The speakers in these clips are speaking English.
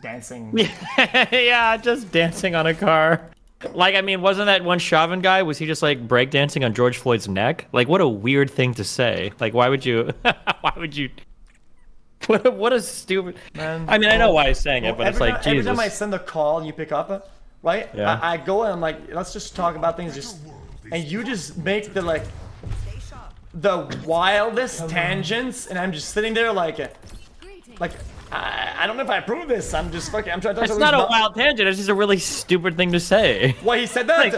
dancing. Yeah, just dancing on a car. Like, I mean, wasn't that one Chauvin guy? Was he just like breakdancing on George Floyd's neck? Like, what a weird thing to say. Like, why would you? Why would you? What a stupid. Man, I mean, I know why he's saying it, but it's like, every Jesus. time I send a call and you pick up, right? Yeah. I go and I'm like, let's just talk about things, and you just make the wildest tangents, and I'm just sitting there like I don't know if I approve this. I'm just fucking. I'm trying to. It's not a wild tangent. It's just a really stupid thing to say. Why he said that? Like,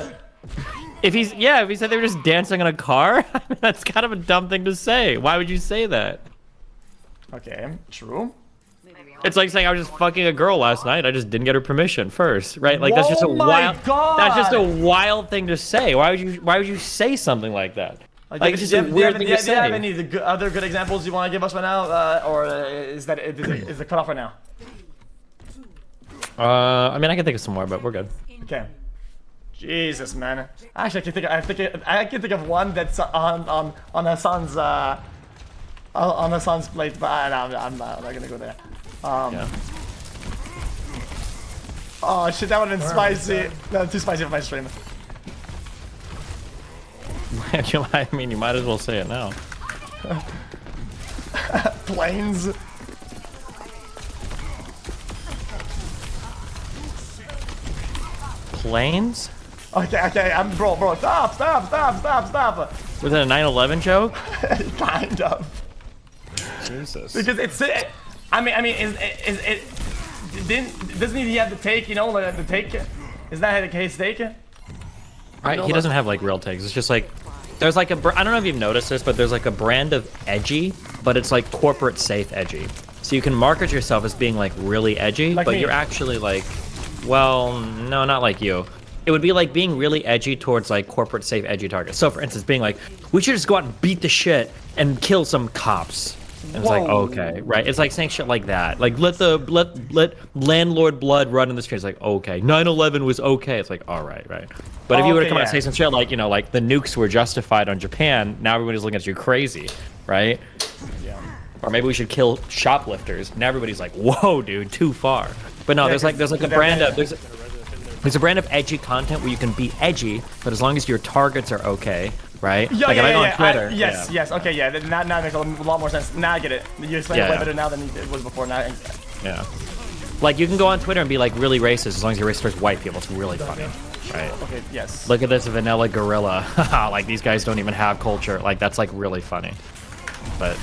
if he said they were just dancing in a car, I mean, that's kind of a dumb thing to say. Why would you say that? Okay, true. It's like saying I was just fucking a girl last night. I just didn't get her permission first, right? Like that's just a wild. God. That's just a wild thing to say. Why would you say something like that? Like it's just a weird thing to say. Do you have any other good examples you want to give us right now, or is the cutoff right now? I mean, I can think of some more, but we're good. Okay. Jesus, man. Actually, I can think of one that's on Hassan's plate, but I'm not gonna go there. Yeah. Oh shit, that would have been spicy. No, too spicy for my stream. I mean, you might as well say it now. Planes. Planes? Okay, bro, stop. Was it a 9/11 joke? Kind of. Jesus. Because I mean, doesn't he have the take, you know, like the take? Is that the case take? Right, he doesn't have like real takes. It's just like there's like I don't know if you've noticed this, but there's like a brand of edgy, but it's like corporate safe edgy. So you can market yourself as being like really edgy, like but me. You're actually like, well, no, not like you. It would be like being really edgy towards like corporate safe edgy targets. So for instance, being like, we should just go out and beat the shit and kill some cops. And it's like, okay, right? It's like saying shit like that. Like let landlord blood run in the streets. Like, okay, 9/11 was okay. It's like, all right. But if you were to come out and say some shit like, you know, like the nukes were justified on Japan, now everybody's looking at you crazy, right? Yeah. Or maybe we should kill shoplifters. Now everybody's like, whoa, dude, too far. But no, there's like a brand of there's a brand of edgy content where you can be edgy, but as long as your targets are okay. Right? Yeah, like yeah, if I go yeah, on Twitter. Yes, okay, yeah. Now it makes a lot more sense. Now I get it. You explain it way better now than it was before. Now. Yeah. Like you can go on Twitter and be like really racist as long as you're racist towards white people. It's really funny. Right? Okay, yes. Look at this vanilla gorilla. Like these guys don't even have culture. Like that's like really funny. But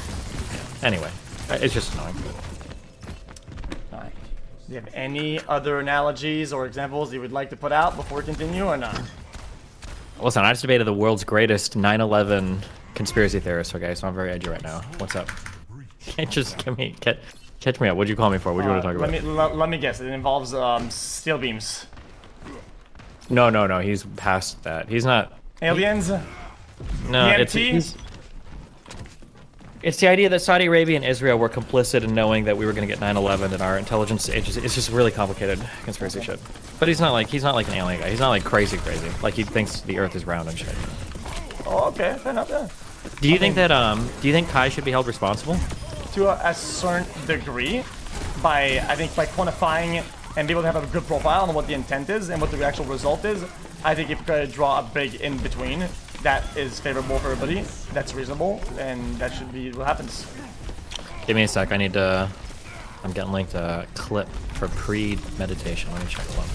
anyway, it's just annoying. Alright. Do you have any other analogies or examples you would like to put out before we continue or not? Listen, I just debated the world's greatest 9/11 conspiracy theorist, okay? So I'm very edgy right now. What's up? Can't just catch me up. What'd you call me for? What do you want to talk about? Let me guess. It involves steel beams. No. He's past that. He's not. Aliens? No, EMT? it's the idea that Saudi Arabia and Israel were complicit in knowing that we were going to get 9/11 and our intelligence. It's just really complicated conspiracy shit. But he's not like an alien guy. He's not like crazy. Like he thinks the Earth is round and shit. Oh, okay, fair enough. Yeah. Do you think Kai should be held responsible? To a certain degree, by quantifying and be able to have a good profile on what the intent is and what the actual result is. I think if you could draw a big in between, that is favorable for everybody. That's reasonable, and that should be what happens. Give me a sec. I'm getting linked a clip for pre-meditation. Let me check one.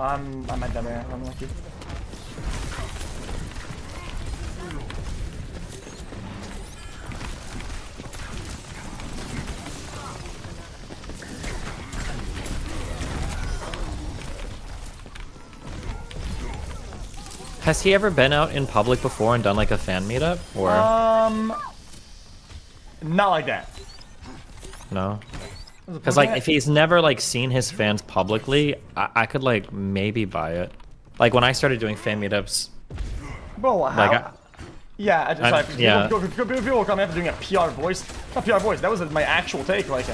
I'm at there. I'm lucky. Has he ever been out in public before and done like a fan meetup, or not like that. No? Because like if he's never like seen his fans publicly, I could like maybe buy it. Like when I started doing fan meetups, bro, how? like people come after doing a PR voice. Not PR voice. That was my actual take. Like,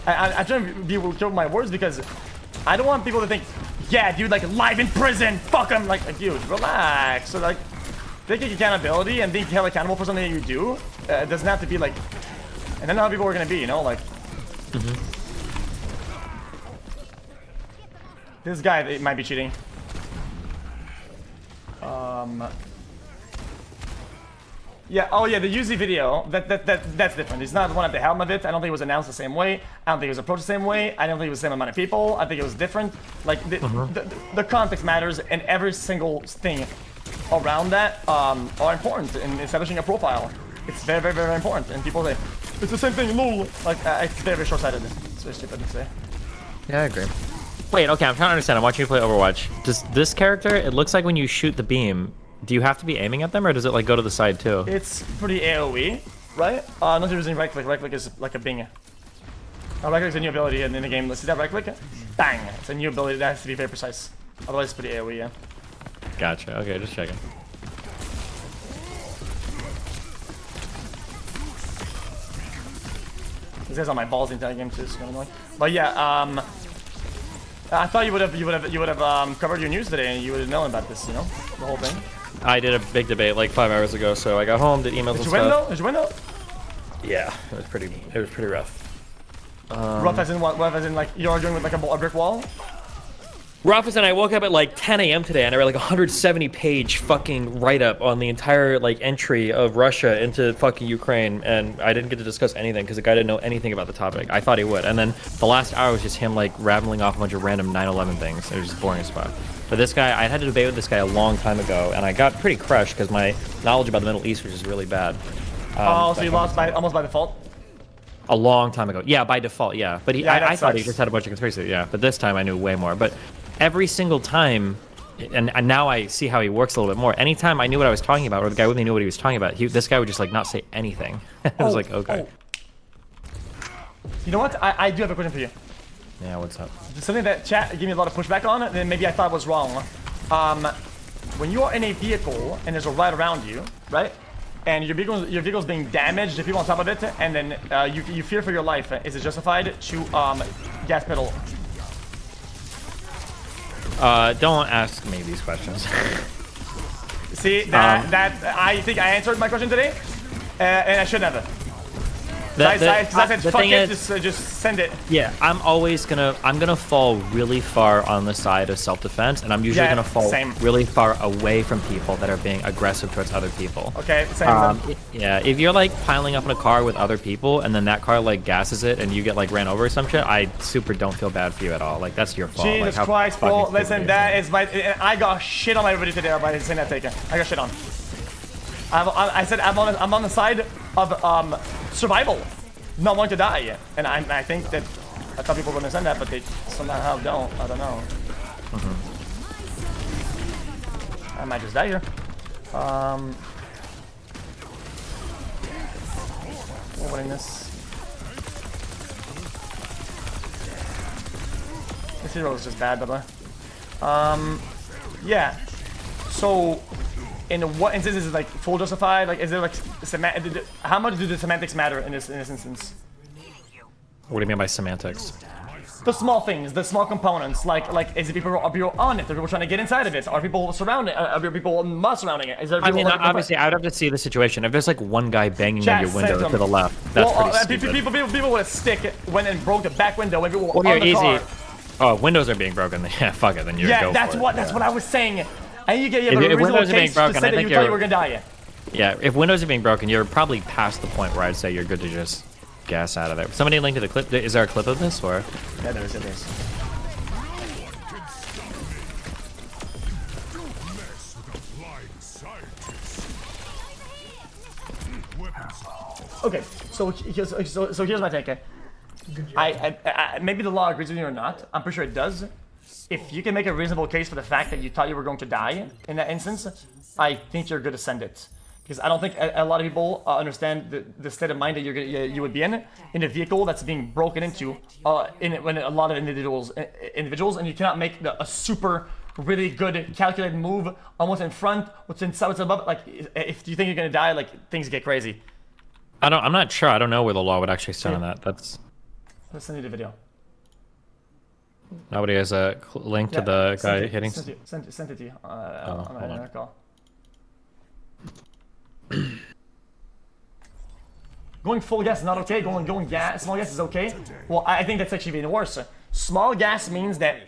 I try to be careful with my words because I don't want people to think, yeah, dude, like live in prison, fuck him. Like, dude, relax. So like, taking accountability and being held accountable for something that you do, it doesn't have to be like, and then how people are gonna be, you know, like. This guy they might be cheating. Yeah. Oh yeah, the Uzi video. That's different. He's not the one at the helm of it. I don't think it was announced the same way. I don't think it was approached the same way. I don't think it was the same amount of people. I think it was different. Like the context matters, and every single thing around that are important in establishing a profile. It's very, very, very important. And people say it's the same thing. Lol. Like it's very, very short-sighted. It's very stupid to say. Yeah, I agree. Wait, okay, I'm trying to understand. I'm watching you play Overwatch. Does this character, it looks like when you shoot the beam, do you have to be aiming at them, or does it like go to the side too? It's pretty AoE, right? Not using right click. Right click is like a bing. Right click is a new ability in the game. Let's see that right click. Bang! It's a new ability that has to be very precise. Otherwise, it's pretty AoE, yeah. Gotcha. Okay, just checking. This guy's on my balls the entire game too. It's kind of annoying. But yeah, I thought you would have covered your news today and you would have known about this, you know, the whole thing. I did a big debate like 5 hours ago, so I got home, did emails and stuff. Did you win though? Yeah, it was pretty rough. Rough as in what? Rough as in like you're arguing with like a brick wall? Rough as in I woke up at like 10 a.m. today and I read like 170-page fucking write-up on the entire like entry of Russia into fucking Ukraine, and I didn't get to discuss anything because the guy didn't know anything about the topic. I thought he would, and then the last hour was just him like rambling off a bunch of random 9/11 things. It was just boring as fuck. But this guy, I had a debate with this guy a long time ago, and I got pretty crushed because my knowledge about the Middle East was just really bad. So you lost almost by default? A long time ago. Yeah, by default, yeah. But I thought he sucks. just had a bunch of conspiracy, yeah. But this time I knew way more. But every single time, and now I see how he works a little bit more. Anytime I knew what I was talking about, or the guy with me knew what he was talking about, this guy would just like not say anything. I was like, okay. You know what? I do have a question for you. Yeah, what's up? Something that chat gave me a lot of pushback on, and then maybe I thought was wrong. When you are in a vehicle and there's a ride around you, right? And your vehicle's being damaged, the people on top of it, and then you fear for your life. Is it justified to gas pedal? Don't ask me these questions. See, I think I answered my question today, and I shouldn't have. I said, fuck it, just send it. Yeah, I'm gonna fall really far on the side of self-defense, and I'm usually gonna fall really far away from people that are being aggressive towards other people. Okay, same. Yeah, if you're like piling up in a car with other people, and then that car like gasses it, and you get like ran over or some shit, I super don't feel bad for you at all. Like that's your fault. Jesus like, Christ, Paul, listen, that is my. I got shit on everybody today by saying that taken. I got shit on. I said I'm on the side of survival, not wanting to die, and I think that I thought people were gonna send that, but they somehow don't. I don't know. I might just die here. We're winning this. This hero is just bad, by the way. Yeah. So. In what instance is it like full justified? Like, is there like how much do the semantics matter in this instance? What do you mean by semantics? The small things, the small components, like is it people are people on it? Are people trying to get inside of it? Are people surrounding it? Are people not surrounding it? Is there people obviously, I would have to see the situation. If there's like one guy banging on your window to the left, that's pretty stupid. People with a stick went and broke the back window when people were on the easy. car. Oh, windows are being broken. Yeah, fuck it. Then you go that's for what it. that's what I was saying. I think you get a if reasonable windows are being case broken, to say that you thought you were gonna die. Yeah, if windows are being broken, you're probably past the point where I'd say you're good to just gas out of there. Somebody link to the clip. Is there a clip of this, or? Yeah, there is. Okay, so here's my take. I maybe the law agrees with you or not. I'm pretty sure it does. If you can make a reasonable case for the fact that you thought you were going to die in that instance, I think you're good to send it. Because I don't think a lot of people understand the state of mind that you would be in a vehicle that's being broken into when a lot of individuals, and you cannot make a super really good calculated move almost in front, what's inside, what's above. Like if you think you're gonna die, like things get crazy. I'm not sure. I don't know where the law would actually stand on that. Let's send you the video. Nobody has a link to the guy hitting. Sent it to you on my call. Going full gas is not okay. Going gas, small gas is okay. Well, I think that's actually even worse. Small gas means that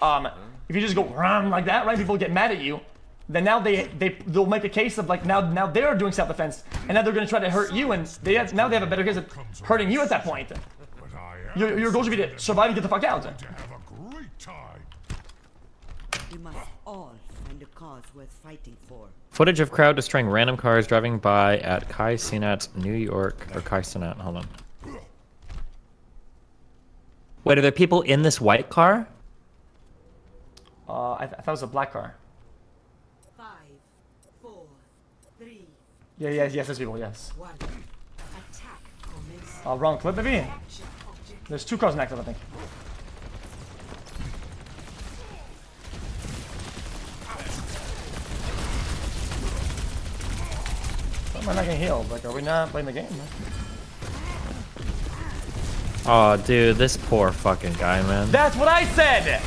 if you just go run like that, right? People get mad at you. Then now they'll make a case of like now they're doing self-defense, and now they're gonna try to hurt you, and now they have a better case of hurting you at that point. Your goal should be to survive and get the fuck out. We must all find a cause worth fighting for. Footage of crowd destroying random cars driving by at Kai Cenat, New York, or Kai Cenat. Hold on. Wait, are there people in this white car? I thought it was a black car. 5, 4, 3, Yes, there's people. Yes. 1. Attack commence. Wrong clip, maybe. There's 2 cars next, I think. Why am I not getting healed? Like, are we not playing the game? Oh, dude, this poor fucking guy, man. That's what I said!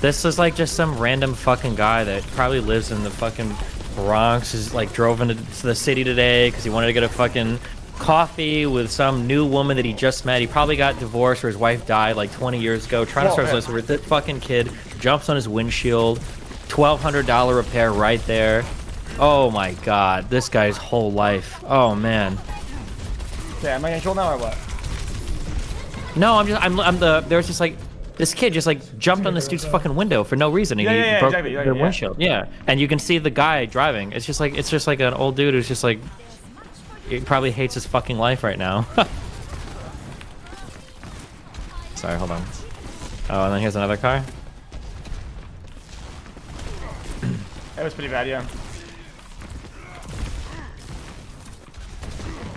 This is like just some random fucking guy that probably lives in the fucking Bronx, is like drove into the city today because he wanted to get a fucking coffee with some new woman that he just met. He probably got divorced or his wife died like 20 years ago. Trying to start his with this fucking kid, jumps on his windshield, $1,200 repair right there. Oh my god, this guy's whole life. Oh man. Okay, am I getting killed now or what? No, there's just like, this kid just like jumped on this dude's fucking window for no reason. And he broke exactly. the windshield. Yeah, and you can see the guy driving. It's just like an old dude who's just like, he probably hates his fucking life right now. Sorry, hold on. Oh, and then here's another car. That was pretty bad, yeah.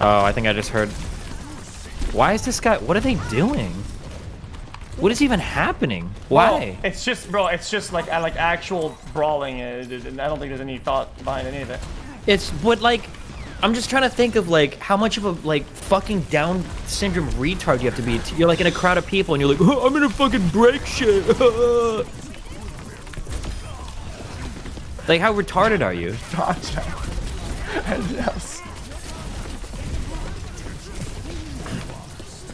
Oh, I think I just heard. Why is this guy? What are they doing? What is even happening? Why? Well, it's just, bro. It's just like actual brawling. I don't think there's any thought behind any of it. It's what like. I'm just trying to think of like how much of a like fucking Down syndrome retard you have to be. You're like in a crowd of people and you're like, oh, I'm gonna fucking break shit. Like, how retarded are you? Gotcha. Yes.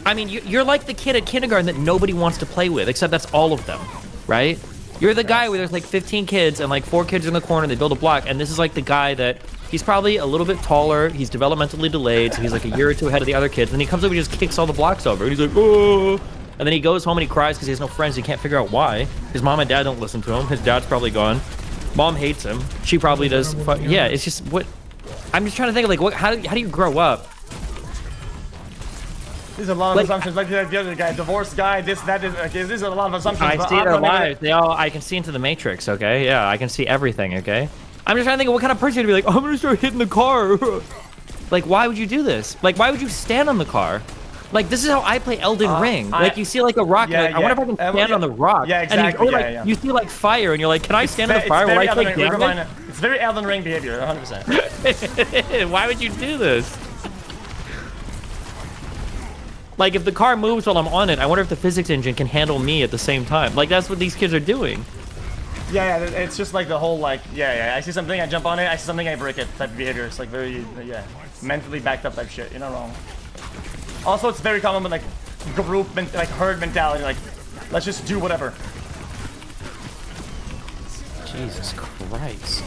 I mean, you're like the kid at kindergarten that nobody wants to play with, except that's all of them, right? You're the guy where there's like 15 kids and like 4 kids in the corner, they build a block, and this is like the guy that, he's probably a little bit taller, he's developmentally delayed, so he's like a year or 2 ahead of the other kids, and he comes over and just kicks all the blocks over, and he's like, oh! And then he goes home and he cries because he has no friends, he can't figure out why. His mom and dad don't listen to him, his dad's probably gone. Mom hates him, she probably does, yeah, it's just, what, I'm just trying to think of like, what, how do you grow up? These are a lot of assumptions, like the other guy, divorced guy, this, that, is, okay, these are a lot of assumptions. I see their lives, I can see into the Matrix, okay? Yeah, I can see everything, okay? I'm just trying to think of what kind of person you'd be like, oh, I'm gonna start hitting the car. Like, why would you do this? Like, why would you stand on the car? Like, this is how I play Elden Ring. Like, you see like a rock, you're like, I wonder if I can stand on the rock. Yeah, exactly, and you see like fire, and you're like, can I stand on the fire while I take damage? It's very Elden Ring behavior, 100%. Why would you do this? Like, if the car moves while I'm on it, I wonder if the physics engine can handle me at the same time. Like, that's what these kids are doing. Yeah, it's just like the whole, like, yeah, I see something, I jump on it, I see something, I break it type of behavior. It's like very, yeah, mentally backed up type shit. You're not wrong. Also, it's very common with, like, group, like, herd mentality. Like, let's just do whatever. Jesus Christ.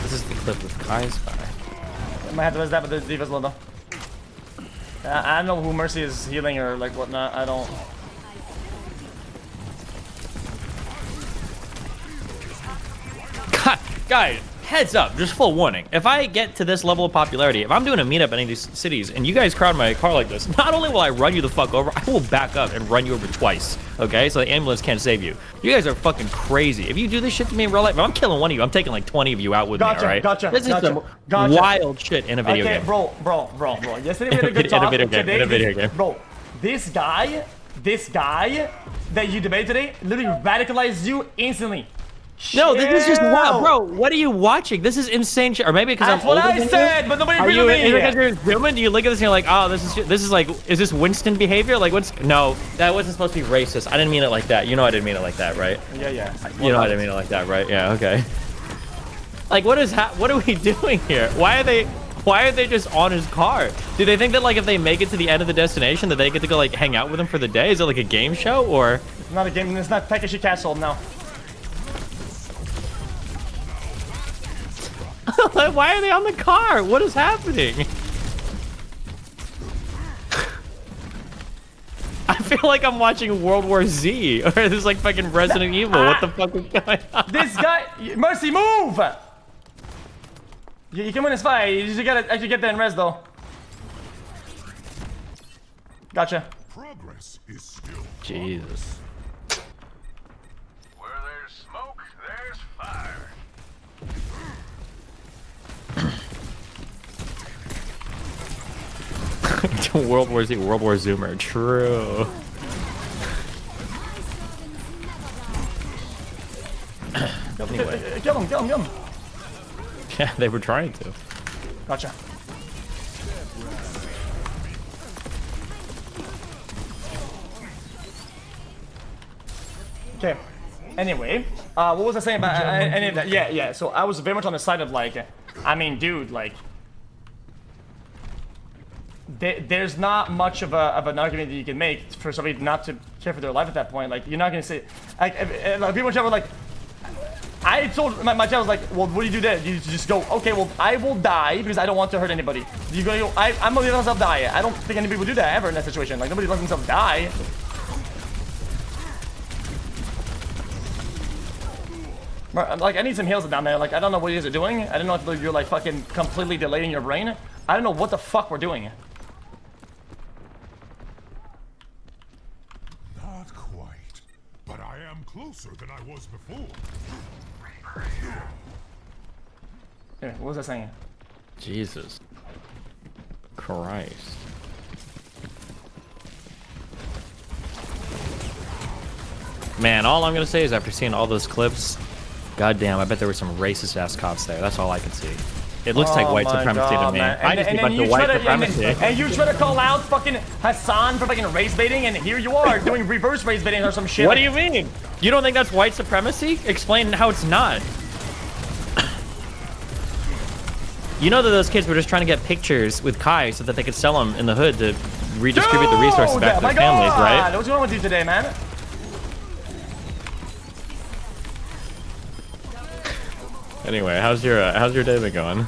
This is the clip with Kai's fire. I might have to list that, but the D.Va's low though. I don't know who Mercy is healing or like whatnot. I don't. God, guys, heads up, just full warning. If I get to this level of popularity, if I'm doing a meetup in any of these cities and you guys crowd my car like this, not only will I run you the fuck over, I will back up and run you over twice, okay? So the ambulance can't save you. You guys are fucking crazy. If you do this shit to me in real life, if I'm killing one of you, I'm taking like 20 of you out with me, all right? This is some wild shit in a video game. Bro. Yesterday we had a good talk. In a video game. Bro, this guy that you debated today literally radicalized you instantly. No, this is just wild, bro. What are you watching? This is insane shit. Or maybe because I'm That's what older I than said, you? but nobody Are agreed you? with Is it because me. you're human? Do you look at this and you're like, oh, this is like, is this Winston behavior? Like, what's? No, that wasn't supposed to be racist. I didn't mean it like that. You know, I didn't mean it like that, right? Yeah. You know, I didn't mean it like that, right? Yeah, okay. Like, what are we doing here? Why are they just on his car? Do they think that like if they make it to the end of the destination that they get to go like hang out with him for the day? Is it like a game show or? It's not a game. It's not Takeshi Castle. No. Why are they on the car? What is happening? I feel like I'm watching World War Z or this like fucking Resident Evil. What the fuck is going on? This guy, Mercy, move! You can win this fight. You just gotta actually get there and res though. Gotcha. Progress is still Jesus. where there's smoke, there's fire. World War Z, World War Zoomer. True. Anyway. Kill him. Yeah, they were trying to. Gotcha. Okay. Anyway, what was I saying about any of that? Yeah. So I was very much on the side of like, I mean, dude, like, there's not much of an argument that you can make for somebody not to care for their life at that point. Like, you're not gonna say, like, people in chat were like, I told my chat was like, well, what do you do then? You just go, okay, well, I will die because I don't want to hurt anybody. You go, I'm gonna let myself die. I don't think anybody would do that ever in that situation. Like, nobody lets themselves die. Like, I need some heals down there. Like, I don't know what you guys are doing. I don't know if you're like fucking completely delaying your brain. I don't know what the fuck we're doing. Not quite, but I am closer than I was before. Anyway, what was I saying? Jesus Christ. Man, all I'm gonna say is after seeing all those clips, goddamn, I bet there were some racist ass cops there. That's all I can see. It looks like white supremacy to me. I just think like the white supremacy. And you try to call out fucking Hassan for fucking race baiting, and here you are doing reverse race baiting or some shit. What do you mean? You don't think that's white supremacy? Explain how it's not. You know that those kids were just trying to get pictures with Kai so that they could sell them in the hood to redistribute the resources back to their families, right? What's going on with you today, man? Anyway, how's your day been going?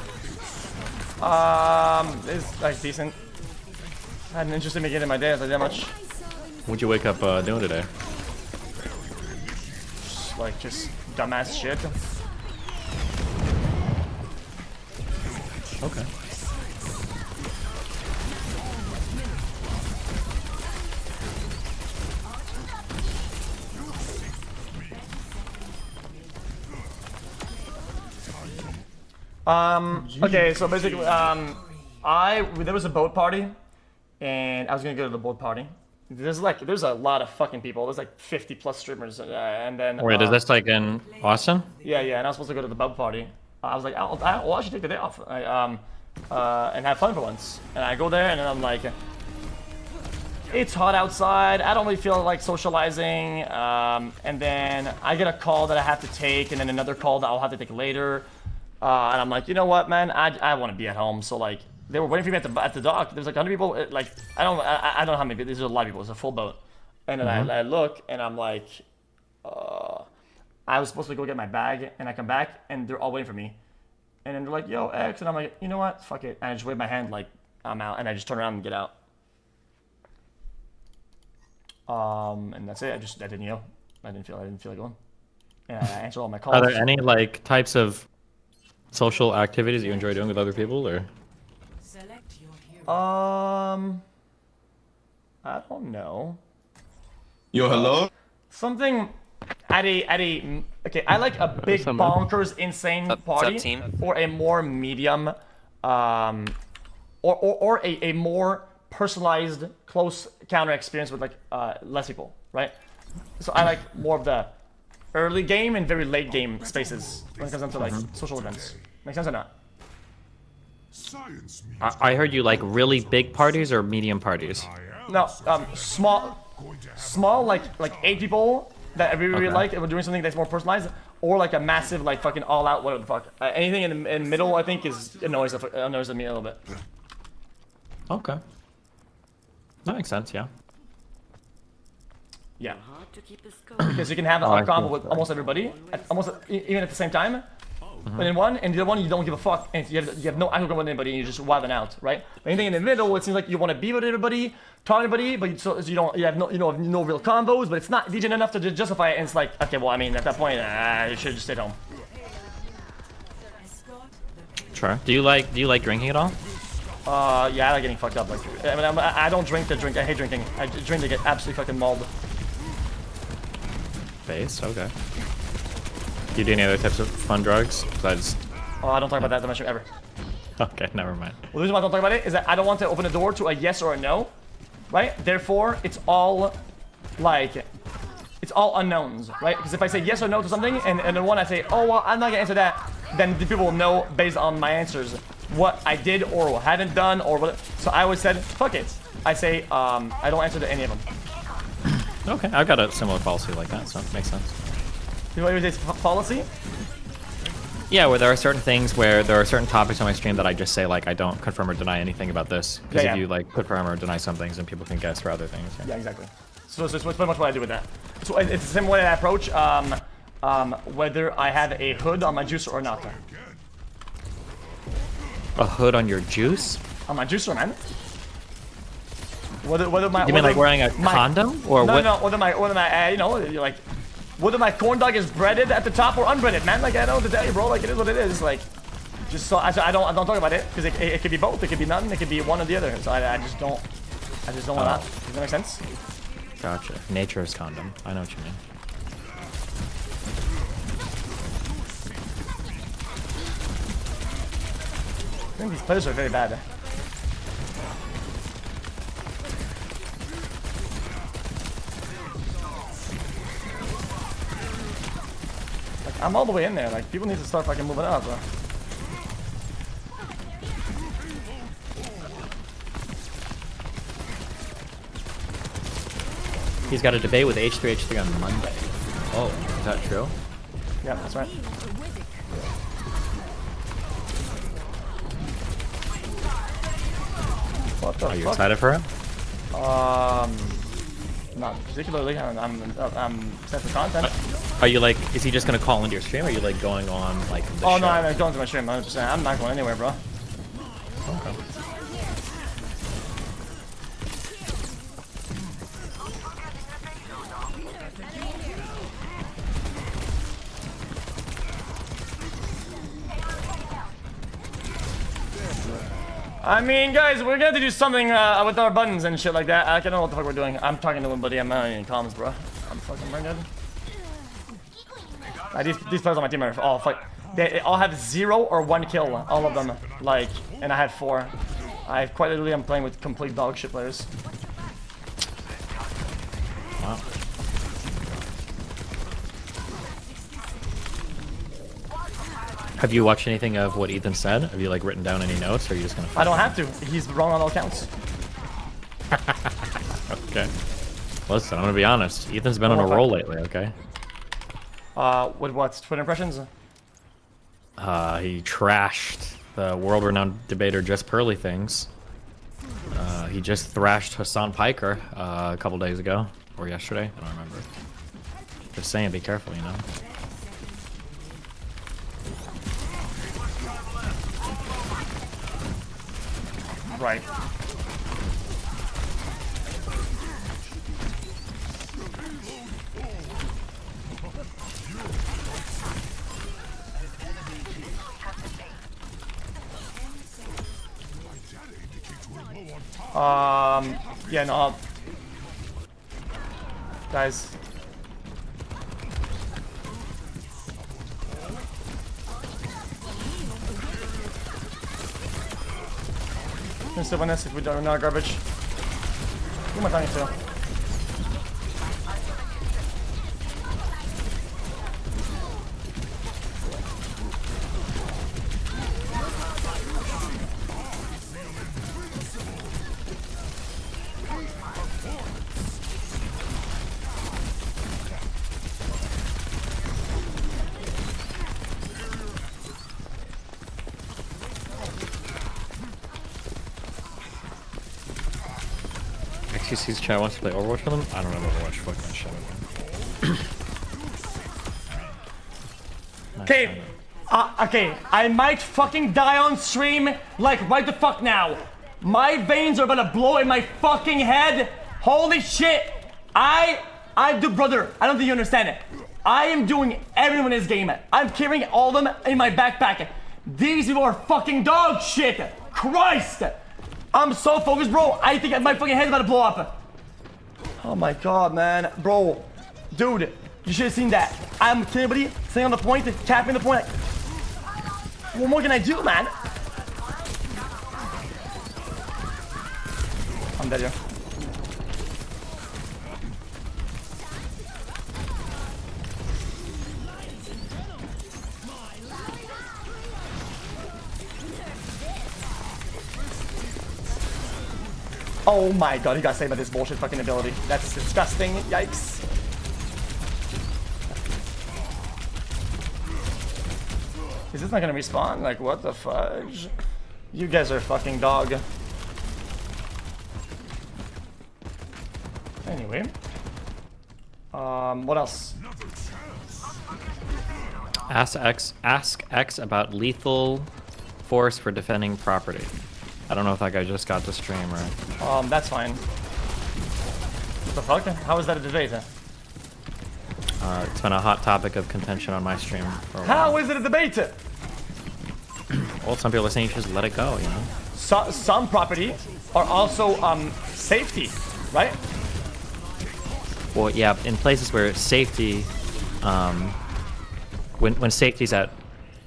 It's like decent. I had an interesting beginning of my day, I'll tell you that much. What'd you wake up doing today? Just dumbass shit. Okay. Okay, so basically, there was a boat party, and I was gonna go to the boat party. There's a lot of fucking people. There's like 50 plus streamers, and then. Wait, is this like in Austin? Yeah, and I was supposed to go to the boat party. I was like, I should take the day off, and have fun for once. And I go there, and then I'm like, it's hot outside. I don't really feel like socializing. And then I get a call that I have to take, and then another call that I'll have to take later. And I'm like, you know what, man? I want to be at home. So like, they were waiting for me at the dock. There's like 100 people. Like, I don't know how many people. There's a lot of people. It's a full boat. And then I look, and I'm like, I was supposed to go get my bag, and I come back, and they're all waiting for me. And then they're like, yo, X, and I'm like, you know what? Fuck it. And I just wave my hand like I'm out, and I just turn around and get out. And that's it. I didn't yell. I didn't feel like going. And I answered all my calls. Are there any like types of social activities that you enjoy doing with other people, or? I don't know. Yo, hello? Something okay, I like a big bonkers insane party or a more medium or a more personalized close counter experience with like less people, right? So I like more of the early game and very late game spaces when it comes down to like social events. Make sense or not? Science means I heard you like really big parties or medium parties. No, small like 8 people that I really Okay. like, and we're doing something that's more personalized, or like a massive like fucking all out whatever the fuck. Anything in the middle I think is annoys me a little bit. Okay. That makes sense, yeah. Yeah, Hard to keep a score. because you can have I a combo see. with almost everybody, even at the same time. But in one, and the other one, you don't give a fuck, and you have no actual with anybody, and you're just wilding out, right? But anything in the middle, it seems like you want to be with everybody, talk to everybody, but you have no real combos, but it's not decent enough to justify it. And it's like, okay, well, I mean, at that point, you should just stay home. Sure. Do you like drinking at all? Yeah, I like getting fucked up. Like, I mean, I don't drink to drink. I hate drinking. I drink to get absolutely fucking mauled. Base, okay. Do you do any other types of fun drugs besides? Oh, I don't talk about that much ever. Okay, never mind. Well, the reason why I don't talk about it is that I don't want to open the door to a yes or a no, right? Therefore, it's all unknowns, right? Because if I say yes or no to something, and then one I say, oh, well, I'm not gonna answer that, then the people will know based on my answers what I did or haven't done or what. So I always said, fuck it. I say, I don't answer to any of them. Okay, I've got a similar policy like that, so it makes sense. You know what you say policy? Yeah, where there are certain things where there are certain topics on my stream that I just say like I don't confirm or deny anything about this because Yeah, if yeah. you like confirm or deny some things, then people can guess for other things. Yeah, exactly. So it's pretty much what I do with that. So it's the same way I approach whether I have a hood on my juicer or not. A hood on your juice? On my juicer, man. Whether my You mean like wearing a condom or no, what? No, whether my like whether my corn dog is breaded at the top or unbreaded, man. Like I don't know what to tell you, bro. Like it is what it is. Like just so I don't talk about it because it could be both. It could be none. It could be one or the other. So I just don't want that. Does that make sense? Gotcha. Nature's condom. I know what you mean. I think these players are very bad. Like I'm all the way in there. Like people need to start fucking moving up, bro. He's got a debate with H3H3 on Monday. Oh, is that true? Yeah, that's right. What the Are you fuck? excited for it? Not particularly. I'm set for content. Are you like, is he just gonna call into your stream or are you like going on like the Oh show? no, I'm going to my stream. 100%. I'm not going anywhere, bro. Okay. I mean, guys, we're gonna have to do something with our buttons and shit like that. I don't know what the fuck we're doing. I'm talking to him, buddy. I'm not in comms, bro. I'm fucking brain dead. These players on my team are all fight. They all have 0 or 1 kill, all of them. Like, and I had 4. I quite literally am playing with complete dog shit players. Wow. Have you watched anything of what Ethan said? Have you like written down any notes or are you just gonna I don't have to. He's wrong on all counts. Okay. Listen, I'm gonna be honest. Ethan's been on a roll lately, okay? With what? Twitter impressions? He trashed the world-renowned debater Just Pearly Things. He just thrashed Hassan Piker a couple days ago. Or yesterday, I don't remember. Just saying, be careful, you know? Right. Yeah, no. Guys. Can still win this if we don't know garbage. Who am I talking to? XQC's chat wants to play Overwatch with him. I don't know Overwatch. Fuck that shit. Okay. Okay, I might fucking die on stream, like right the fuck now. My veins are gonna blow in my fucking head. Holy shit. I do, brother, I don't think you understand it. I am doing everyone in this game. I'm carrying all of them in my backpack. These people are fucking dog shit. Christ. I'm so focused, bro. I think my fucking head's about to blow up. Oh my god, man. Bro, dude, you should have seen that. I'm killing everybody, staying on the point, tapping the point. What more can I do, man? I'm dead here. Oh my god, he got saved by this bullshit fucking ability. That's disgusting. Yikes. Is this not gonna respawn? Like, what the fudge? You guys are fucking dog. Anyway. What else? Ask X about lethal force for defending property. I don't know if that guy just got the stream right. That's fine. What the fuck? How is that a debate? It's been a hot topic of contention on my stream for a while. How is it a debate? Well, some people are saying you should just let it go, you know? Some property are also safety, right? Well, yeah, in places where safety, when safety's at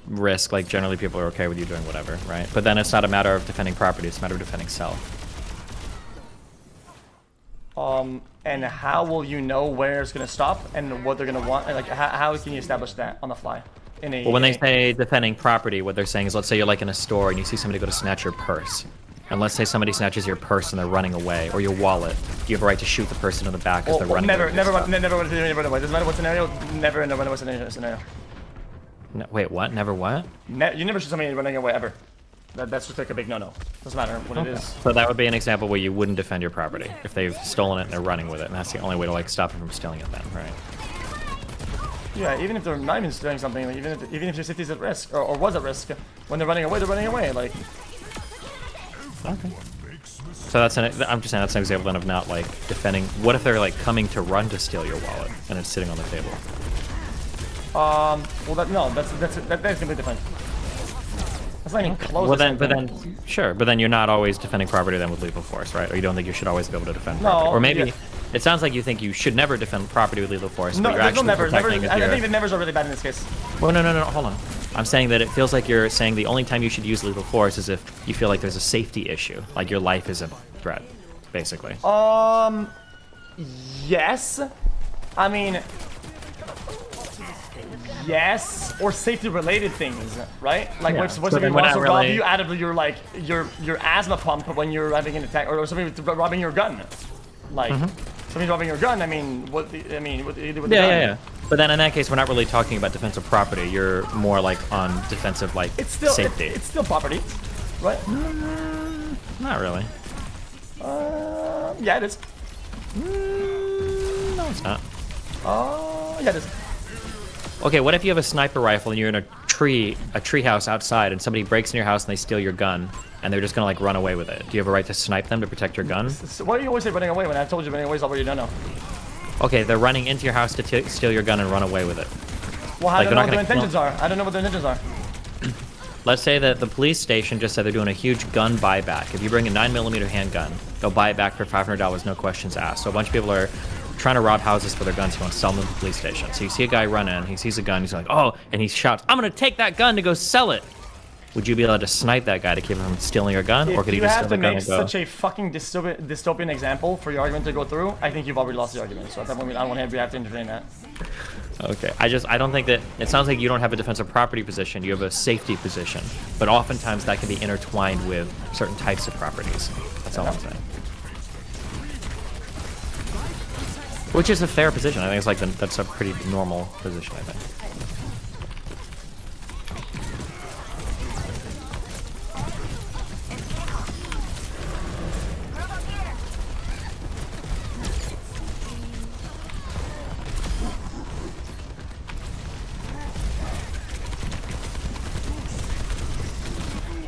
risk, like generally people are okay with you doing whatever, right? But then it's not a matter of defending property, it's a matter of defending self. And how will you know where it's gonna stop and what they're gonna want? And like, how can you establish that on the fly? Well, when they say defending property, what they're saying is, let's say you're like in a store and you see somebody go to snatch your purse. And let's say somebody snatches your purse and they're running away, or your wallet. You have a right to shoot the person in the back because they're running away. Never run away. Doesn't matter what scenario, never in a runaway scenario. No, wait, what? Never what? You never shoot somebody running away ever. That's just like a big no-no. Doesn't matter what it is. So that would be an example where you wouldn't defend your property if they've stolen it and they're running with it, and that's the only way to like stop them from stealing it then, right? Yeah, even if they're not even stealing something, like, even if your safety is at risk or was at risk, when they're running away, like. Okay. So I'm just saying that's an example then of not like defending. What if they're like coming to run to steal your wallet and it's sitting on the table? Well, that's completely different. That's not even close. Well, but then you're not always defending property then with lethal force, right? Or you don't think you should always be able to defend property? Or maybe it sounds like you think you should never defend property with lethal force. No, but you're actually nevers. I protecting think the nevers are really bad in this case. Well, no, hold on. I'm saying that it feels like you're saying the only time you should use lethal force is if you feel like there's a safety issue, like your life is a threat, basically. Yes. I mean, yes, or safety-related things, right? Like, Yeah. what's So somebody then we're wants to not rob really- you out of your asthma pump when you're having an attack, or somebody robbing your gun. Like, somebody robbing your gun. I mean, what do you do with the gun? Yeah. But then in that case, we're not really talking about defensive property. You're more like on defensive, like, safety. It's still property, right? Not really. Yeah, it is. No, it's not. Yeah, it is. Okay, what if you have a sniper rifle and you're in a tree house outside, and somebody breaks in your house and they steal your gun, and they're just gonna like run away with it? Do you have a right to snipe them to protect your gun? So why do you always say running away when I told you running away is already done now? Okay, they're running into your house to steal your gun and run away with it. Well, I Like, don't know they're what their not gonna intentions are. I don't know what their intentions are. Let's say that the police station just said they're doing a huge gun buyback. If you bring a 9mm handgun, they'll buy it back for $500, no questions asked. So a bunch of people are trying to rob houses for their guns. He wants to sell them to the police station. So you see a guy run in, he sees a gun, he's like, oh, and he shouts, I'm gonna take that gun to go sell it. Would you be able to snipe that guy to keep him from stealing your gun, or could he just steal the gun and go? If you have to make such a fucking dystopian example for your argument to go through, I think you've already lost the argument. So at that point, on one hand, we have to entertain that. Okay, I don't think that, it sounds like you don't have a defensive property position, you have a safety position. But oftentimes that can be intertwined with certain types of properties. That's all I'm saying. Which is a fair position. I think it's like that's a pretty normal position, I think.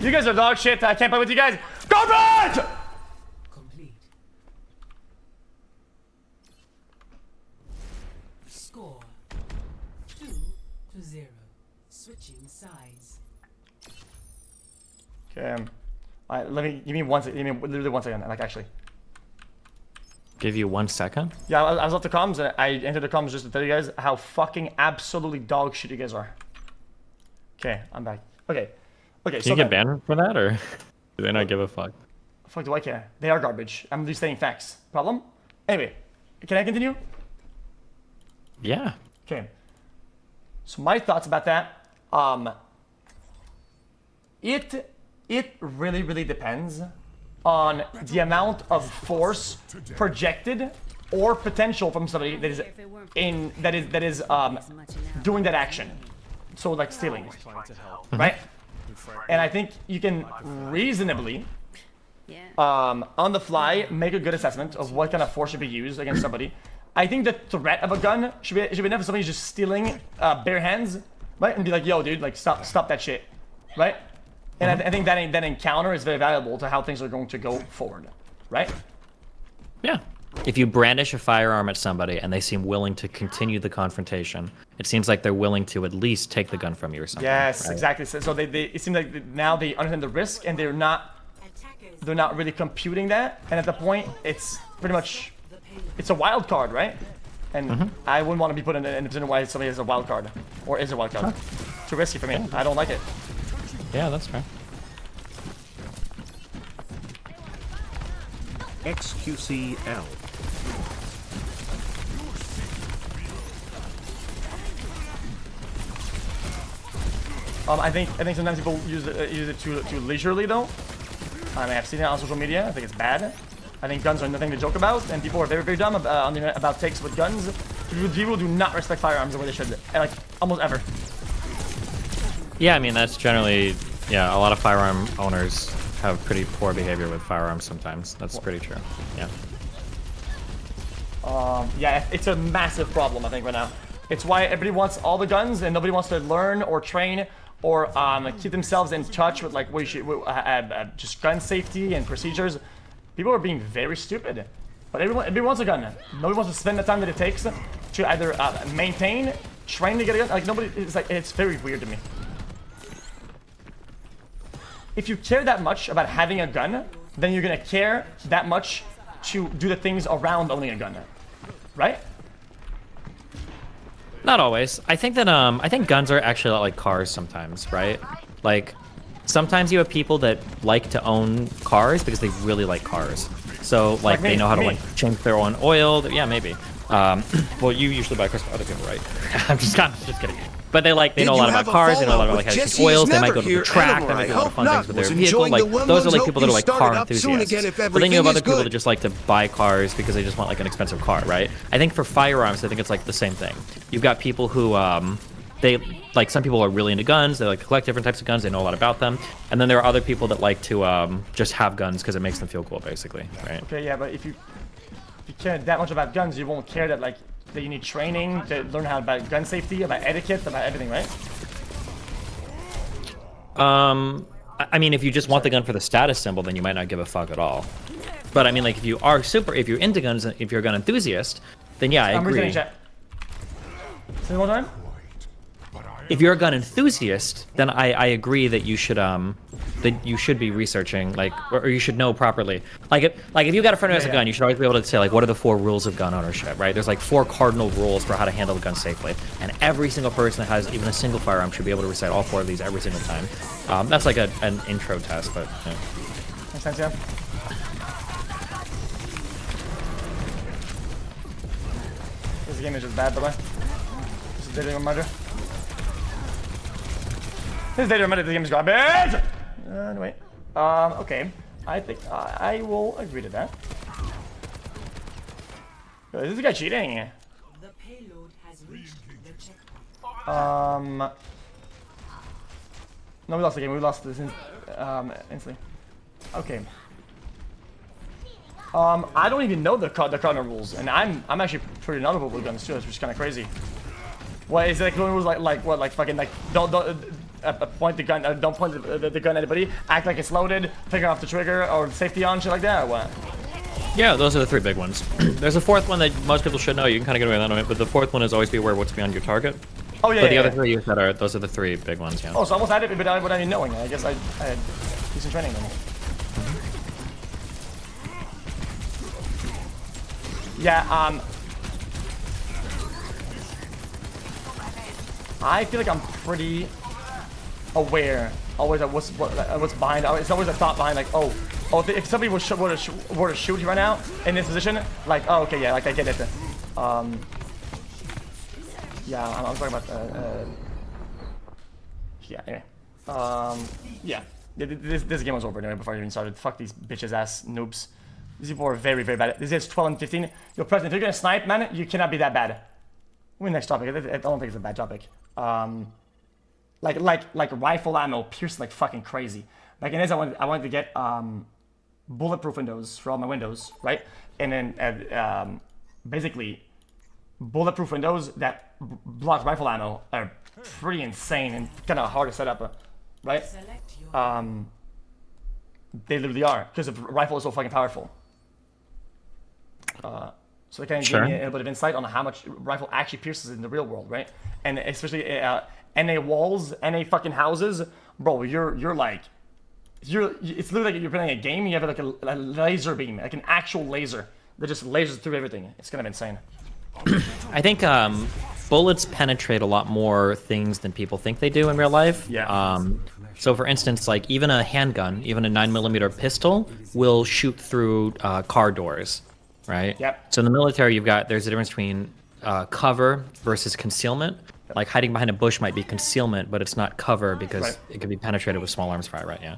You guys are dog shit. I can't play with you guys. Garbage! Complete. Score 2-0. Switching sides. Okay. Alright, give me 1 second. Give me literally 1 second. Like, actually. Give you 1 second. Yeah, I was off the comms, and I entered the comms just to tell you guys how fucking absolutely dog shit you guys are. Okay, I'm back. Okay. Okay, Can you get banned for that, or do they not give a fuck? Fuck do I care? They are garbage. I'm just stating facts. Problem? Anyway, can I continue? Yeah. Okay. So my thoughts about that, it really depends on the amount of force projected or potential from somebody that is doing that action. So like stealing, right? And I think you can reasonably on the fly make a good assessment of what kind of force should be used against somebody. I think the threat of a gun should be enough if somebody's just stealing bare hands, right? And be like, yo, dude, like stop that shit, right? And I think that encounter is very valuable to how things are going to go forward, right? Yeah. If you brandish a firearm at somebody and they seem willing to continue the confrontation, it seems like they're willing to at least take the gun from you or something. Yes, right? exactly. So it seems like now they understand the risk and they're not really computing that. And at the point, it's pretty much, it's a wild card, right? And I wouldn't want to be put in a position where somebody has a wild card or is a wild card. Too risky for me. I don't like it. Yeah, that's fair. XQCL. I think sometimes people use it too leisurely though. I mean, I've seen it on social media. I think it's bad. I think guns are nothing to joke about, and people are very dumb about takes with guns. People do not respect firearms the way they should, like almost ever. Yeah, I mean that's generally, yeah, a lot of firearm owners have pretty poor behavior with firearms sometimes. That's pretty true. Yeah. Yeah, it's a massive problem I think right now. It's why everybody wants all the guns and nobody wants to learn or train or keep themselves in touch with like just gun safety and procedures. People are being very stupid. But everybody wants a gun. Nobody wants to spend the time that it takes to either maintain, train to get a gun. Like nobody, it's very weird to me. If you care that much about having a gun, then you're gonna care that much to do the things around owning a gun, right? Not always. I think that I think guns are actually a lot like cars sometimes, right? Like sometimes you have people that like to own cars because they really like cars. So like they know how to like change their own oil. Yeah, maybe. Well, you usually buy cars for other people, right? I'm just kidding. But they know a lot about cars, they know a lot about like how to change oils, they might go to the track, they might do a lot of fun things with their vehicle. Like those are like people that are like car enthusiasts. But then you have other people that just like to buy cars because they just want like an expensive car, right? I think for firearms, I think it's like the same thing. You've got people who they like, some people are really into guns, they like to collect different types of guns, they know a lot about them. And then there are other people that like to just have guns because it makes them feel cool, basically, right? Okay, yeah, but if you care that much about guns, you won't care that like that you need training to learn how about gun safety, about etiquette, about everything, right? I mean, if you just want the gun for the status symbol, then you might not give a fuck at all. But I mean, like, if you're into guns, if you're a gun enthusiast, then yeah, I agree. Say it one time? If you're a gun enthusiast, then I agree that you should be researching, like, or you should know properly. Like if you got a friend who has a gun, you should always be able to say like, what are the 4 rules of gun ownership, right? There's like 4 cardinal rules for how to handle the gun safely, and every single person that has even a single firearm should be able to recite all 4 of these every single time. That's like an intro test, but yeah. Makes sense, yeah. This game is just bad, by the way. This is dating murder. This data murder, the game is garbage! Anyway. Okay. I think I will agree to that. Yo, is this guy cheating? The payload has reached the checkpoint. No, we lost the game. We lost this instantly. Okay. I don't even know the cardinal rules, and I'm actually pretty knowledgeable with guns too, which is kind of crazy. What is it like? Rules like what? Like fucking like don't point the gun, don't point the gun at anybody. Act like it's loaded, figure off the trigger or safety on, shit like that, or what? Yeah, those are the 3 big ones. There's a 4th one that most people should know. You can kind of get away with that, but the 4th one is always be aware of what's beyond your target. Oh yeah. But the yeah, other yeah. 3 you said are those are the 3 big ones. Yeah. Oh, so almost had it without even knowing. I guess I had decent training then. Yeah. I feel like I'm pretty aware always of what's behind. It's always a thought behind, like, oh, if somebody were to shoot right now in this position, like, oh, okay, yeah, like I get it. Yeah, I'm talking about. Yeah. Anyway. Yeah. This game was over anyway before I even started. Fuck these bitches ass noobs. These people are very, very bad. This is 12 and 15. Yo, President, if you're gonna snipe, man, you cannot be that bad. Wait, next topic. I don't think it's a bad topic. Like rifle ammo, pierced like fucking crazy. Like in this, I wanted to get bulletproof windows for all my windows, right? And then basically, bulletproof windows that block rifle ammo are pretty insane and kind of hard to set up, right? They literally are because the rifle is so fucking powerful. So they kind of give me a bit of insight on how much rifle actually pierces in the real world, right? And especially NA walls, NA fucking houses, bro. You're like, it's literally like you're playing a game. You have like a laser beam, like an actual laser that just lasers through everything. It's kind of insane. I think bullets penetrate a lot more things than people think they do in real life. Yeah. So for instance, like even a handgun, even a 9mm pistol will shoot through car doors, right? Yep. So in the military, there's a difference between cover versus concealment. Like hiding behind a bush might be concealment, but it's not cover because it can be penetrated with small arms fire, right? Yeah.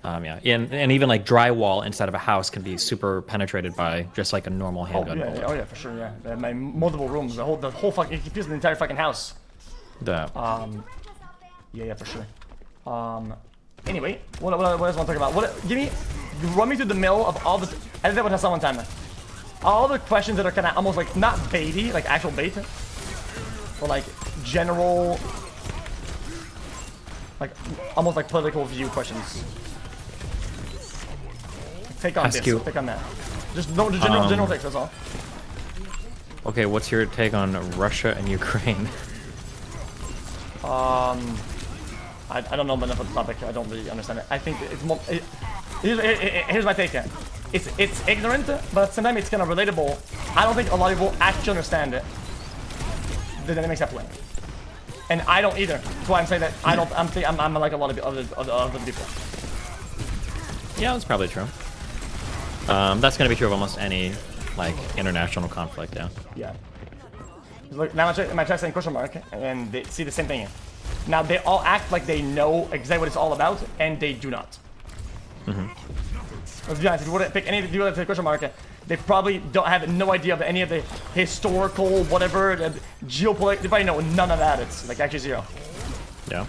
Yeah, and even like drywall inside of a house can be super penetrated by just like a normal handgun. Oh yeah, for sure. Yeah, my multiple rooms, the whole fucking, it can pierce the entire fucking house. Yeah, for sure. Anyway, what else I want to talk about? Run me through the mill of all the. I did that with Hassan one time. All the questions that are kind of almost like not baity, like actual bait, but like general, like almost like political view questions. Take on this. Take on that. Just general takes. That's all. Okay, what's your take on Russia and Ukraine? I don't know enough of the topic. I don't really understand it. I think it's more. Here's my take. It's ignorant, but sometimes it's kind of relatable. I don't think a lot of people actually understand it. The dynamics at play, and I don't either. That's why I'm saying that I don't. I'm like a lot of other people. Yeah, that's probably true. That's gonna be true of almost any like international conflict. Yeah. Look, now my chat's saying question mark, and they see the same thing. Now they all act like they know exactly what it's all about, and they do not. Let's be honest. If you were to pick any of the people that say question mark, they probably don't have no idea of any of the historical whatever, the geopolitical. They probably know none of that. It's like actually zero. Yeah.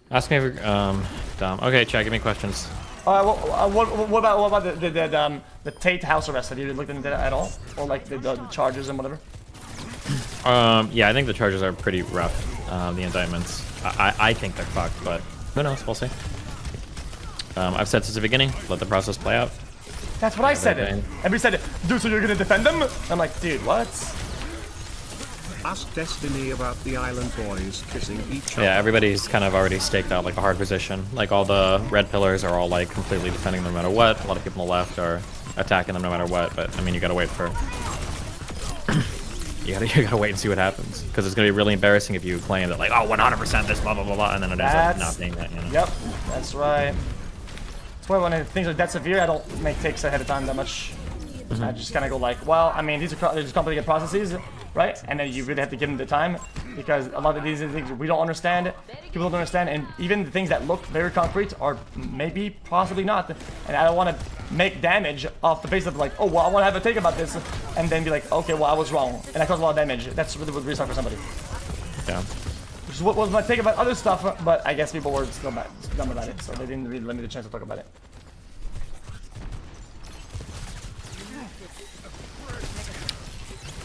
Ask me if Dom. Okay, chat. Give me questions. What about the Tate house arrest? Have you looked into that at all, or like the charges and whatever? Yeah, I think the charges are pretty rough. The indictments. I think they're fucked, but who knows? We'll see. I've said since the beginning, let the process play out. That's what I said. Everybody said, dude, so you're gonna defend them? I'm like, dude, what? Ask Destiny about the island boys kissing each other. Yeah, everybody's kind of already staked out like a hard position. Like all the red pillars are all like completely defending them no matter what. A lot of people on the left are attacking them no matter what. But I mean, you gotta wait for. you gotta wait and see what happens, because it's gonna be really embarrassing if you claim that like, oh, 100% this blah blah blah blah, and then it ends up not being that. You know? Yep, that's right. That's why when things are that severe, I don't make takes ahead of time that much. I just kind of go like, well, I mean, these are just complicated processes, right? And then you really have to give them the time, because a lot of these things we don't understand, people don't understand, and even the things that look very concrete are maybe possibly not. And I don't want to make damage off the basis of like, oh, well, I want to have a take about this, and then be like, okay, well, I was wrong, and I caused a lot of damage. That's really what really sucks for somebody. Yeah. Which is what was my take about other stuff, but I guess people were still dumb about it, so they didn't really let me the chance to talk about it.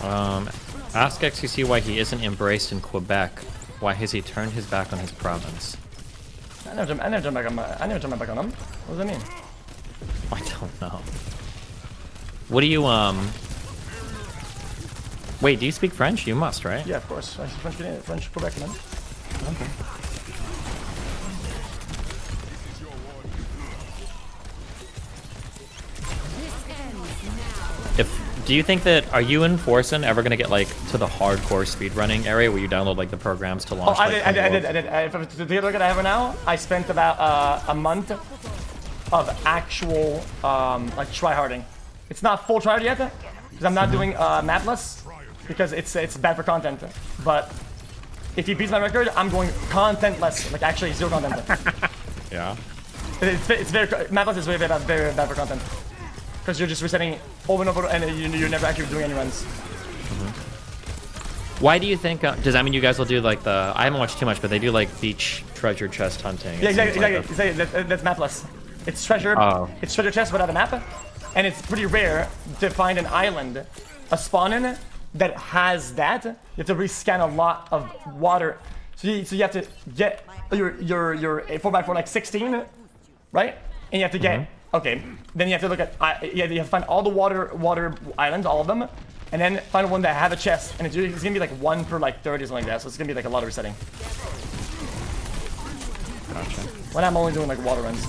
Ask XQC why he isn't embraced in Quebec. Why has he turned his back on his province? I never turned back on my back on him. What does that mean? I don't know. What do you, Wait, do you speak French? You must, right? Yeah, of course. I speak French Quebec, man. Okay. Do you think that, are you and Forsen ever gonna get like to the hardcore speedrunning area where you download like the programs to launch? Oh, I did. The look at I have now, I spent about a month of actual like tryharding. It's not full tryhard yet because I'm not doing mapless because it's bad for content. But if he beats my record, I'm going contentless, like actually zero content. Yeah. It's very mapless is very bad for content. Because you're just resetting over and over, and you're never actually doing any runs. Why do you think? Does that mean you guys will do like the? I haven't watched too much, but they do like beach treasure chest hunting. Yeah, exactly. That's mapless. It's treasure. Oh. It's treasure chest without a map, and it's pretty rare to find an island, a spawn in that has that. You have to rescan a lot of water, so you have to get your 4x4 like 16, right? And you have to get. Okay, then you have to look at you have to find all the water islands, all of them, and then find one that have a chest, and it's gonna be like 1 per like 30 or something like that. So it's gonna be like a lot of resetting. Gotcha. When I'm only doing like water runs.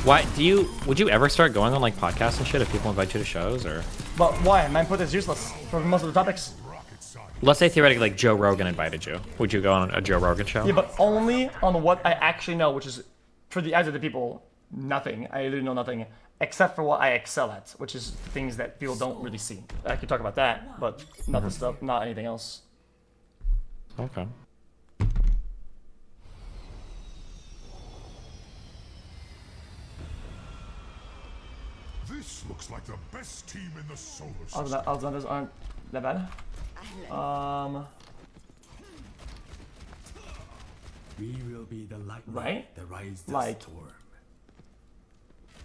Why do you? Would you ever start going on like podcasts and shit if people invite you to shows or? But why? My input is useless for most of the topics. Let's say theoretically like Joe Rogan invited you. Would you go on a Joe Rogan show? Yeah, but only on what I actually know, which is for the eyes of the people, nothing. I literally know nothing except for what I excel at, which is things that people don't really see. I could talk about that, but not the stuff, not anything else. Okay. This looks like the best team in the solar system. Outlanders aren't that bad. We will be the lightning Right? that rises the Like- storm.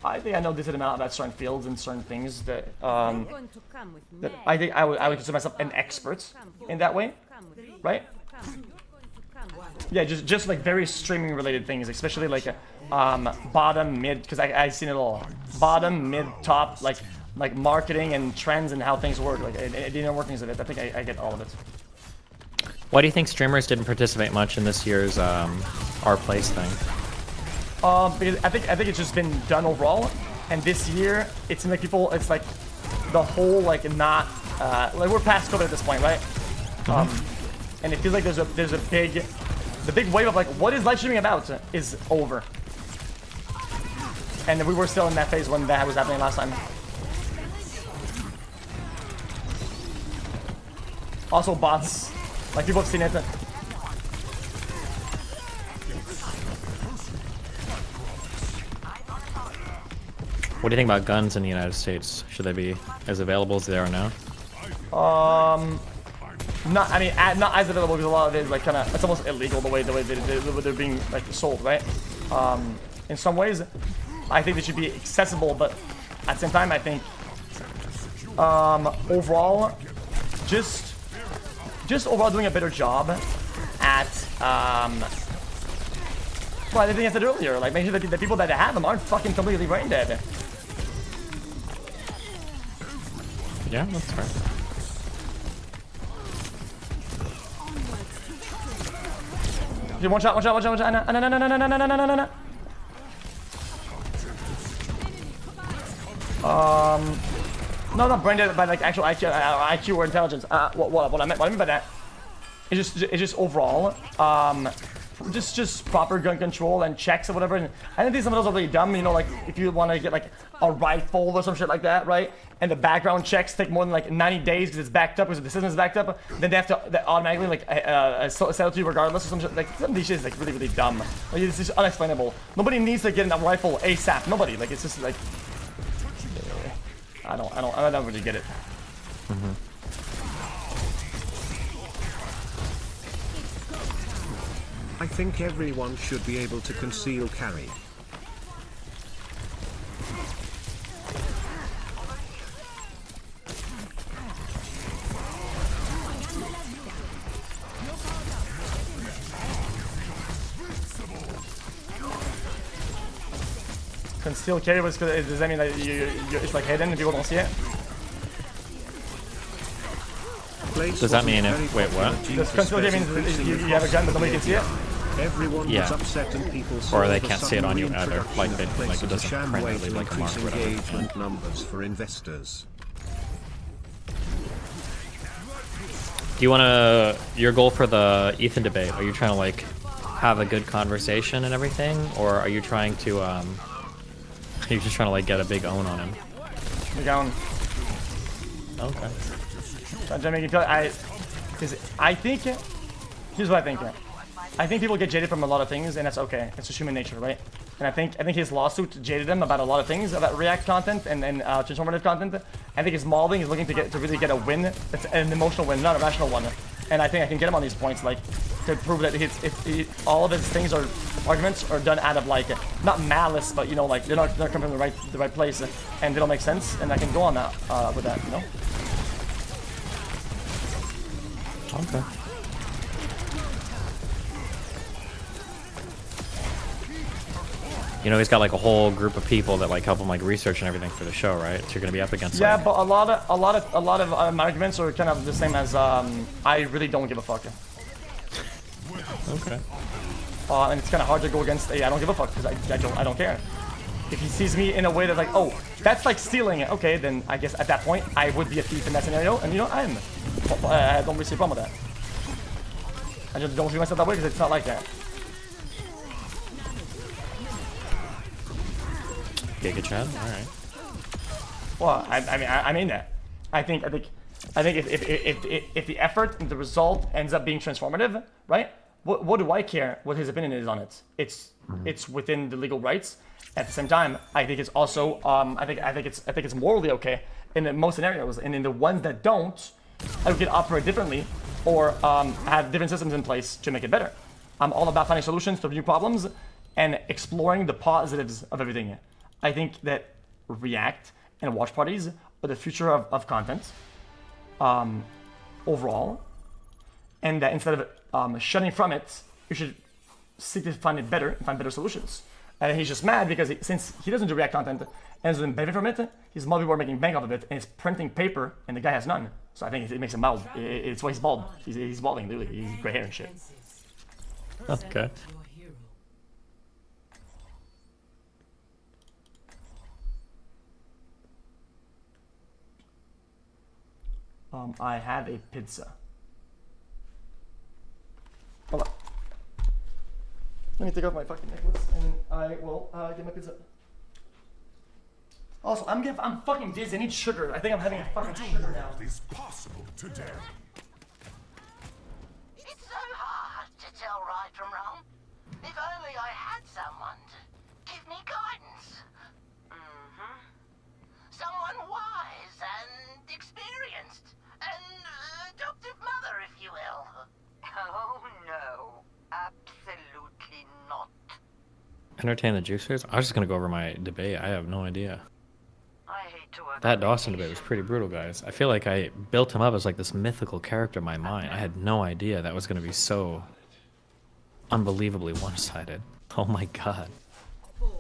I think I know this amount about certain fields and certain things that Going to come with that me. I think I would consider myself an expert in that way, Come with me. right? Come. Yeah, just like very streaming related things, especially like bottom, mid, because I've seen it all. Bottom, mid, top, like marketing and trends and how things work, like the inner workings of it. I think I get all of it. Why do you think streamers didn't participate much in this year's Our Place thing? Because I think it's just been done overall, and this year it's like people, it's like the whole like not like we're past COVID at this point, right? And it feels like there's a big wave of like what is live streaming about is over, and we were still in that phase when that was happening last time. Also bots, like people have seen it. What do you think about guns in the United States? Should they be as available as they are now? Not as available because a lot of it is like kind of it's almost illegal the way they're being like sold, right? In some ways, I think they should be accessible, but at the same time, I think overall, just overall doing a better job at well, I think I said earlier, like make sure that the people that have them aren't fucking completely brain dead. Yeah, that's fair. Dude, one shot. No. No, not brain dead, but like actual IQ or intelligence. What I mean by that is just overall, just proper gun control and checks or whatever. And I think some of those are really dumb. You know, like if you want to get like a rifle or some shit like that, right? And the background checks take more than like 90 days because it's backed up, because the system is backed up. Then they have to automatically like sell it to you regardless or some shit. Like some of these shit is like really dumb. Like it's just unexplainable. Nobody needs to get a rifle ASAP. Nobody. Like it's just like I don't really get it. I think everyone should be able to conceal carry. Conceal carry was good. Does that mean that it's like hidden and people don't see it? Does that mean if... Wait, what? Does conceal carry means you have a gun but nobody can see it? Everyone Yeah. was upset and people Or they saw the can't see it on you sudden either. introduction Like, of it places doesn't a sham print way and leave to like a mark increase or whatever. engagement numbers for investors. Do you want to... Your goal for the Ethan debate, are you trying to, like, have a good conversation and everything? Or are you trying to, Are you just trying to, like, get a big own on him? Big own. Okay. I think... Here's what I think. I think people get jaded from a lot of things, and that's okay. It's just human nature, right? And I think his lawsuit jaded him about a lot of things, about React content and transformative content. I think his modeling is looking to really get a win. It's an emotional win, not a rational one. And I think I can get him on these points, like to prove that all of his things are arguments are done out of like not malice, but you know, like they're coming from the right place, and they don't make sense. And I can go on that with that, you know. Okay. You know, he's got like a whole group of people that like help him like research and everything for the show, right? So you're gonna be up against. Yeah, like... but a lot of arguments are kind of the same as I really don't give a fuck. Okay. And it's kind of hard to go against I don't give a fuck because I don't care. If he sees me in a way that's like, oh, that's like stealing, okay, then I guess at that point I would be a thief in that scenario, and you know I am. I don't really see a problem with that. I just don't see myself that way because it's not like that. Giga Chad, all right. Well, I mean that. I think if the effort and the result ends up being transformative, right? What do I care what his opinion is on it? It's within the legal rights. At the same time, I think it's also I think it's morally okay in most scenarios, and in the ones that don't, I could operate differently or have different systems in place to make it better. I'm all about finding solutions to new problems and exploring the positives of everything. I think that React and watch parties are the future of content overall, and that instead of shunning from it, you should seek to find it better and find better solutions. And he's just mad because since he doesn't do React content and doesn't benefit from it, his multi people are making bank off of it, and he's printing paper, and the guy has none. So I think it makes him bald. It's why he's bald. He's balding, literally. He's gray hair and shit. Okay. I have a pizza. Hold on. Let me take off my fucking necklace and I will get my pizza. Also, I'm fucking dizzy. I need sugar. I think I'm having a fucking sugar now. Is possible today. It's so hard to tell right from wrong. If only I had someone to give me guidance. Someone wise and experienced. An adoptive mother, if you will. Oh no, absolutely not. Entertain the juicers? I was just gonna go over my debate. I have no idea. I hate to work That Dawson debate was pretty brutal, guys. I feel like I built him up as like this mythical character in my mind. I had no idea that was gonna be so unbelievably one-sided. Oh my god.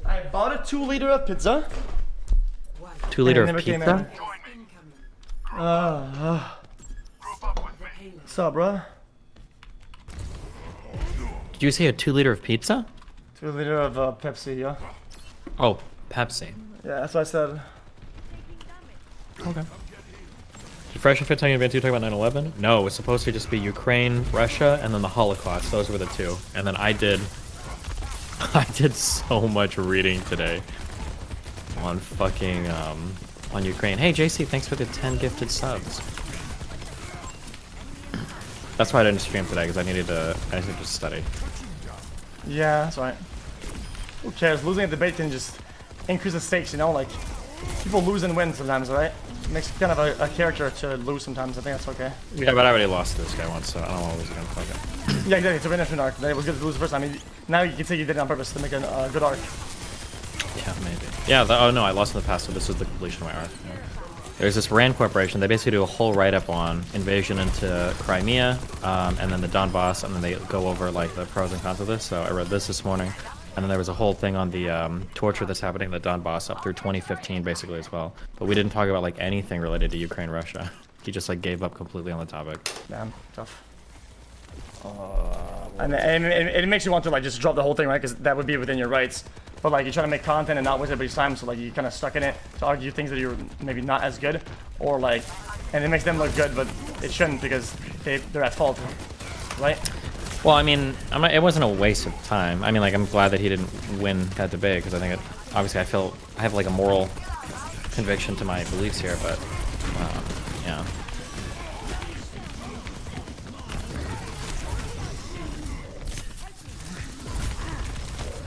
I bought a 2-liter of pizza. 2 liter And it of never pizza? What's up, bro? Did you say a 2 liter of pizza? 2-liter of Pepsi, yeah. Oh, Pepsi. Yeah, that's what I said. Okay. Did Fresh and Fit talking about 9/11? No, it was supposed to just be Ukraine, Russia, and then the Holocaust. Those were the two. And then I did so much reading today on fucking on Ukraine. Hey JC, thanks for the 10 gifted subs. That's why I didn't stream today, because I needed to just study. Yeah, that's right. Who cares? Losing a debate can just increase the stakes, you know? Like, people lose and win sometimes, right? It makes kind of a character to lose sometimes. I think that's okay. Yeah, but I already lost this guy once, so I don't want to lose again. Fuck it. Yeah, exactly. It's a redemption arc. That it was good to lose the first time. I mean, now you can say you did it on purpose to make a good arc. Yeah, maybe. Yeah, oh no, I lost in the past, so this is the completion of my arc. Yeah. There's this Rand Corporation. They basically do a whole write-up on invasion into Crimea, and then the Donbass, and then they go over like the pros and cons of this. So I read this morning, and then there was a whole thing on the torture that's happening in the Donbass up through 2015, basically as well. But we didn't talk about like anything related to Ukraine, Russia. He just like gave up completely on the topic. Damn, tough. And it makes you want to like just drop the whole thing, right? Because that would be within your rights. But like you're trying to make content and not waste everybody's time, so like you're kind of stuck in it to argue things that you're maybe not as good, or like, and it makes them look good, but it shouldn't because they're at fault, right? Well, I mean, it wasn't a waste of time. I mean, like I'm glad that he didn't win that debate because I think obviously I have like a moral conviction to my beliefs here, but yeah.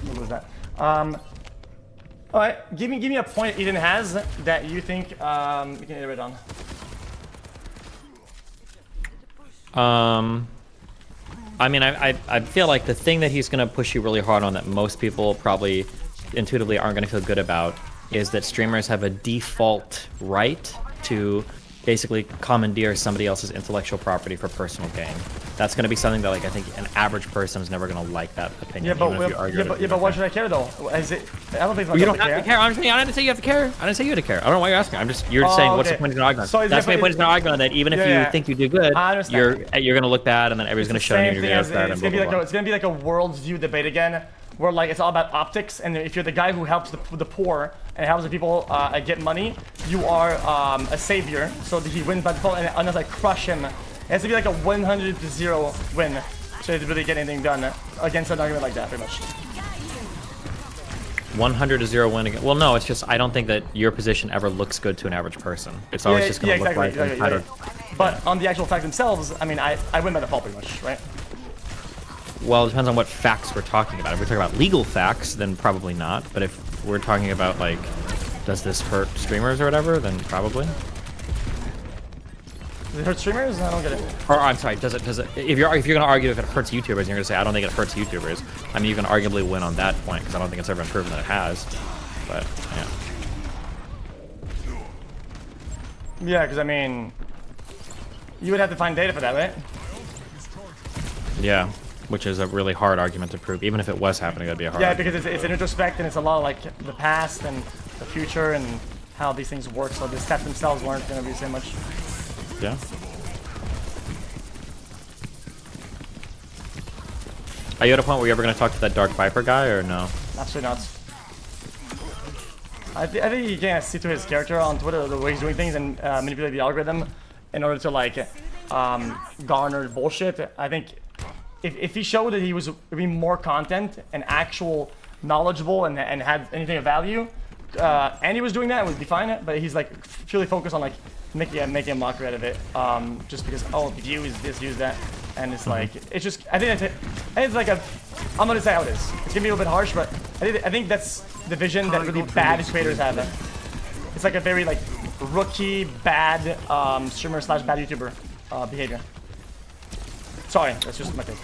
What was that? All right, give me a point Eden has that you think we can iterate on. I mean, I feel like the thing that he's gonna push you really hard on that most people probably intuitively aren't gonna feel good about is that streamers have a default right to basically commandeer somebody else's intellectual property for personal gain. That's going to be something that, like, I think an average person is never going to like that opinion. Yeah, but why should I care though? Is it? I don't think. You don't have to care. I didn't say you have to care. I didn't say you had to care. I don't know why you're asking. You're just saying what's the point of an argument? So that's my point of an argument. That even if you think you do good, you're going to look bad, and then everybody's going to show you. It's going to be like a worldview debate again, where like it's all about optics, and if you're the guy who helps the poor and helps the people get money, you are a savior. So he wins by default, and unless I crush him, it has to be like a 100-0 win to really get anything done against an argument like that, pretty much. 100-0 win again. Well, no, it's just I don't think that your position ever looks good to an average person. It's always just going to look like entitled. But on the actual facts themselves, I mean, I win by default pretty much, right? Well, it depends on what facts we're talking about. If we're talking about legal facts, then probably not. But if we're talking about, like, does this hurt streamers or whatever, then probably. Does it hurt streamers? I don't get it. Or I'm sorry, does it? If you're gonna argue if it hurts YouTubers, and you're gonna say I don't think it hurts YouTubers. I mean, you can arguably win on that point because I don't think it's ever been proven that it has. But yeah. Yeah, because I mean, you would have to find data for that, right? Yeah. Which is a really hard argument to prove. Even if it was happening, that'd be a hard argument. Because it's an introspect and it's a lot of like the past and the future and how these things work. So the stats themselves weren't going to be so much. Yeah. Are you at a point where you're ever going to talk to that Dark Viper guy or no? Absolutely not. I think you can see to his character on Twitter the way he's doing things and manipulate the algorithm in order to like garner bullshit. I think if he showed that he was doing more content and actual knowledgeable and had anything of value, and he was doing that, it would be fine. But he's like purely focused on like making a mockery out of it, just because views this, use that, and it's like it's just I think it's like I'm gonna say how it is. It's gonna be a little bit harsh, but I think that's the vision that really bad creators have. It's like a very like rookie bad streamer / bad YouTuber behavior. Sorry, that's just my take.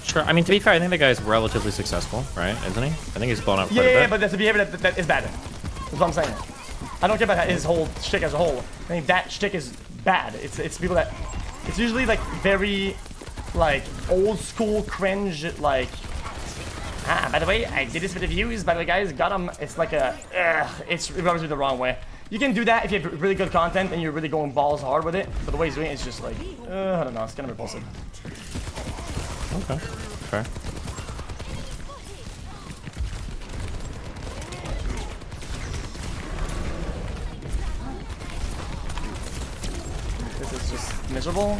Sure. I mean, to be fair, I think the guy's relatively successful, right? Isn't he? I think he's blown up quite a bit. Yeah, but that's a behavior that is bad. That's what I'm saying. I don't care about his whole shtick as a whole. I think that shtick is bad. It's people that... It's usually, like, very, like, old school cringe, like... by the way, I did this for the views. By the way, guys, got him. It's like a... it rubs me the wrong way. You can do that if you have really good content and you're really going balls hard with it. But the way he's doing it is just like... I don't know. It's kind of repulsive. Okay, fair. This is just miserable.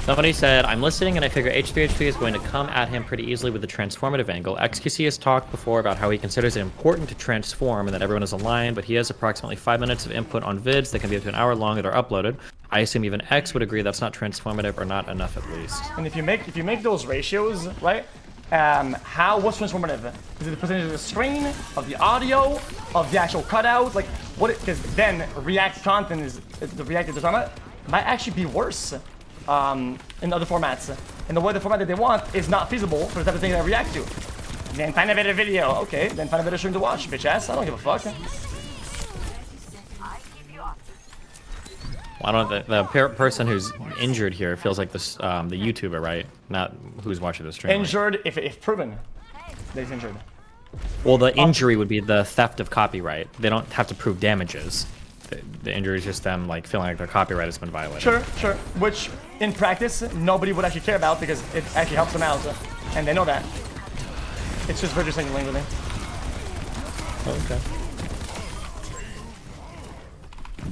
Somebody said, I'm listening and I figure H3H3 is going to come at him pretty easily with the transformative angle. XQC has talked before about how he considers it important to transform and that everyone is aligned, but he has approximately 5 minutes of input on vids that can be up to an hour long that are uploaded. I assume even X would agree that's not transformative or not enough at least. And if you make those ratios, right? What's transformative? Is it the percentage of the screen, of the audio, of the actual cutout? Like what? Because then React content is the React you're talking about might actually be worse in other formats. And the way the format that they want is not feasible for the type of thing that I react to. Then find a better video. Okay, then find a better stream to watch, bitch ass. I don't give a fuck. Well, I don't know, the person who's injured here feels like this, the YouTuber, right? Not who's watching the stream. Injured if proven that he's injured. Well, the injury would be the theft of copyright. They don't have to prove damages. The injury is just them like feeling like their copyright has been violated. Sure. Which, in practice, nobody would actually care about because it actually helps them out, and they know that. It's just virtue signaling, really. Okay.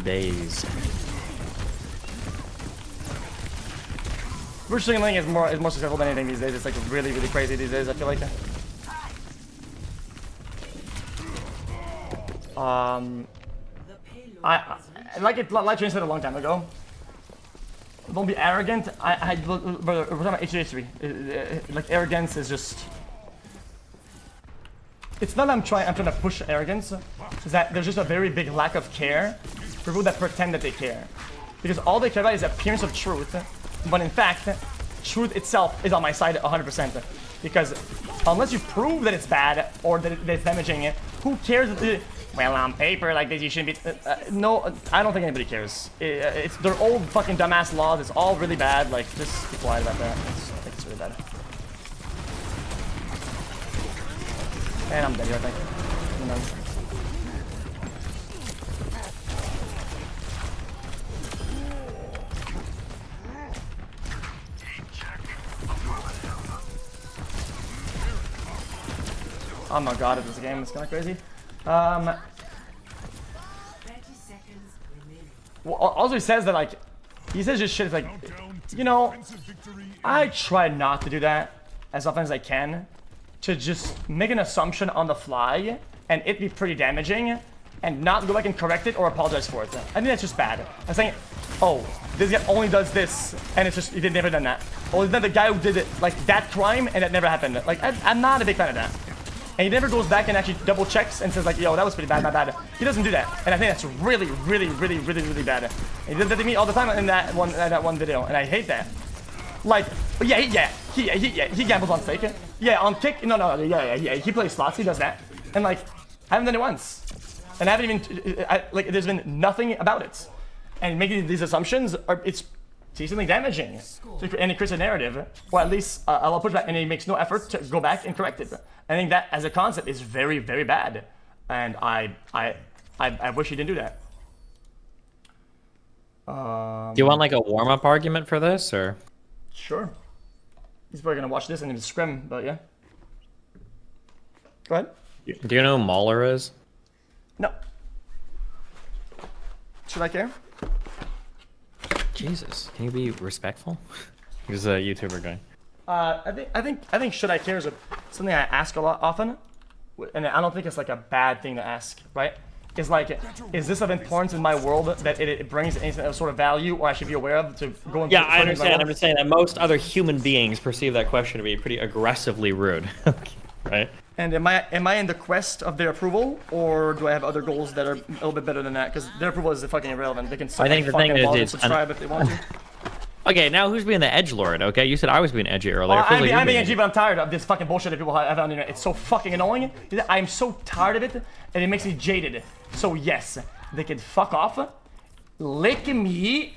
Days. Virtue signaling is more successful than anything these days. It's like really crazy these days. I feel like. I like it. Like you said a long time ago. Don't be arrogant. We're talking about H3. Like arrogance is just. It's not that I'm trying to push arrogance. It's that there's just a very big lack of care for people that pretend that they care, because all they care about is the appearance of truth. But in fact, truth itself is on my side 100%. Because unless you prove that it's bad or that it's damaging, who cares? Well, on paper, like this, you shouldn't be. No, I don't think anybody cares. It's they're old fucking dumbass laws. It's all really bad. Like, just be quiet about that. I think it's really bad. And I'm dead here, I think. You know. Oh my god, this game is kind of crazy. 30 seconds remaining. Well, also he says that, like, he says just shit. It's like, you know, I try not to do that as often as I can, to just make an assumption on the fly and it be pretty damaging and not go back and correct it or apologize for it. I think that's just bad. I'm saying, oh, this guy only does this and it's just, he never done that. Or is that the guy who did it, like, that crime and it never happened? Like, I'm not a big fan of that. And he never goes back and actually double checks and says like, yo, that was pretty bad, my bad. He doesn't do that. And I think that's really bad. And he did that to me all the time in that one video, and I hate that. Like, he gambles on fake. Yeah, on kick, yeah, he plays slots, he does that. And like, I haven't done it once. And I haven't even, like, there's been nothing about it. And making these assumptions, it's decently damaging. And it creates a narrative, or at least I'll push back, and he makes no effort to go back and correct it. I think that as a concept is very bad, and I wish he didn't do that. Do you want like a warm-up argument for this, or? Sure. He's probably gonna watch this and just scrim, but yeah. Go ahead. Do you know who Mahler is? No. Should I care? Jesus, can you be respectful? He's a YouTuber guy. I think should I care is something I ask a lot often, and I don't think it's like a bad thing to ask, right? It's like, is this of importance in my world that it brings any sort of value, or I should be aware of to go and. Yeah, I understand. I'm just saying that most other human beings perceive that question to be pretty aggressively rude, right? And am I in the quest of their approval, or do I have other goals that are a little bit better than that? Because their approval is fucking irrelevant. They can suck my fucking balls and subscribe if they want to. Okay, now who's being the edgelord? Okay, you said I was being edgy earlier. I'm being edgy, but I'm tired of this fucking bullshit that people have on the internet. It's so fucking annoying. I'm so tired of it, and it makes me jaded. So yes, they can fuck off, lick me,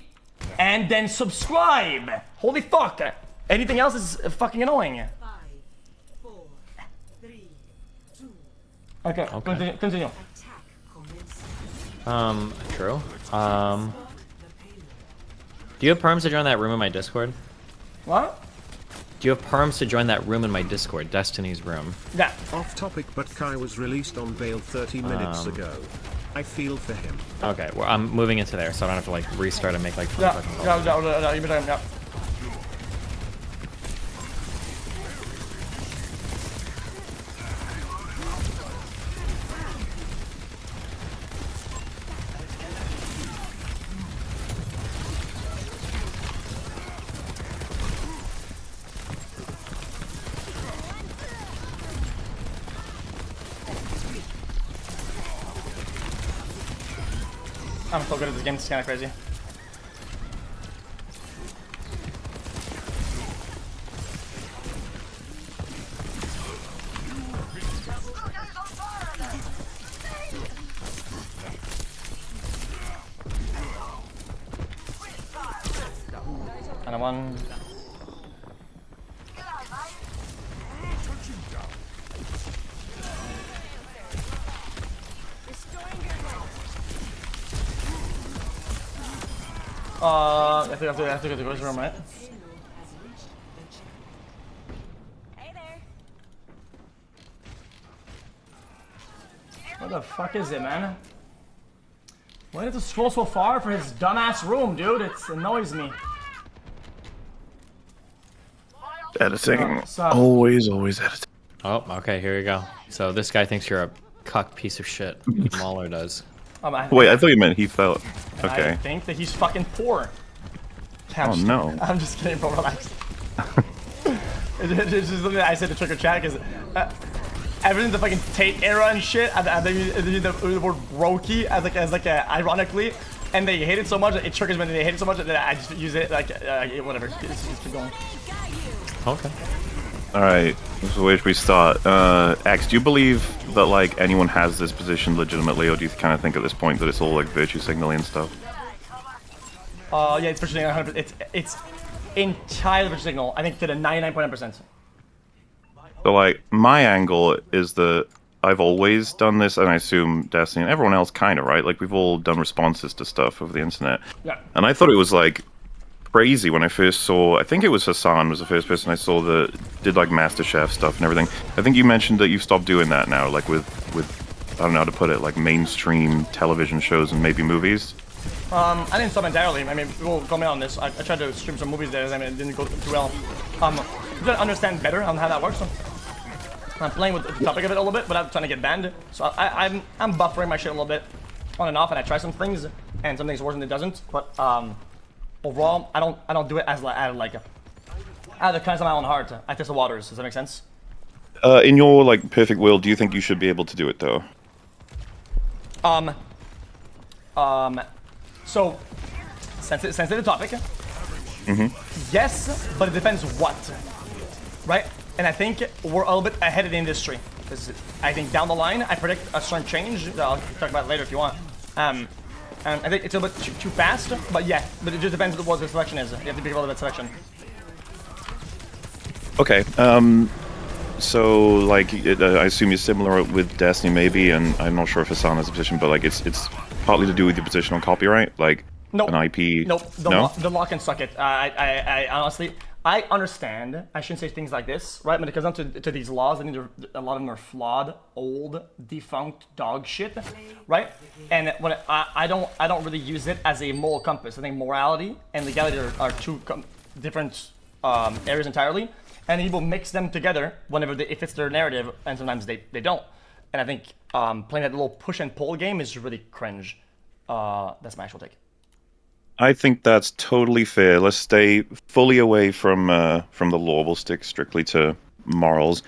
and then subscribe. Holy fuck! Anything else is fucking annoying. 5, 4, 3, 2. Okay. Continue. Attack commences. True. Do you have perms to join that room in my Discord? What? Do you have perms to join that room in my Discord, Destiny's room? Yeah. Off topic, but Kai was released on bail 30 minutes ago. I feel for him. Okay, well, I'm moving into there, so I don't have to like restart and make like 20 fucking calls. No, give me time, yeah. I'm so good at this game, it's kind of crazy. Come on. I have to go to the room, right? Hey there. Where the fuck is it, man? Why did it scroll so far for his dumbass room, dude? It annoys me. Editing. Sup? Always editing. Oh, okay, here you go. So this guy thinks you're a cuck piece of shit. Mauler does. Wait, I thought you meant he felt. I Okay. think that he's fucking poor. Oh no. I'm just kidding, bro. Relax. It's just something that I said to Trick or Chat because ever since the fucking Tate era and shit, they use the word brokey as like a ironically, and they hate it so much. It triggers me. They hate it so much that I just use it like whatever. Just keep going. Okay. Alright, so where should we start? X, do you believe that like anyone has this position legitimately, or do you kind of think at this point that it's all like virtue signaling and stuff? Yeah, it's virtue signal. 100%. It's entirely virtue signal. I think to the 99.9%. So like, my angle is that I've always done this, and I assume Destiny and everyone else kind of, right? Like, we've all done responses to stuff over the internet. Yeah. And I thought it was like crazy when I first saw, I think it was Hassan was the first person I saw that did like MasterChef stuff and everything. I think you mentioned that you've stopped doing that now, like with I don't know how to put it, like mainstream television shows and maybe movies. I didn't stop entirely. I mean, people comment on this. I tried to stream some movies there. I mean, it didn't go too well. I'm trying to understand better on how that works. So I'm playing with the topic of it a little bit, but I'm trying to get banned. So I'm buffering my shit a little bit on and off, and I try some things, and some things work and it doesn't. But overall, I don't do it as out of the kindness of my own heart. I test the waters. Does that make sense? In your like perfect world, do you think you should be able to do it though? So sensitive topic. Yes, but it depends what, right? And I think we're a little bit ahead of the industry. I think down the line, I predict a certain change. That I'll talk about it later if you want. And I think it's a little bit too fast, but yeah. But it just depends on what the selection is. You have to be able to that selection. Okay. So like, I assume you're similar with Destiny maybe, and I'm not sure if Hassan has a position, but like it's partly to do with your position on copyright, like Nope. an IP. Nope. No? The law can suck it. I honestly, I understand. I shouldn't say things like this, right? When it comes down to these laws, I think a lot of them are flawed, old, defunct dog shit, right? And when I don't really use it as a moral compass. I think morality and legality are two different areas entirely, and people mix them together whenever it fits their narrative, and sometimes they don't. And I think playing that little push and pull game is really cringe. That's my actual take. I think that's totally fair. Let's stay fully away from the law. We'll stick strictly to morals.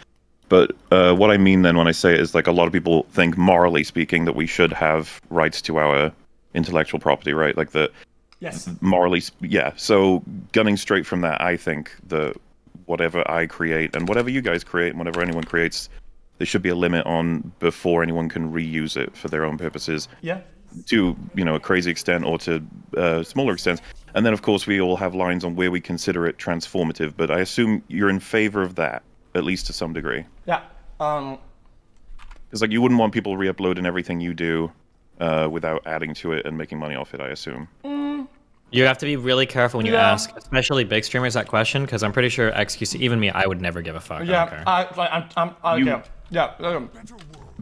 But what I mean then when I say it is like a lot of people think, morally speaking, that we should have rights to our intellectual property, right? Like that. Yes. Morally, yeah. So gunning straight from that, I think that whatever I create and whatever you guys create and whatever anyone creates, there should be a limit on before anyone can reuse it for their own purposes. Yeah. To a crazy extent or to smaller extents, and then of course we all have lines on where we consider it transformative. But I assume you're in favor of that, at least to some degree. Yeah. It's like you wouldn't want people re-uploading everything you do without adding to it and making money off it, I assume. You have to be really careful when you ask, especially big streamers, that question, because I'm pretty sure XQC, even me, I would never give a fuck. Yeah. I don't care. Yeah.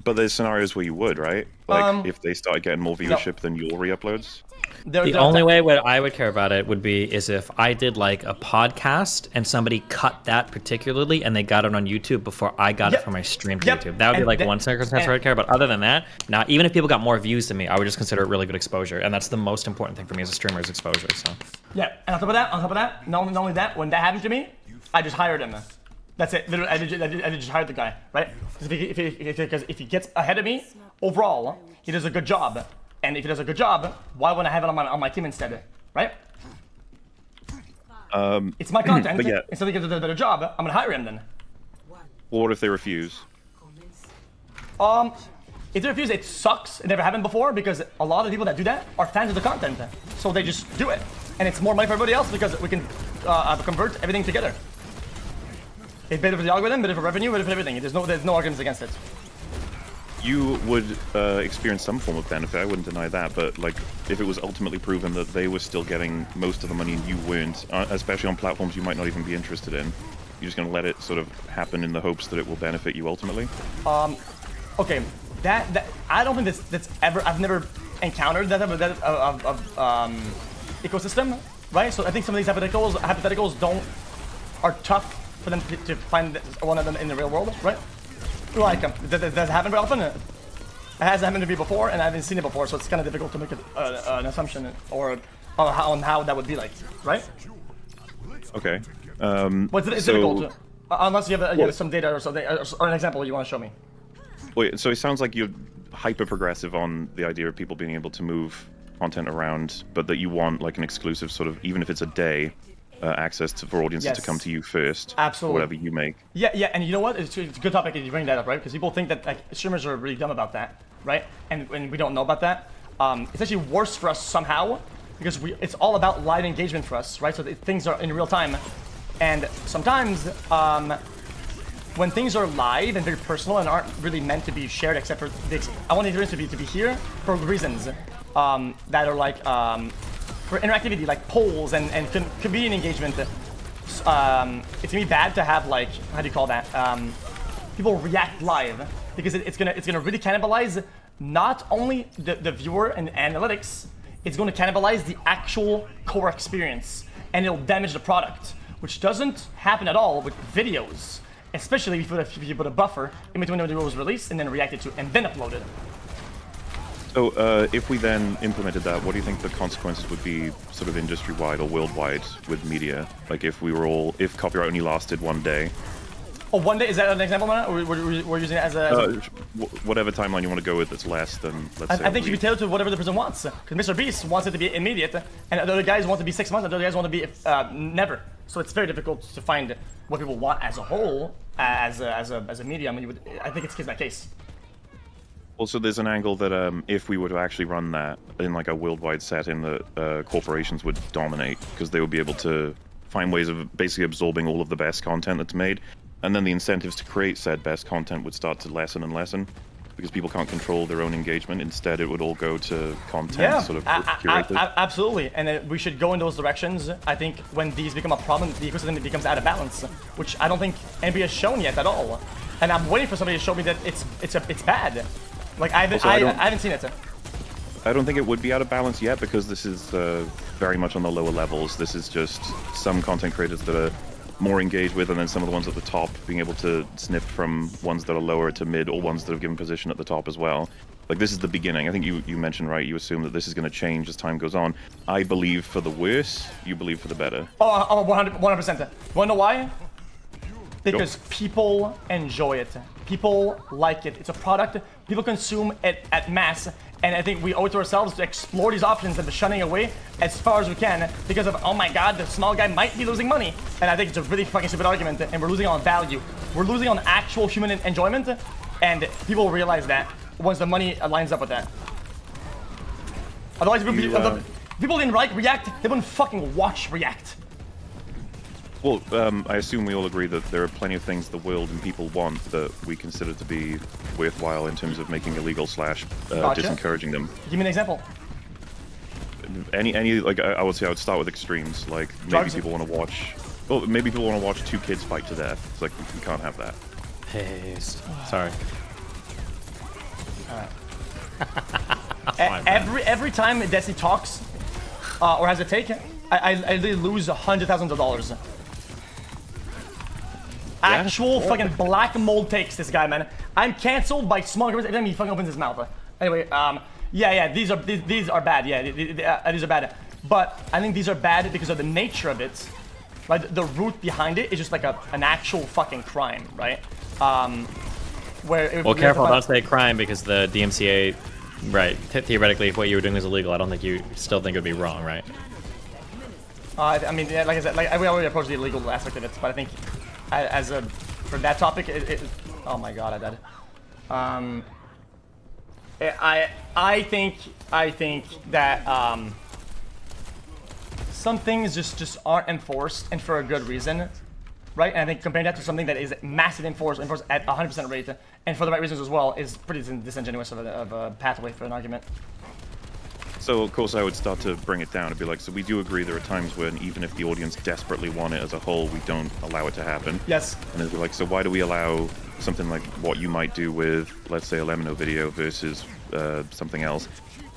But there's scenarios where you would, right? Like if they start getting more viewership than your re-uploads. The only way I would care about it would be is if I did like a podcast and somebody cut that particularly and they got it on YouTube before I got it for my stream to YouTube. That would be like one circumstance where I'd care. But other than that, now even if people got more views than me, I would just consider it really good exposure, and that's the most important thing for me as a streamer is exposure. So. Yeah, and on top of that, not only that, when that happened to me, I just hired him. That's it. Literally, I just hired the guy, right? Because if he gets ahead of me, overall, he does a good job. And if he does a good job, why wouldn't I have it on my team instead, right? It's my content. But yeah. Instead of he does a better job, I'm gonna hire him then. Or what if they refuse? If they refuse, it sucks. It never happened before because a lot of people that do that are fans of the content, so they just do it, and it's more money for everybody else because we can convert everything together. It's better for the algorithm, better for revenue, better for everything. There's no arguments against it. You would experience some form of benefit. I wouldn't deny that, but like if it was ultimately proven that they were still getting most of the money and you weren't, especially on platforms you might not even be interested in, you're just going to let it sort of happen in the hopes that it will benefit you ultimately. Okay, that I don't think that's ever. I've never encountered that type of ecosystem, right? So I think some of these hypotheticals are tough for them to find one of them in the real world, right? Like, does it happen very often? It hasn't happened to me before, and I haven't seen it before, so it's kind of difficult to make an assumption or on how that would be like, right? Okay. But it's difficult, unless you have some data or something, or an example you want to show me. Wait, so it sounds like you're hyper progressive on the idea of people being able to move content around, but that you want like an exclusive sort of, even if it's a day, access for audiences to come to you first. Absolutely. For whatever you make. Yeah, and you know what? It's a good topic that you bring that up, right? Because people think that like streamers are really dumb about that, right? And we don't know about that. It's actually worse for us somehow because it's all about live engagement for us, right? So things are in real time, and sometimes when things are live and very personal and aren't really meant to be shared, except for I want the experience to be here for reasons that are like. For interactivity, like polls and convenient engagement, it's gonna be bad to have like, how do you call that? People react live because it's gonna really cannibalize not only the viewer and analytics, it's gonna cannibalize the actual core experience and it'll damage the product, which doesn't happen at all with videos, especially if you put a buffer in between when the video was released and then react it to and then upload it. So if we then implemented that, what do you think the consequences would be sort of industry-wide or worldwide with media? Like if copyright only lasted one day? Oh, one day? Is that an example, man? Or we're using it as a... whatever timeline you want to go with that's less than, let's say... I think you can tailor to whatever the person wants. Because Mr. Beast wants it to be immediate, and the other guys want it to be 6 months, and the other guys want to be never. So it's very difficult to find what people want as a whole, as a medium. I think it's case by case. Also, there's an angle that if we were to actually run that in like a worldwide setting, that corporations would dominate because they would be able to find ways of basically absorbing all of the best content that's made, and then the incentives to create said best content would start to lessen and lessen because people can't control their own engagement. Instead, it would all go to content sort of curated. Absolutely, and we should go in those directions. I think when these become a problem, the ecosystem becomes out of balance, which I don't think anybody has shown yet at all. And I'm waiting for somebody to show me that it's bad. Like I haven't seen it. I don't think it would be out of balance yet because this is very much on the lower levels. This is just some content creators that are more engaged with, and then some of the ones at the top being able to sniff from ones that are lower to mid or ones that have given position at the top as well. Like this is the beginning. I think you mentioned, right, you assume that this is going to change as time goes on. I believe for the worse, you believe for the better. Oh, 100%. Want to know why? Because people enjoy it. People like it. It's a product. People consume it at mass. And I think we owe it to ourselves to explore these options and shunning away as far as we can because of, oh my god, the small guy might be losing money. And I think it's a really fucking stupid argument, and we're losing on value. We're losing on actual human enjoyment, and people realize that once the money lines up with that. Otherwise, people didn't like React, they wouldn't fucking watch React. Well, I assume we all agree that there are plenty of things the world and people want that we consider to be worthwhile in terms of making illegal / disencouraging them. Give me an example. Any like I would say I would start with extremes. Like maybe people want to watch. Well, maybe people want to watch 2 kids fight to death. It's like we can't have that. Paste. Sorry. Every time Desi talks or has a take, I literally lose $100,000. Actual fucking black mold takes, this guy, man. I'm canceled by small groups every time he fucking opens his mouth. Anyway, yeah, these are bad. Yeah, these are bad. But I think these are bad because of the nature of it. Right, the root behind it is just like an actual fucking crime, right? Well, careful, don't say crime because the DMCA, right? Theoretically, if what you were doing was illegal, I don't think you still think it would be wrong, right? I mean, yeah, like I said, we already approached the illegal aspect of it, but I think for that topic, oh my god, I died. I think that some things just aren't enforced, and for a good reason, right? And I think comparing that to something that is massively enforced at 100% rate, and for the right reasons as well, is pretty disingenuous of a pathway for an argument. So of course I would start to bring it down and be like, so we do agree there are times when even if the audience desperately want it as a whole, we don't allow it to happen. Yes. And it'd be like, so why do we allow something like what you might do with, let's say, a Lemino video versus something else?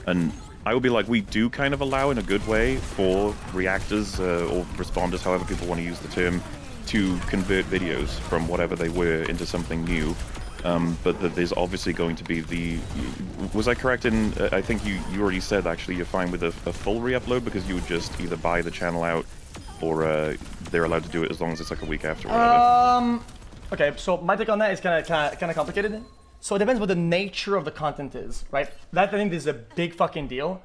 And I would be like, we do kind of allow in a good way for reactors or responders, however people want to use the term, to convert videos from whatever they were into something new. But that there's obviously going to be the... Was I correct in... I think you already said, actually, you're fine with a full re-upload because you would just either buy the channel out or they're allowed to do it as long as it's like a week after or whatever. Okay, so my take on that is kind of complicated. So it depends what the nature of the content is, right? That, I think, is a big fucking deal.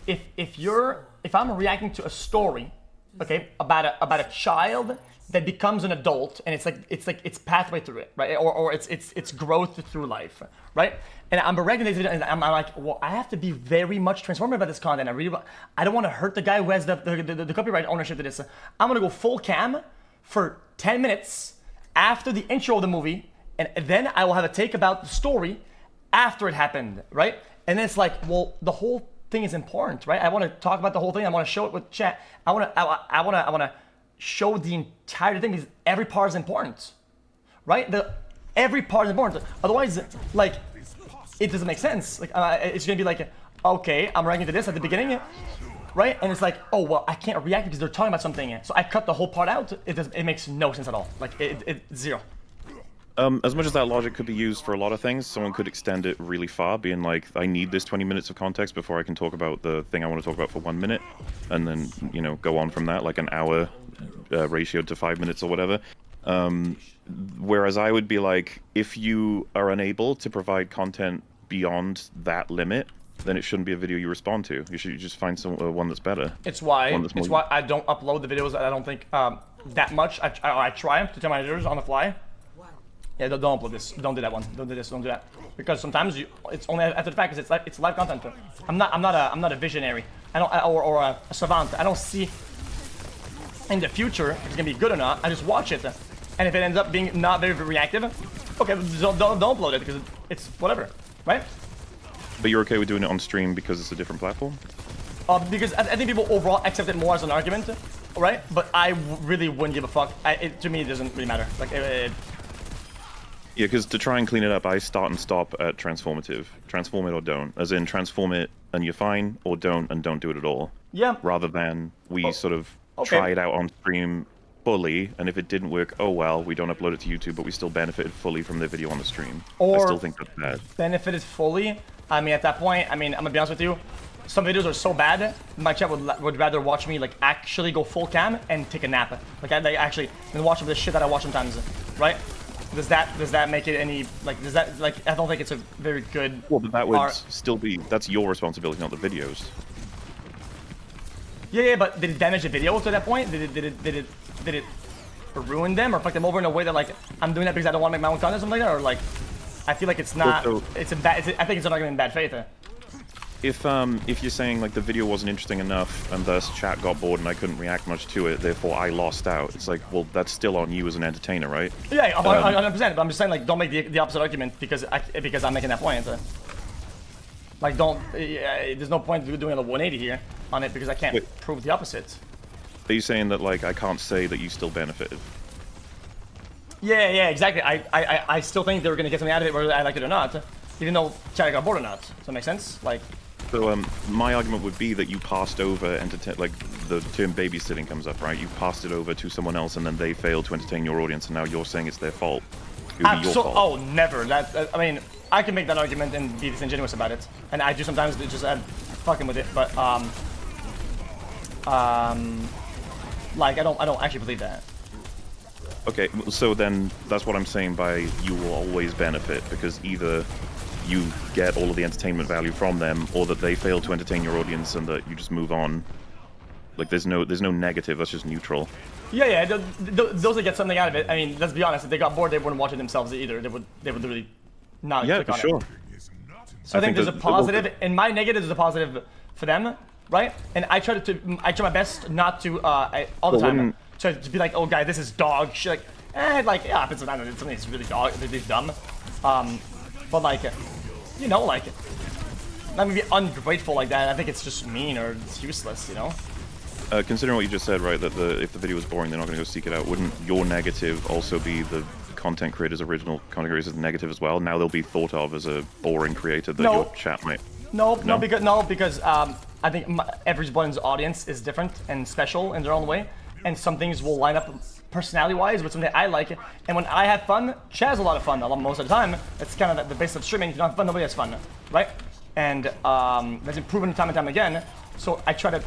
If I'm reacting to a story, okay, about a child that becomes an adult, and it's like its pathway through it, right? Or it's growth through life, right? And I'm reacting to this video, and I'm like, well, I have to be very much transformative about this content. I don't want to hurt the guy who has the copyright ownership to this. I'm gonna go full cam for 10 minutes after the intro of the movie, and then I will have a take about the story after it happened, right? And then it's like, well, the whole thing is important, right? I want to talk about the whole thing. I want to show it with chat. I want to show the entire thing because every part is important, right? Every part is important. Otherwise, like, it doesn't make sense. Like, it's gonna be like, okay, I'm reacting to this at the beginning, right? And it's like, oh well, I can't react because they're talking about something, so I cut the whole part out. It makes no sense at all. Like, zero. As much as that logic could be used for a lot of things, someone could extend it really far, being like, I need this 20 minutes of context before I can talk about the thing I want to talk about for 1 minute, and then, you know, go on from that, like an hour ratioed to 5 minutes or whatever. Whereas I would be like, if you are unable to provide content beyond that limit, then it shouldn't be a video you respond to. You should just find one that's better. It's why I don't upload the videos that I don't think that much. I try to tell my editors on the fly. Yeah, don't upload this. Don't do that one. Don't do this. Don't do that. Because sometimes it's only after the fact because it's live content. I'm not a visionary. Or a savant. I don't see in the future if it's gonna be good or not. I just watch it, and if it ends up being not very reactive, okay, don't upload it because it's whatever, right? But you're okay with doing it on stream because it's a different platform? Because I think people overall accept it more as an argument, right? But I really wouldn't give a fuck. To me, it doesn't really matter. Like, yeah, because to try and clean it up, I start and stop at transformative. Transform it or don't. As in, transform it and you're fine, or don't and don't do it at all. Yeah. Rather than we sort of try it out on stream fully, and if it didn't work, oh well, we don't upload it to YouTube, but we still benefited fully from the video on the stream. I still think that's bad. Benefited fully? I mean, at that point, I'm gonna be honest with you, some videos are so bad, my chat would rather watch me, like, actually go full cam and take a nap. Like, I actually, than watch the shit that I watch sometimes, right? Does that make it any, like, I don't think it's a very good... Well, but that would still be, that's your responsibility, not the videos. Yeah, but did it damage the video to that point? Did it ruin them or fuck them over in a way that, like, I'm doing that because I don't want to make my own content or something like that? Or, like, I feel like it's not, I think it's not in bad faith. If you're saying, like, the video wasn't interesting enough and thus chat got bored and I couldn't react much to it, therefore I lost out, it's like, well, that's still on you as an entertainer, right? Yeah, 100%, but I'm just saying, like, don't make the opposite argument because I'm making that point. Like, there's no point doing a 180 here on it because I can't prove the opposite. Are you saying that, like, I can't say that you still benefited? Yeah, exactly. I still think they were going to get something out of it whether I like it or not, even though chat got bored or not. Does that make sense? Like... So, my argument would be that you passed over, like, the term babysitting comes up, right? You passed it over to someone else and then they failed to entertain your audience and now you're saying it's their fault. It would be your fault. Oh, never. I mean, I can make that argument and be disingenuous about it. And I do sometimes just add fucking with it, but, like, I don't actually believe that. Okay, so then that's what I'm saying by you will always benefit, because either you get all of the entertainment value from them, or that they fail to entertain your audience and that you just move on. Like, there's no negative, that's just neutral. Yeah, those that get something out of it, I mean, let's be honest, if they got bored, they wouldn't watch it themselves either. They would literally not click on it. Yeah, for sure. So I think there's a positive, and my negative is a positive for them, right? And I try my best not to all the time try to be like, oh, guy, this is dog shit. Like, yeah, if it's something that's really really dumb, but like, you know, like, not gonna be ungrateful like that. I think it's just mean or it's useless, you know. Considering what you just said, right, that if the video was boring, they're not going to go seek it out. Wouldn't your negative also be the content creator's original content creator's negative as well? Now they'll be thought of as a boring creator that your chat might. No, because I think everyone's audience is different and special in their own way, and some things will line up personality-wise with something I like. And when I have fun, chat has a lot of fun. Most of the time, it's kind of the basis of streaming. If you don't have fun, nobody has fun, right? And that's been proven time and time again. So I try to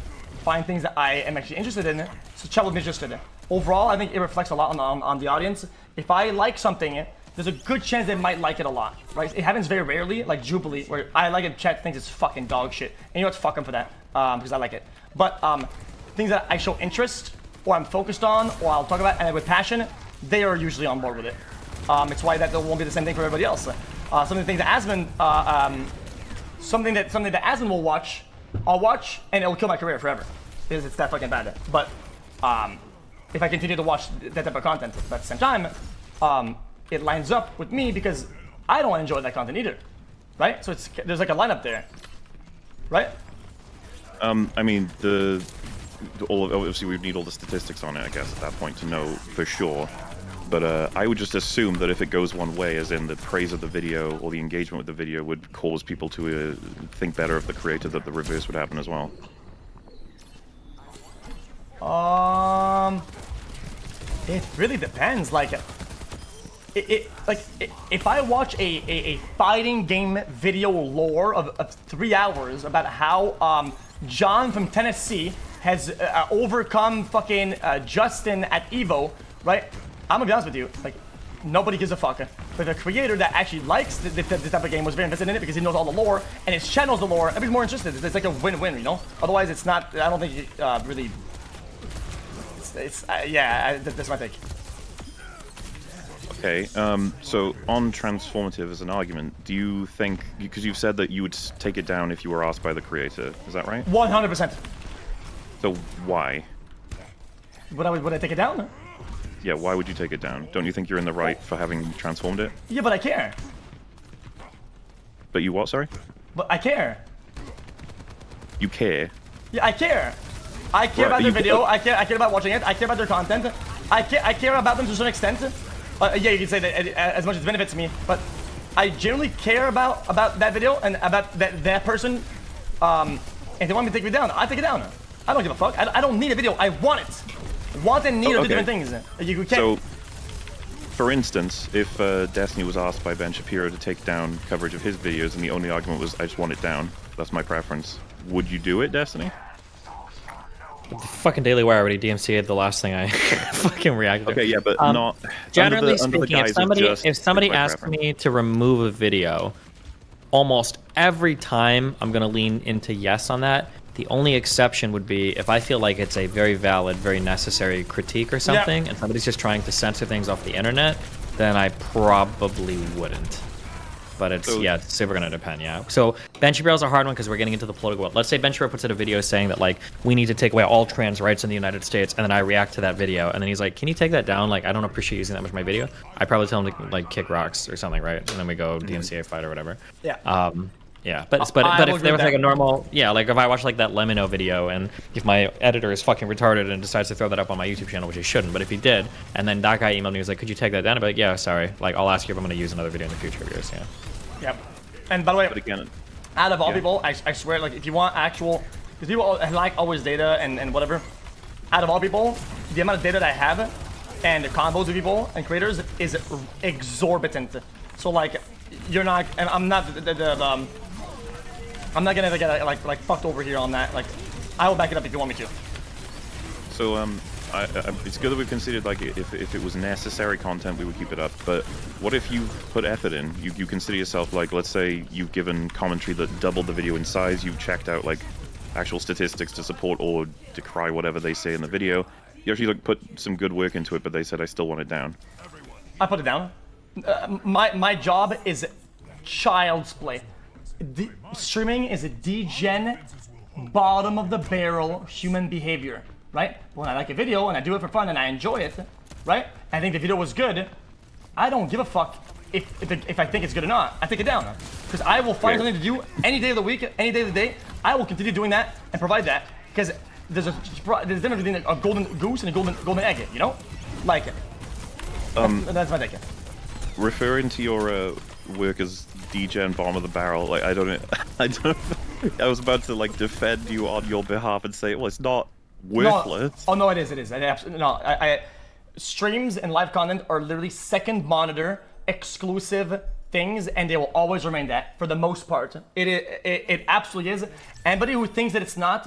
find things that I am actually interested in, so chat will be interested in. Overall, I think it reflects a lot on the audience. If I like something, there's a good chance they might like it a lot, right? It happens very rarely, like Jubilee, where I like it, chat thinks it's fucking dog shit. And you know what, fuck them for that, because I like it. But things that I show interest, or I'm focused on, or I'll talk about, and with passion, they are usually on board with it. It's why that won't be the same thing for everybody else. Some of the things that Asmon, something that Asmon will watch, I'll watch, and it'll kill my career forever, because it's that fucking bad. But if I continue to watch that type of content, but at the same time, it lines up with me because I don't enjoy that content either, right? So there's like a lineup there, right? I mean, obviously we need all the statistics on it, I guess, at that point to know for sure. But I would just assume that if it goes one way, as in the praise of the video or the engagement with the video would cause people to think better of the creator, that the reverse would happen as well. It really depends. Like, if I watch a fighting game video lore of 3 hours about how John from Tennessee has overcome fucking Justin at Evo, right? I'm gonna be honest with you, like, nobody gives a fuck. But the creator that actually likes the type of game was very invested in it because he knows all the lore, and his channel knows the lore, everybody's more interested. It's like a win-win, you know? Otherwise, it's not, I don't think really, yeah, that's my take. Okay, so on transformative as an argument, do you think, because you've said that you would take it down if you were asked by the creator, is that right? 100%. So why? Would I take it down? Yeah, why would you take it down? Don't you think you're in the right for having transformed it? Yeah, but I care. But you what, sorry? But I care. You care? Yeah, I care. I care about their video. I care about watching it. I care about their content. I care about them to a certain extent. Yeah, you can say that as much as it benefits me, but I genuinely care about that video and about that person. If they want me to take it down, I take it down. I don't give a fuck. I don't need a video. I want it. Want and need are two different things. You can't. So, for instance, if Destiny was asked by Ben Shapiro to take down coverage of his videos and the only argument was, I just want it down, that's my preference, would you do it, Destiny? The fucking Daily Wire already DMCA'd the last thing I fucking reacted to. Okay, yeah, but not... Generally speaking, if somebody asks me to remove a video, almost every time I'm going to lean into yes on that. The only exception would be if I feel like it's a very valid, very necessary critique or something, and somebody's just trying to censor things off the internet, then I probably wouldn't. But it's, it's super gonna depend, yeah. So Ben Shapiro's a hard one because we're getting into the political world. Let's say Ben Shapiro puts out a video saying that, like, we need to take away all trans rights in the United States, and then I react to that video, and then he's like, can you take that down? Like, I don't appreciate using that much of my video. I probably tell him to, like, kick rocks or something, right? And then we go DMCA fight or whatever. Yeah. Yeah, but if there was like a normal, like if I watch like that Lemino video and if my editor is fucking retarded and decides to throw that up on my YouTube channel, which he shouldn't, but if he did, and then that guy emailed me, he was like, could you take that down? I'd be like, yeah, sorry. Like, I'll ask you if I'm going to use another video in the future of yours, yeah. Yep. And by the way, but again, out of all people, I swear, like, if you want actual, because people like always data and whatever, out of all people, the amount of data that I have and the combos of people and creators is exorbitant. So, like, you're not, and I'm not I'm not gonna get like fucked over here on that. Like, I will back it up if you want me to. So it's good that we've considered, like, if it was necessary content, we would keep it up. But what if you put effort in? You consider yourself, like, let's say you've given commentary that doubled the video in size. You've checked out like actual statistics to support or decry whatever they say in the video. You actually like put some good work into it, but they said I still want it down. I put it down. My job is child's play. Streaming is a degen bottom of the barrel human behavior, right? When I like a video and I do it for fun and I enjoy it, right? I think the video was good. I don't give a fuck if I think it's good or not. I take it down because I will find something to do any day of the week, any day of the day. I will continue doing that and provide that because there's a difference between a golden goose and a golden egg, you know? Like, that's my take. Referring to your work as DJ and bottom of the barrel, like I don't. I was about to like defend you on your behalf and say, well, it's not worthless. No. Oh no, it is. It is. I absolutely no. Streams and live content are literally second monitor exclusive things, and they will always remain that for the most part. It absolutely is. Anybody who thinks that it's not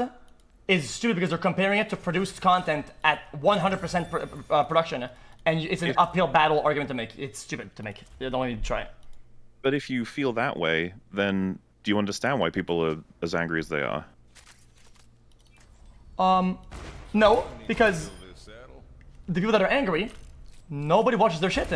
is stupid because they're comparing it to produced content at 100% production, and it's an uphill battle argument to make. It's stupid to make. You don't need to try it. But if you feel that way, then do you understand why people are as angry as they are? No, because the people that are angry, nobody watches their shit.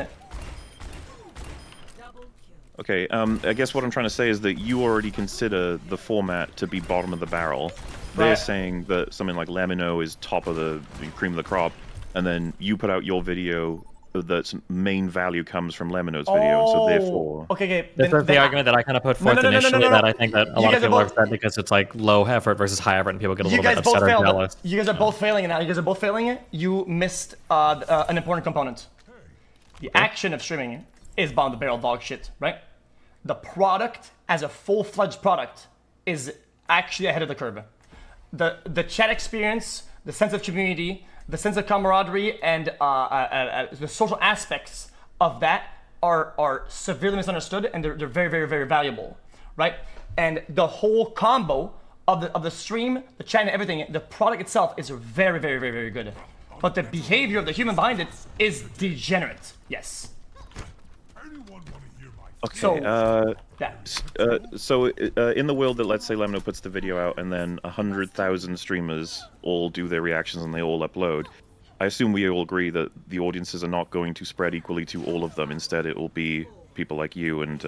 Okay, I guess what I'm trying to say is that you already consider the format to be bottom of the barrel. They're Right. saying that something like Lemino is top of the cream of the crop, and then you put out your video that's main value comes from Lemino's video, so therefore... Okay. That's the argument that I kind of put forth initially, that I think that a lot of people are upset because it's like low effort versus high effort, and people get a little bit upset or jealous. You guys are both failing in that. You guys are both failing it. You missed an important component. The action of streaming is bottom of the barrel dog shit, right? The product as a full-fledged product is actually ahead of the curve. The chat experience, the sense of community, the sense of camaraderie, and the social aspects of that are severely misunderstood, and they're very, very, very valuable, right? And the whole combo of the stream, the chat, and everything, the product itself is very, very, very, very good. But the behavior of the human behind it is degenerate. Yes. Okay, So, in the world that, let's say, Lemino puts the video out and then 100,000 streamers all do their reactions and they all upload, I assume we all agree that the audiences are not going to spread equally to all of them. Instead, it will be people like you and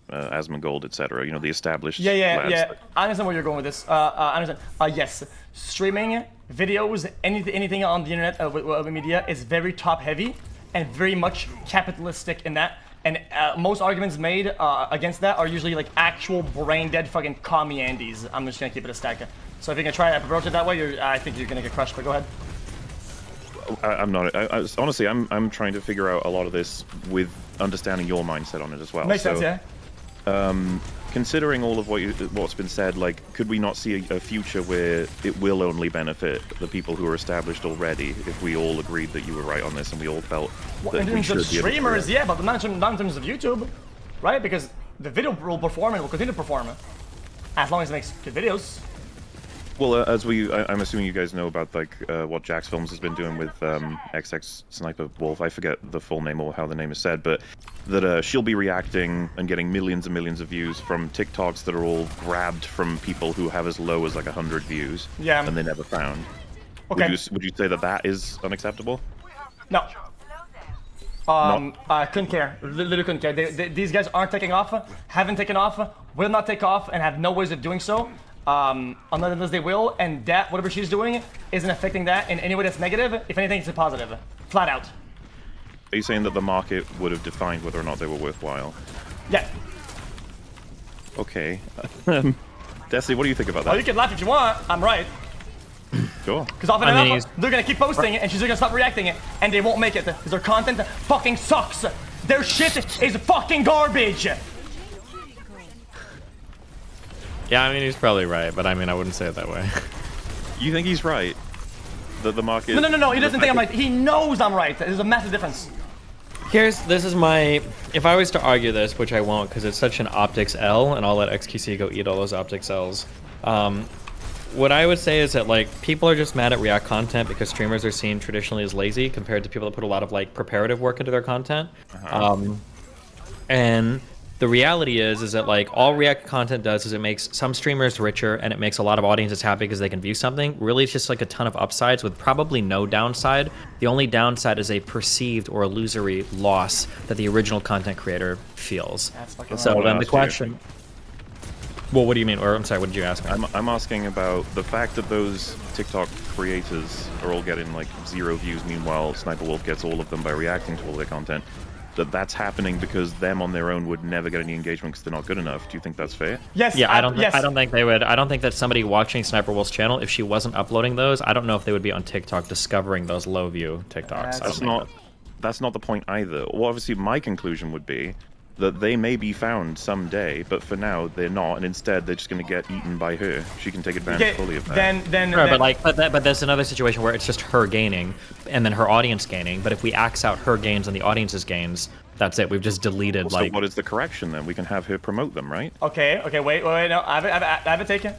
Asmongold, etc. You know, the established labs. Yeah. I understand where you're going with this. I understand. Yes, streaming, videos, anything on the internet with media is very top-heavy and very much capitalistic in that. And most arguments made against that are usually like actual brain-dead fucking commie Andes. I'm just gonna keep it a stack. So if you're gonna try to approach it that way, I think you're gonna get crushed. But go ahead. I'm not. Honestly, I'm trying to figure out a lot of this with understanding your mindset on it as well. Makes sense, yeah. Considering all of what's been said, like, could we not see a future where it will only benefit the people who are established already if we all agreed that you were right on this and we all felt that we should be able to streamers, yeah, but not in terms of YouTube, right? Because the video will perform and will continue to perform as long as it makes good videos. Well, I'm assuming you guys know about like what Jax Films has been doing with XX Sniper Wolf. I forget the full name or how the name is said, but that she'll be reacting and getting millions and millions of views from TikToks that are all grabbed from people who have as low as like 100 views. Yeah. And they never found. Okay. Would you say that is unacceptable? No. I couldn't care. Literally couldn't care. These guys aren't taking off, haven't taken off, will not take off, and have no ways of doing so. Unless they will, and that, whatever she's doing, isn't affecting that in any way that's negative. If anything, it's a positive. Flat out. Are you saying that the market would have defined whether or not they were worthwhile? Yeah. Okay. Destiny, what do you think about that? Well, you can laugh if you want. I'm right. Sure. Because often enough, they're gonna keep posting it, and she's gonna stop reacting it, and they won't make it because their content fucking sucks. Their shit is fucking garbage. Yeah, I mean, he's probably right, but I mean, I wouldn't say it that way. You think he's right? That the market... No, he doesn't think I'm right. He knows I'm right. There's a massive difference. This is my... If I was to argue this, which I won't, because it's such an optics L, and I'll let XQC go eat all those optics Ls. What I would say is that, like, people are just mad at React content because streamers are seen traditionally as lazy compared to people that put a lot of, like, preparative work into their content. And the reality is that, like, all React content does is it makes some streamers richer and it makes a lot of audiences happy because they can view something. Really, it's just like a ton of upsides with probably no downside. The only downside is a perceived or illusory loss that the original content creator feels. That's fucking So then the question... Well, what do you mean? Or I'm sorry, what did you ask me? I'm asking about the fact that those TikTok creators are all getting like 0 views. Meanwhile, Sniper Wolf gets all of them by reacting to all their content. That's happening because them on their own would never get any engagement because they're not good enough. Do you think that's fair? Yes. Yeah, I don't yes. think they would. I don't think that somebody watching Sniper Wolf's channel, if she wasn't uploading those, I don't know if they would be on TikTok discovering those low view TikToks. That's not the point either. Well, obviously, my conclusion would be that they may be found someday, but for now they're not, and instead they're just going to get eaten by her. She can take advantage fully of that. But there's another situation where it's just her gaining, and then her audience gaining. But if we axe out her gains and the audience's gains, that's it. We've just deleted So what is the correction then? We can have her promote them, right? Okay. Wait. No, I have it taken.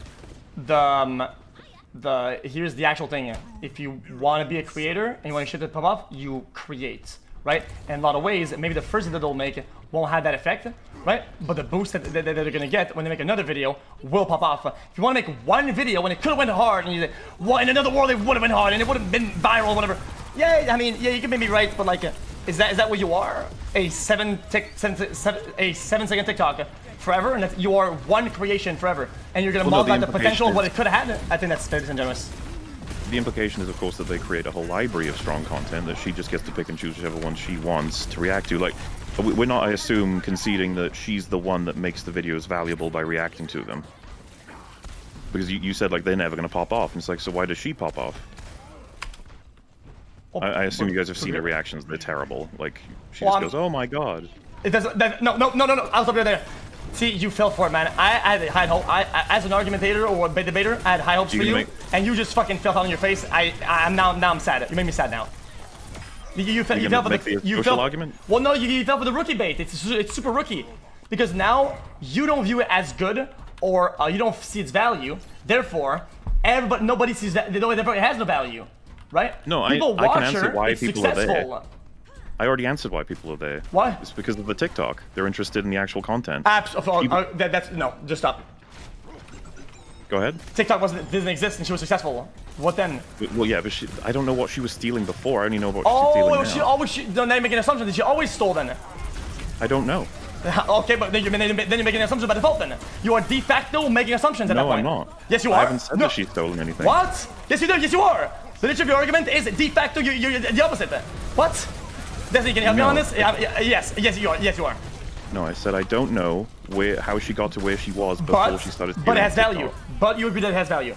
Here's the actual thing. If you want to be a creator and you want shit to pop off, you create, right? And in a lot of ways, maybe the first video they'll make won't have that effect, right? But the boost that they're gonna get when they make another video will pop off. If you want to make one video when it could have went hard, and you say, well, in another world it would have been hard and it would have been viral, whatever. Yeah, I mean, yeah, you can maybe right, but like, is that what you are? A 7-second TikTok forever, and that you are one creation forever, and you're gonna multiply the potential of what it could have had? I think that's fair and generous. The implication is, of course, that they create a whole library of strong content that she just gets to pick and choose whichever one she wants to react to. Like, we're not, I assume, conceding that she's the one that makes the videos valuable by reacting to them. Because you said, like, they're never going to pop off. And it's like, so why does she pop off? I assume you guys have seen her reactions. They're terrible. Like, she just goes, oh my god. It doesn't, no, I'll stop you there. See, you fell for it, man. I had high hope. As an argumentator or a debater, I had high hopes for you, and you just fucking fell on your face. I'm sad. You made me sad now. You fell for the argument. Well, no, you fell for the rookie bait. It's super rookie, because now you don't view it as good, or you don't see its value. Therefore, nobody sees that. Therefore, it has no value, right? No, I can answer why people are there. I already answered why people are there. Why? It's because of the TikTok. They're interested in the actual content. No, just stop. Go ahead. TikTok didn't exist and she was successful. What then? Well, yeah, but I don't know what she was stealing before. I only know what she's stealing now. Then they make an assumption that she always stole then. I don't know. Okay, but then you're making an assumption by default then. You are de facto making assumptions at that point. No, I'm not. Yes, you are. I haven't said that she's stolen anything. What? Yes, you do. Yes, you are. The nature of your argument is de facto you're the opposite. What? Destiny, can you help me on this? Yes, you are. Yes, you are. No, I said I don't know how she got to where she was before she started. But it has value. But you agree that it has value.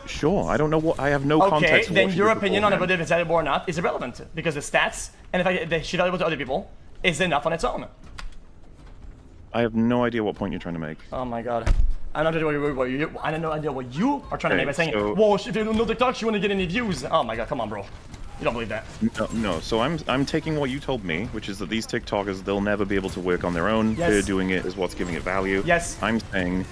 Sure, I don't know what. I have no context. Okay, then your opinion on whether it's valuable or not is irrelevant, because the stats and the fact that she's valuable to other people is enough on its own. I have no idea what point you're trying to make. Oh my god. I don't know what you are trying to make by saying, well, if you don't know TikTok, she wouldn't get any views. Oh my god, come on, bro. You don't believe that? No. So I'm taking what you told me, which is that these TikTokers, they'll never be able to work on their own. Yes. Her doing it is what's giving it value. Yes. I'm saying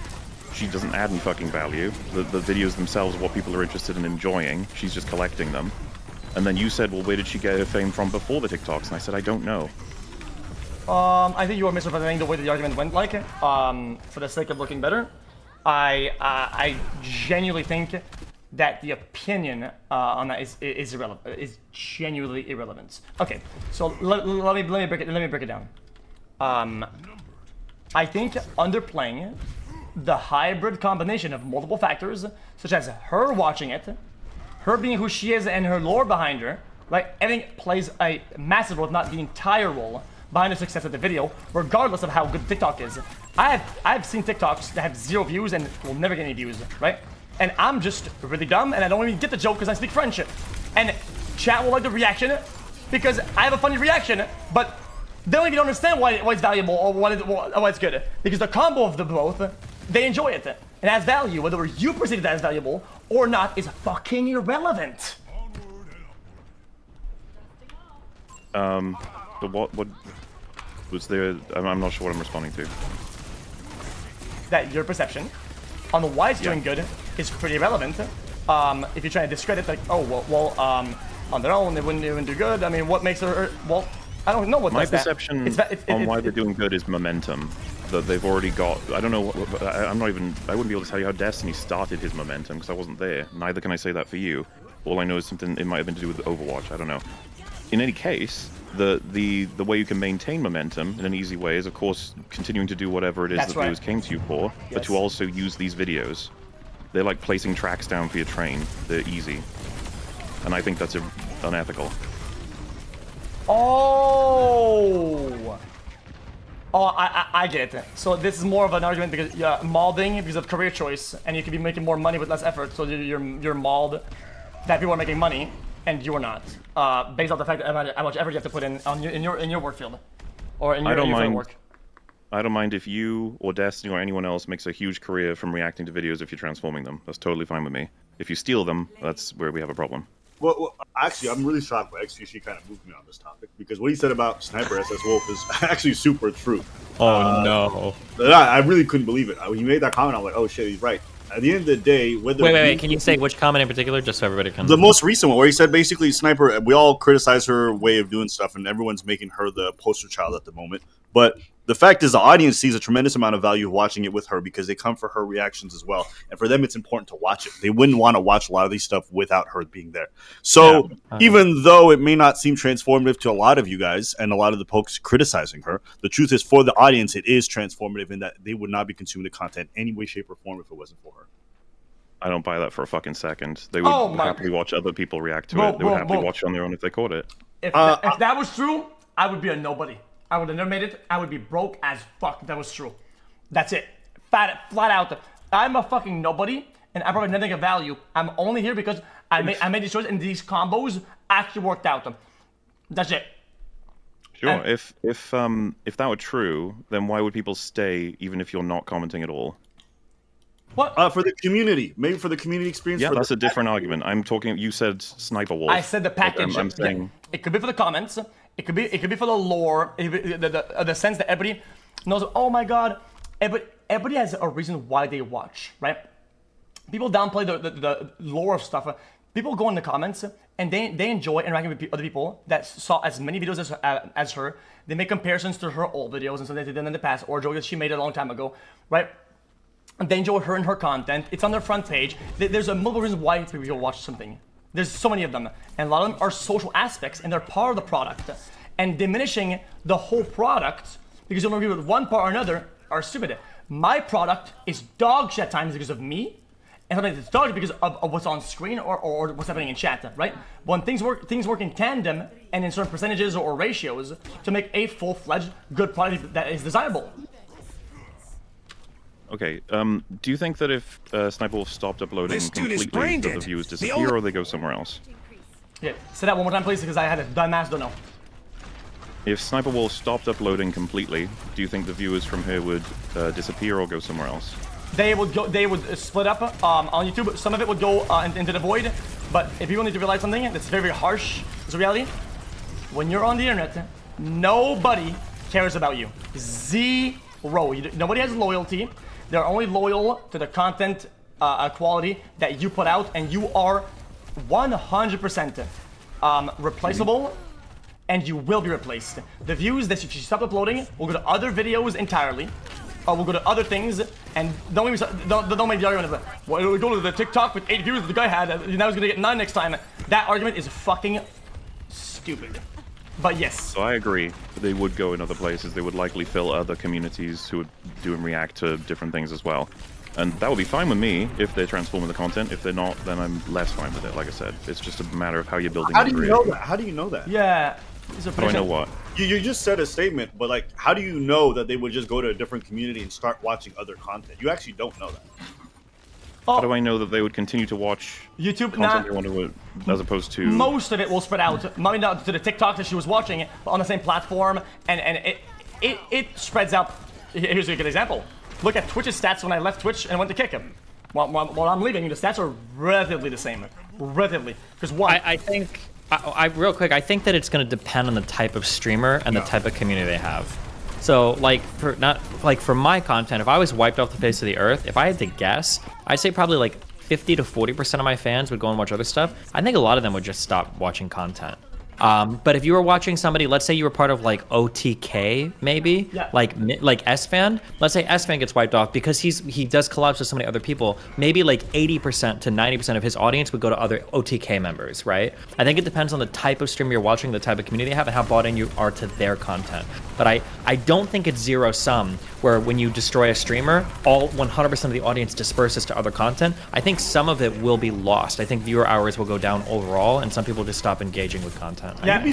she doesn't add any fucking value. The videos themselves are what people are interested in enjoying. She's just collecting them. And then you said, well, where did she get her fame from before the TikToks? And I said, I don't know. I think you are misrepresenting the way the argument went, like, for the sake of looking better. I genuinely think that the opinion on that is irrelevant. Is genuinely irrelevant. Okay, so let me break it down. I think underplaying the hybrid combination of multiple factors, such as her watching it, her being who she is, and her lore behind her, right? Everything plays a massive role, if not the entire role, behind the success of the video, regardless of how good TikTok is. I've seen TikToks that have 0 views and will never get any views, right? And I'm just really dumb, and I don't even get the joke because I speak French. And chat will like the reaction because I have a funny reaction, but they don't even understand why it's valuable or why it's good. Because the combo of the both, they enjoy it. It has value. Whether you perceive it as valuable or not is fucking irrelevant. What was there? I'm not sure what I'm responding to. That your perception on the why it's doing good is pretty irrelevant. If you're trying to discredit, like, oh, well, on their own, they wouldn't even do good. I mean, what makes her, well, I don't know what my does that. perception on why they're doing good is momentum. That they've already got, I don't know, I wouldn't be able to tell you how Destiny started his momentum because I wasn't there. Neither can I say that for you. All I know is something, it might have been to do with Overwatch, I don't know. in any case, the way you can maintain momentum in an easy way is, of course, continuing to do whatever it is that viewers came to you for, but to also use these videos. They're like placing tracks down for your train. They're easy. And I think that's unethical. Oh! Oh, I get it. So this is more of an argument because modding because of career choice, and you could be making more money with less effort. So you're mauled that people are making money, and you are not. Based on the fact that how much effort you have to put in your work field, or in your work. I don't mind if you or Destiny or anyone else makes a huge career from reacting to videos if you're transforming them. That's totally fine with me. If you steal them, that's where we have a problem. Well, actually, I'm really shocked by XQC kind of moved me on this topic because what he said about Sniper SS Wolf is actually super true. Oh no! I really couldn't believe it. When he made that comment, I'm like, oh shit, he's right. At the end of the day, whether wait, can you say which comment in particular, just so everybody can? The most recent one, where he said basically, Sniper, we all criticize her way of doing stuff, and everyone's making her the poster child at the moment. But the fact is, the audience sees a tremendous amount of value of watching it with her because they come for her reactions as well, and for them, it's important to watch it. They wouldn't want to watch a lot of these stuff without her being there. So even though it may not seem transformative to a lot of you guys and a lot of the folks criticizing her, the truth is, for the audience, it is transformative in that they would not be consuming the content any way, shape, or form if it wasn't for her. I don't buy that for a fucking second. They would happily watch other people react to it. They would happily watch it on their own if they caught it. If that was true, I would be a nobody. I would have never made it. I would be broke as fuck if that was true. That's it. Flat out. I'm a fucking nobody, and I provide nothing of value. I'm only here because I made these choices, and these combos actually worked out. That's it. Sure. And if that were true, then why would people stay even if you're not commenting at all? What? For the community. Maybe for the community experience. Yeah, that's a different argument. I'm talking. You said Sniper Wolf. I said the package. I'm saying it could be for the comments. It could be for the lore. The sense that everybody knows. Oh my god, everybody has a reason why they watch, right? People downplay the lore of stuff. People go in the comments and they enjoy interacting with other people that saw as many videos as her. They make comparisons to her old videos and something they did in the past, or jokes that she made a long time ago, right? They enjoy her and her content. It's on their front page. There's a multiple reasons why people watch something. There's so many of them. And a lot of them are social aspects, and they're part of the product. And diminishing the whole product because you don't agree with one part or another are stupid. My product is dog shit at times because of me, and sometimes it's dog shit because of what's on screen or what's happening in chat, right? When things work in tandem and in certain percentages or ratios to make a full-fledged good product that is desirable. Okay, do you think that if Sniper Wolf stopped uploading completely, that the views disappear or they go somewhere else? Yeah, say that one more time, please, because I had a dumbass don't know. If Sniper Wolf stopped uploading completely, do you think the viewers from here would disappear or go somewhere else? They would split up on YouTube. Some of it would go into the void, but if people need to realize something that's very, very harsh, it's a reality. When you're on the internet, nobody cares about you. Zero. Nobody has loyalty. They're only loyal to the content quality that you put out, and you are 100% replaceable, and you will be replaced. The views that if you stop uploading will go to other videos entirely, or will go to other things, and don't make the argument of, well, we go to the TikTok with 8 views that the guy had, now he's gonna get 9 next time. That argument is fucking stupid. But yes. So I agree. They would go in other places. They would likely fill other communities who would do and react to different things as well. And that would be fine with me if they're transforming the content. If they're not, then I'm less fine with it. Like I said, it's just a matter of how you're building. How do you know that? How do you know that? Yeah. How do I know what? You just said a statement, but like, how do you know that they would just go to a different community and start watching other content? You actually don't know that. How do I know that they would continue to watch YouTube content they want to, as opposed to... Most of it will spread out. Maybe not to the TikTok that she was watching, but on the same platform, and it spreads out. Here's a good example. Look at Twitch's stats when I left Twitch and went to kick him. While I'm leaving, the stats are relatively the same. Relatively. Because one... I think... real quick, I think that it's going to depend on the type of streamer and the type of community they have. So, like, for my content, if I was wiped off the face of the earth, if I had to guess, I'd say probably like 50 to 40% of my fans would go and watch other stuff. I think a lot of them would just stop watching content. But if you were watching somebody, let's say you were part of like OTK, maybe, Yeah. like S-Fan. Let's say S-Fan gets wiped off because he does collabs with so many other people. Maybe like 80% to 90% of his audience would go to other OTK members, right? I think it depends on the type of stream you're watching, the type of community they have, and how bought in you are to their content. But I don't think it's zero sum where when you destroy a streamer, all 100% of the audience disperses to other content. I think some of it will be lost. I think viewer hours will go down overall, and some people just stop engaging with content. Yeah.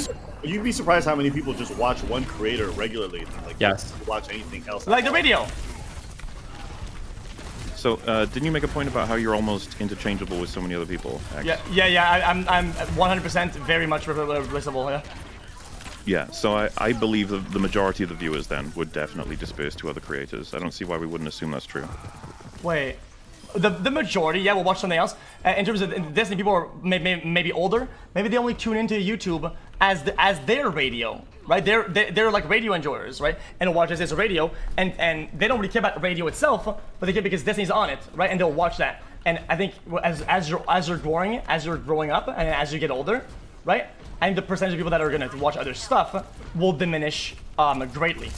You'd be surprised how many people just watch one creator regularly. Like, Yes. watch anything else. Like the video. So, didn't you make a point about how you're almost interchangeable with so many other people? X? Yeah. I'm 100% very much replaceable. Yeah. Yeah, so I believe the majority of the viewers then would definitely disperse to other creators. I don't see why we wouldn't assume that's true. Wait. The majority, yeah, will watch something else. In terms of Disney, people are maybe older. Maybe they only tune into YouTube as their radio, right? They're like radio enjoyers, right? And watch this as a radio, and they don't really care about the radio itself, but they care because Disney's on it, right? And they'll watch that. And I think as you're growing up, and as you get older, right? I think the percentage of people that are gonna watch other stuff will diminish greatly.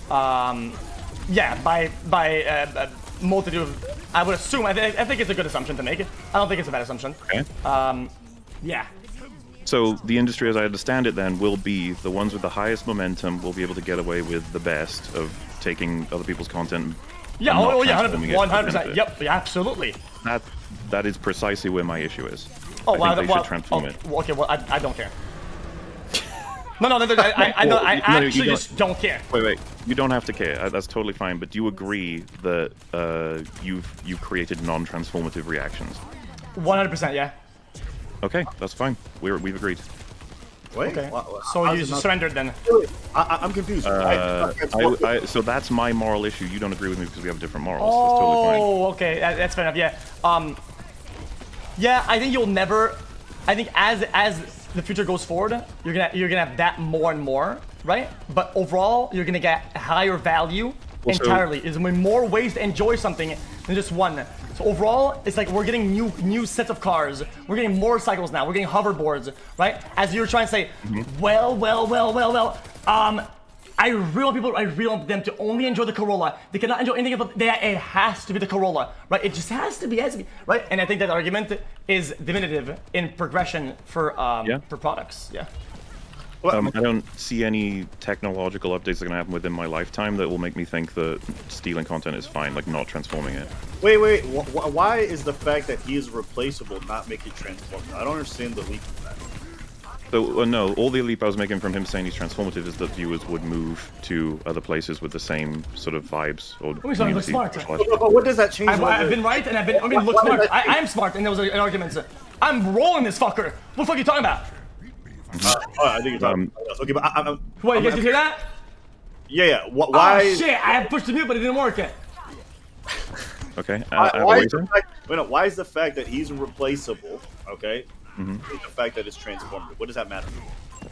Yeah, by a multitude of, I would assume, I think it's a good assumption to make. I don't think it's a bad assumption. Okay. Yeah. So the industry, as I understand it, then will be the ones with the highest momentum will be able to get away with the best of taking other people's content. Yeah. and not Oh yeah. transforming it 100%. Yep. Yeah, absolutely. That is precisely where my issue is. Oh I wow. think they should transform it. Okay. Well, I don't care. No, I actually just don't care. Wait. You don't have to care. That's totally fine. But do you agree that you've created non-transformative reactions? 100%. Yeah. Okay, that's fine. We've agreed. Wait. Okay. So you surrendered then. I'm confused. So that's my moral issue. You don't agree with me because we have different morals. That's totally fine. Oh, okay. That's fair enough. Yeah. Yeah. I think you'll never. I think as the future goes forward, you're gonna have that more and more, right? But overall, you're gonna get higher value entirely. There's gonna be more ways to enjoy something than just one. So overall, it's like we're getting new sets of cars. We're getting motorcycles now. We're getting hoverboards, right? As you were trying to say, well. I really want them to only enjoy the Corolla. They cannot enjoy anything else. It has to be the Corolla, right? It just has to be, right? And I think that argument is diminutive in progression for products. Yeah. I don't see any technological updates that are going to happen within my lifetime that will make me think that stealing content is fine, like not transforming it. Wait. Why is the fact that he is replaceable not make it transform? I don't understand the leap of that. So, no, all the leap I was making from him saying he's transformative is that viewers would move to other places with the same sort of vibes. Or you look smart. But what does that change? I've been right, and look smart. I'm smart, and there was an argument. I'm rolling this fucker. What the fuck are you talking about? I think you're talking about okay, but Wait, you guys can hear that? Yeah. Why? Oh shit! I had pushed the mute, but it didn't work yet. Okay. Why is the fact that he's replaceable? Okay. The fact that it's transformative. What does that matter?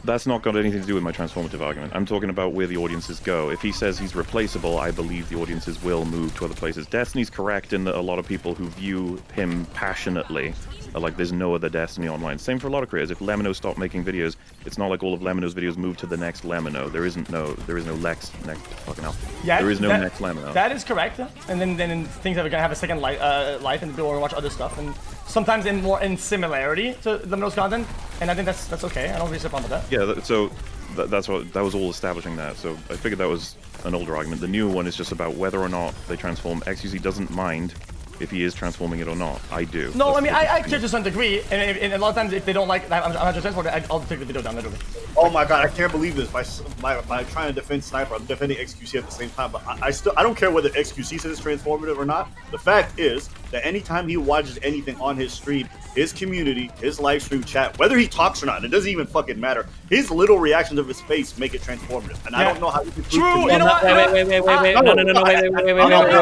That's not got anything to do with my transformative argument. I'm talking about where the audiences go. If he says he's replaceable, I believe the audiences will move to other places. Destiny's correct in that a lot of people who view him passionately are like, there's no other Destiny online. Same for a lot of creators. If Lemino stopped making videos, it's not like all of Lemino's videos move to the next Lemino. There is no next fucking hell. Yeah, there is no next Lemino. That is correct. And then things are gonna have a second life, and people are gonna watch other stuff, and sometimes in similarity to Lemino's content. And I think that's okay. I don't really sit on with that. Yeah. That was all establishing that. So I figured that was an older argument. The new one is just about whether or not they transform. XQC doesn't mind if he is transforming it or not. I do. No, I mean, I care to some degree, and a lot of times if they don't like that, I'm not just transporting, I'll take the video down, literally. Oh my god, I can't believe this. By trying to defend Sniper, I'm defending XQC at the same time, but I don't care whether XQC says it's transformative or not. The fact is that anytime he watches anything on his stream, his community, his live stream chat, whether he talks or not, it doesn't even fucking matter. His little reactions of his face make it transformative, and I don't know how you can prove true. to You know what? Wait. No,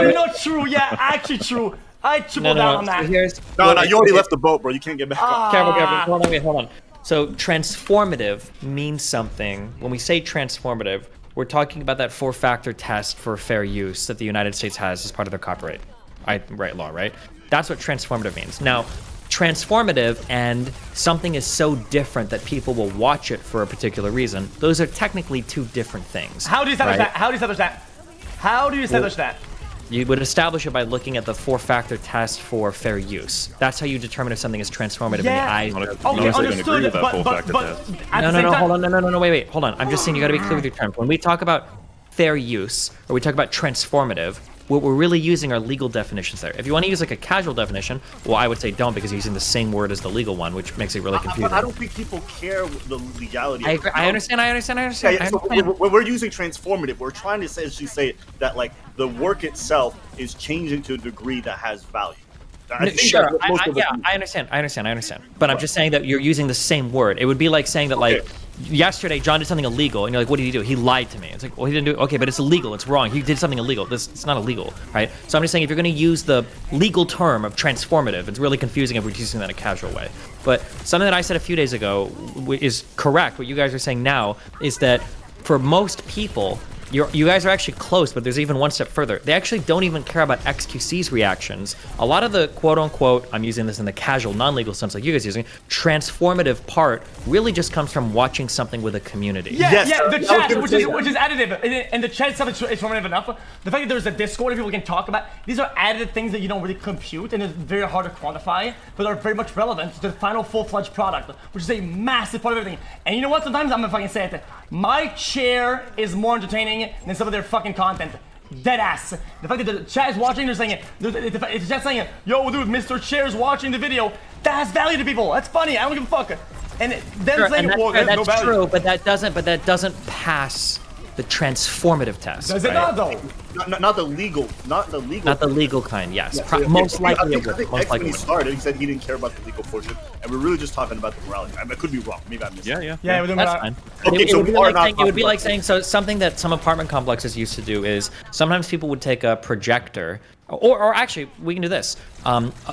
wait. No, true. Yeah, actually true. I triple down on that. No, you already left the boat, bro. You can't get back up. Careful. Hold on. So transformative means something. When we say transformative, we're talking about that 4-factor test for fair use that the United States has as part of their copyright right law, right? That's what transformative means. Now, transformative and something is so different that people will watch it for a particular reason, those are technically two different things. How do you establish right? that? How do you establish that? How do you establish that? You would establish it by looking at the 4-factor test for fair use. That's how you determine if something is transformative in the eyes. Okay, Honestly, I don't agree understood. with that But four-factor test. at the No, same time, hold on, no, wait, hold on. I'm just saying you got to be clear with your terms. When we talk about fair use or we talk about transformative, what we're really using are legal definitions there. If you want to use like a casual definition, well, I would say don't because you're using the same word as the legal one, which makes it really confusing. I don't think people care the legality. I agree. I understand. Yeah, so when we're using transformative, we're trying to essentially say that like the work itself is changing to a degree that has value. Sure, I understand. But I'm just saying that you're using the same word. It would be like saying that, like, yesterday John did something illegal, and you're like, what did he do? He lied to me. It's like, well, he didn't do it. Okay, but it's illegal. It's wrong. He did something illegal. It's not illegal, right? So I'm just saying if you're going to use the legal term of transformative, it's really confusing if we're using that in a casual way. But something that I said a few days ago is correct. What you guys are saying now is that for most people, you guys are actually close, but there's even one step further. They actually don't even care about XQC's reactions. A lot of the quote-unquote, I'm using this in the casual, non-legal sense like you guys are using, transformative part really just comes from watching something with a community. Yeah, the chat, which is additive, and the chat itself is transformative enough. The fact that there's a Discord that people can talk about, these are additive things that you don't really compute, and it's very hard to quantify, but are very much relevant to the final full-fledged product, which is a massive part of everything. And you know what? Sometimes I'm gonna fucking say it. My chair is more entertaining than some of their fucking content. Dead ass. The fact that the chat is watching, they're saying it. It's just saying it. Yo, dude, Mr. Chair's watching the video. That has value to people. That's funny. I don't give a fuck. And them saying, well, there's no value. True, but that doesn't pass the transformative test. Does it not though? Not the legal kind. Yes, Yeah, most likely I it would. think Most when likely. he started, he said he didn't care about the legal portion, and we're really just talking about the morality. I could be wrong. Maybe I missed it. Yeah, we're doing That's that. fine. Okay, It so would be we are like not saying, it would be talking like about saying, so something that some apartment complexes used to do is sometimes people would take a projector, or actually we can do this.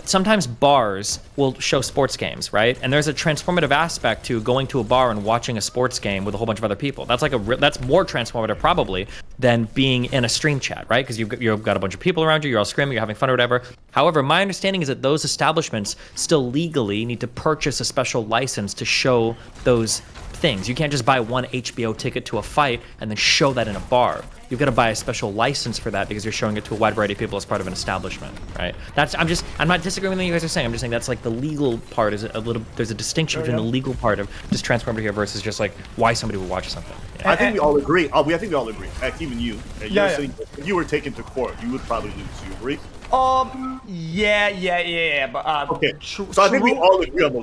Sometimes bars will show sports games, right? And there's a transformative aspect to going to a bar and watching a sports game with a whole bunch of other people. That's like that's more transformative probably than being in a stream chat, right? Because you've got a bunch of people around you, you're all screaming, you're having fun or whatever. However, my understanding is that those establishments still legally need to purchase a special license to show those things. You can't just buy one HBO ticket to a fight and then show that in a bar. You've got to buy a special license for that because you're showing it to a wide variety of people as part of an establishment, right? I'm not disagreeing with what you guys are saying. I'm just saying that's like the legal part is there's a distinction between the legal part of just transformative here versus just like why somebody would watch something. Yeah. I think we all agree. I think we all agree. Heck, even you. If you were taken to court, you would probably lose. You agree? Yeah. But okay. So I think we all agree on the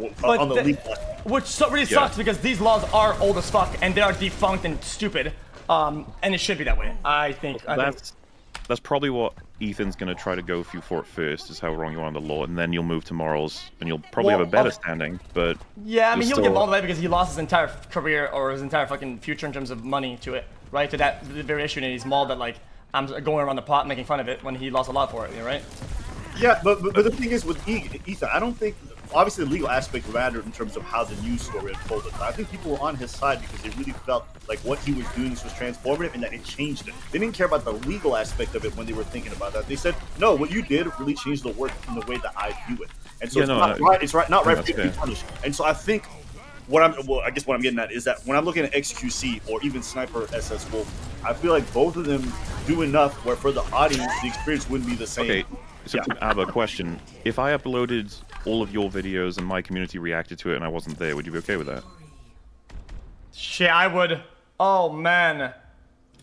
legal aspect. Which really sucks because these laws are old as fuck and they are defunct and stupid. And it should be that way. I think. That's probably what Ethan's going to try to go for at first, is how wrong you are on the law, and then you'll move to morals, and you'll probably have a better standing, but... Yeah, I mean, he'll get all the way because he lost his entire career or his entire fucking future in terms of money to it, right? To that very issue, and he's mauled that, like, I'm going around the pot making fun of it when he lost a lot for it, right? Yeah, but the thing is with Ethan, I don't think... Obviously, the legal aspect mattered in terms of how the news story unfolded. But I think people were on his side because they really felt like what he was doing was transformative and that it changed it. They didn't care about the legal aspect of it when they were thinking about that. They said, "No, what you did really changed the work in the way that I view it." And so not right. It's not right for you to be punished. And so I think what I'm getting at is that when I'm looking at XQC or even Sniper SS Wolf, I feel like both of them do enough where for the audience the experience wouldn't be the same. Okay, so I have a question. If I uploaded all of your videos and my community reacted to it and I wasn't there, would you be okay with that? Shit, I would. Oh, man.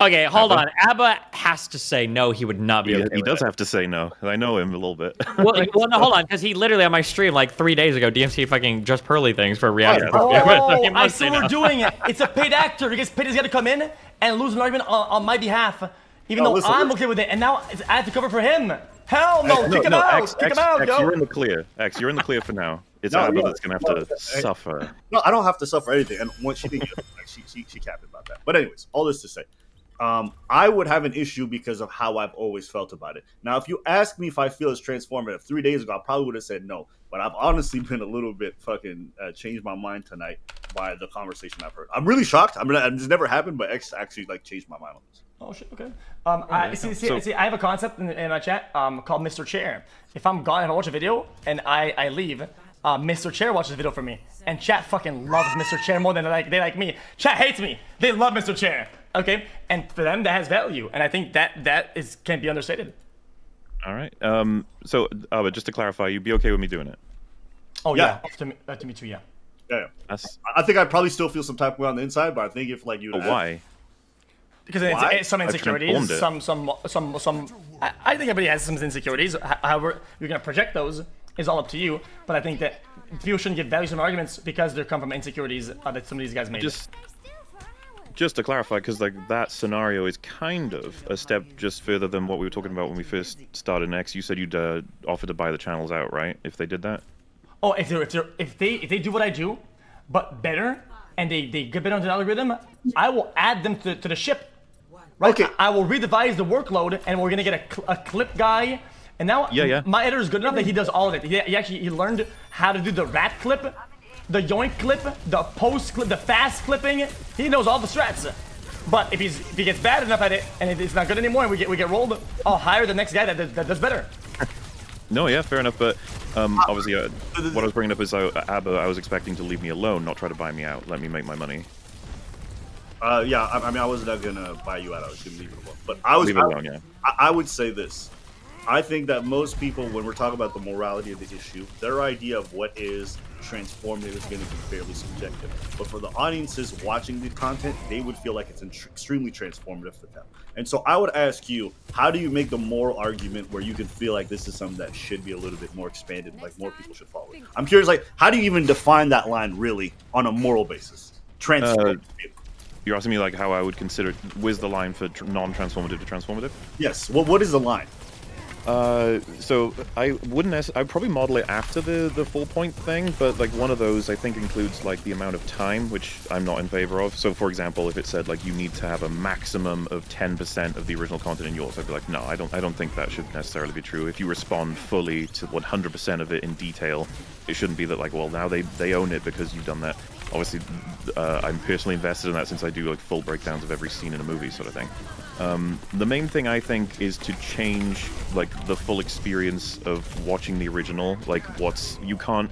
Okay, hold on. Abba has to say no, he would not be okay He with does it. have to say no. I know him a little bit. Well, no, hold on, because he literally on my stream like 3 days ago DMC fucking Just Pearly things for reaction. Oh, I see we're doing it. It's a paid actor because Pitt is going to come in and lose an argument on my behalf, even though I'm okay with it, and now I have to cover for him. Hell no, kick him out! Kick him out, yo! You're in the clear. X, you're in the clear for now. It's Abba that's gonna have to suffer. No, I don't have to suffer anything. And once she didn't get it, she capped about that. But anyways, all this to say, I would have an issue because of how I've always felt about it. Now, if you ask me if I feel it's transformative 3 days ago, I probably would have said no. But I've honestly been a little bit fucking changed my mind tonight by the conversation I've heard. I'm really shocked. I mean, it's never happened, but X actually like changed my mind on this. Oh shit, okay. See, I have a concept in my chat called Mr. Chair. If I'm gone and I watch a video and I leave, Mr. Chair watches the video for me, and chat fucking loves Mr. Chair more than they like me. Chat hates me. They love Mr. Chair. Okay, and for them that has value, and I think that can't be understated. All right. So, but just to clarify, you'd be okay with me doing it? Oh yeah, to me too. Yeah. Yeah. I think I'd probably still feel some type of way on the inside, but I think if like you. But why? Because it's some insecurities, some. I think everybody has some insecurities. However, you're gonna project those is all up to you. But I think that people shouldn't give value to some arguments because they come from insecurities that some of these guys made. Just to clarify, because like that scenario is kind of a step just further than what we were talking about when we first started Next. You said you'd offer to buy the channels out, right? If they did that. Oh, if they do what I do, but better, and they get better on the algorithm, I will add them to the ship. Right? Okay. I will redevise the workload, and we're gonna get a clip guy. And now my editor is good enough that he does all of it. He learned how to do the rat clip, the yoink clip, the post clip, the fast clipping. He knows all the strats. But if he gets bad enough at it and it's not good anymore and we get rolled, I'll hire the next guy that does better. No, yeah, fair enough. But obviously, what I was bringing up is Abba. I was expecting to leave me alone, not try to buy me out. Let me make my money. Yeah. I mean, I was not gonna buy you out. I was gonna leave it alone. But I was. Leave it alone, yeah. I would say this. I think that most people, when we're talking about the morality of the issue, their idea of what is transformative is going to be fairly subjective. But for the audiences watching the content, they would feel like it's extremely transformative for them. And so I would ask you, how do you make the moral argument where you can feel like this is something that should be a little bit more expanded, like more people should follow it? I'm curious, like, how do you even define that line really on a moral basis? Transformative. You're asking me like how I would consider, where's the line for non-transformative to transformative? Yes. What is the line? So I wouldn't I'd probably model it after the 4-point thing, but like one of those I think includes like the amount of time, which I'm not in favor of. So for example, if it said like you need to have a maximum of 10% of the original content in yours, I'd be like, no, I don't think that should necessarily be true. If you respond fully to 100% of it in detail, it shouldn't be that like, well, now they own it because you've done that. Obviously, I'm personally invested in that since I do like full breakdowns of every scene in a movie sort of thing. The main thing I think is to change like the full experience of watching the original. Like you can't,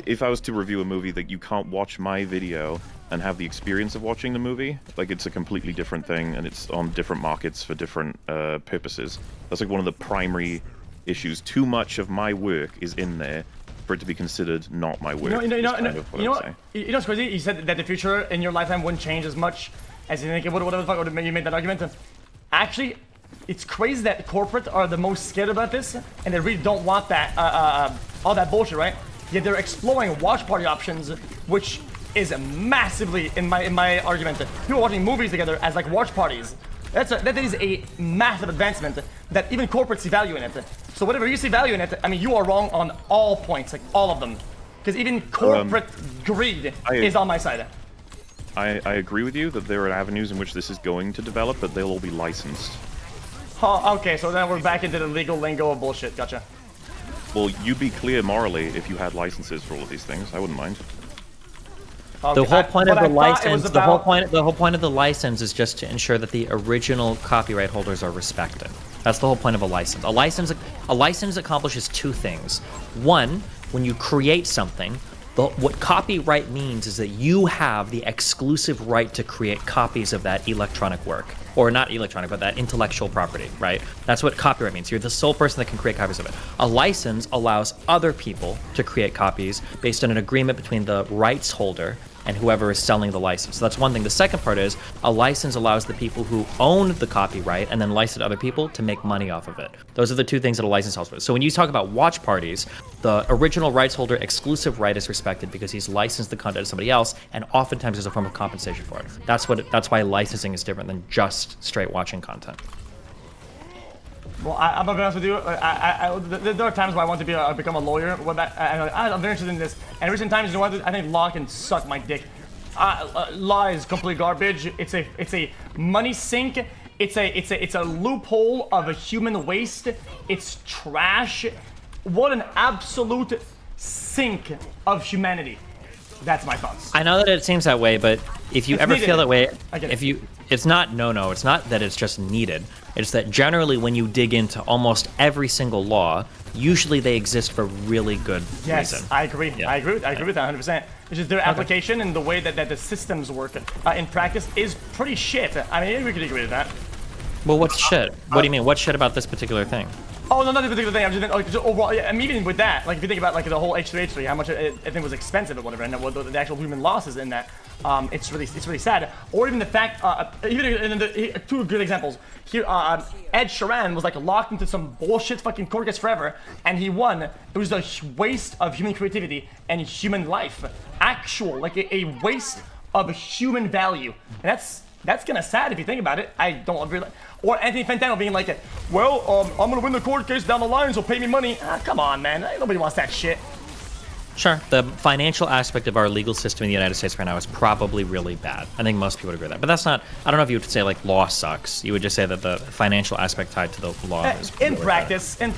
if I was to review a movie, that you can't watch my video and have the experience of watching the movie. Like it's a completely different thing and it's on different markets for different purposes. That's like one of the primary issues. Too much of my work is in there for it to be considered not my work. You know what's crazy? You said that the future in your lifetime wouldn't change as much as you think it would. Whatever the fuck you made that argument. Actually, it's crazy that corporate are the most scared about this, and they really don't want that all that bullshit, right? Yet they're exploring watch party options, which is massively in my argument. People watching movies together as like watch parties. That is a massive advancement that even corporates see value in it. So whatever you see value in it, I mean, you are wrong on all points, like all of them. Because even corporate greed is on my side. I agree with you that there are avenues in which this is going to develop, but they'll all be licensed. Oh, okay, so then we're back into the legal lingo of bullshit. Gotcha. Well, you'd be clear morally if you had licenses for all of these things. I wouldn't mind. Okay, the whole point of the license, the whole point of the license is just to ensure that the original copyright holders are respected. That's the whole point of a license. A license accomplishes two things. One, when you create something, what copyright means is that you have the exclusive right to create copies of that electronic work. Or not electronic, but that intellectual property, right? That's what copyright means. You're the sole person that can create copies of it. A license allows other people to create copies based on an agreement between the rights holder and whoever is selling the license. So that's one thing. The second part is a license allows the people who own the copyright and then license other people to make money off of it. Those are the two things that a license helps with. So when you talk about watch parties, the original rights holder exclusive right is respected because he's licensed the content to somebody else, and oftentimes there's a form of compensation for it. That's why licensing is different than just straight watching content. Well, I'm not gonna be honest with you. There are times where I want to become a lawyer. I'm very interested in this. And recent times, you know what? I think law can suck my dick. Law is complete garbage. It's a money sink. It's a loophole of a human waste. It's trash. What an absolute sink of humanity. That's my thoughts. I know that it seems that way, but if you It's ever needed. feel that way, I get it. if you, it's not, it's not that it's just needed. It's that generally when you dig into almost every single law, usually they exist for really good Yes, reason. I agree. Yeah. I agree with that 100%. It's just their application and the way that the systems work in practice is pretty shit. I mean, we could agree with that. Well, what's shit? What do you mean? What's shit about this particular thing? Oh, no, not the particular thing. I'm just overall. Yeah, I mean, even with that, like if you think about like the whole H3H3, how much I think was expensive or whatever, and what the actual human losses in that, it's really sad. Or even the fact, even in two good examples here. Ed Sheeran was like locked into some bullshit fucking court case forever, and he won. It was a waste of human creativity and human life. Actual, like a waste of human value, and that's kind of sad if you think about it. I don't really. Or Anthony Fantano being like, well, I'm gonna win the court case down the line, so pay me money. Come on, man. Nobody wants that shit. Sure. The financial aspect of our legal system in the United States right now is probably really bad. I think most people would agree with that. But that's not, I don't know if you would say like law sucks. You would just say that the financial aspect tied to the law is In really practice, in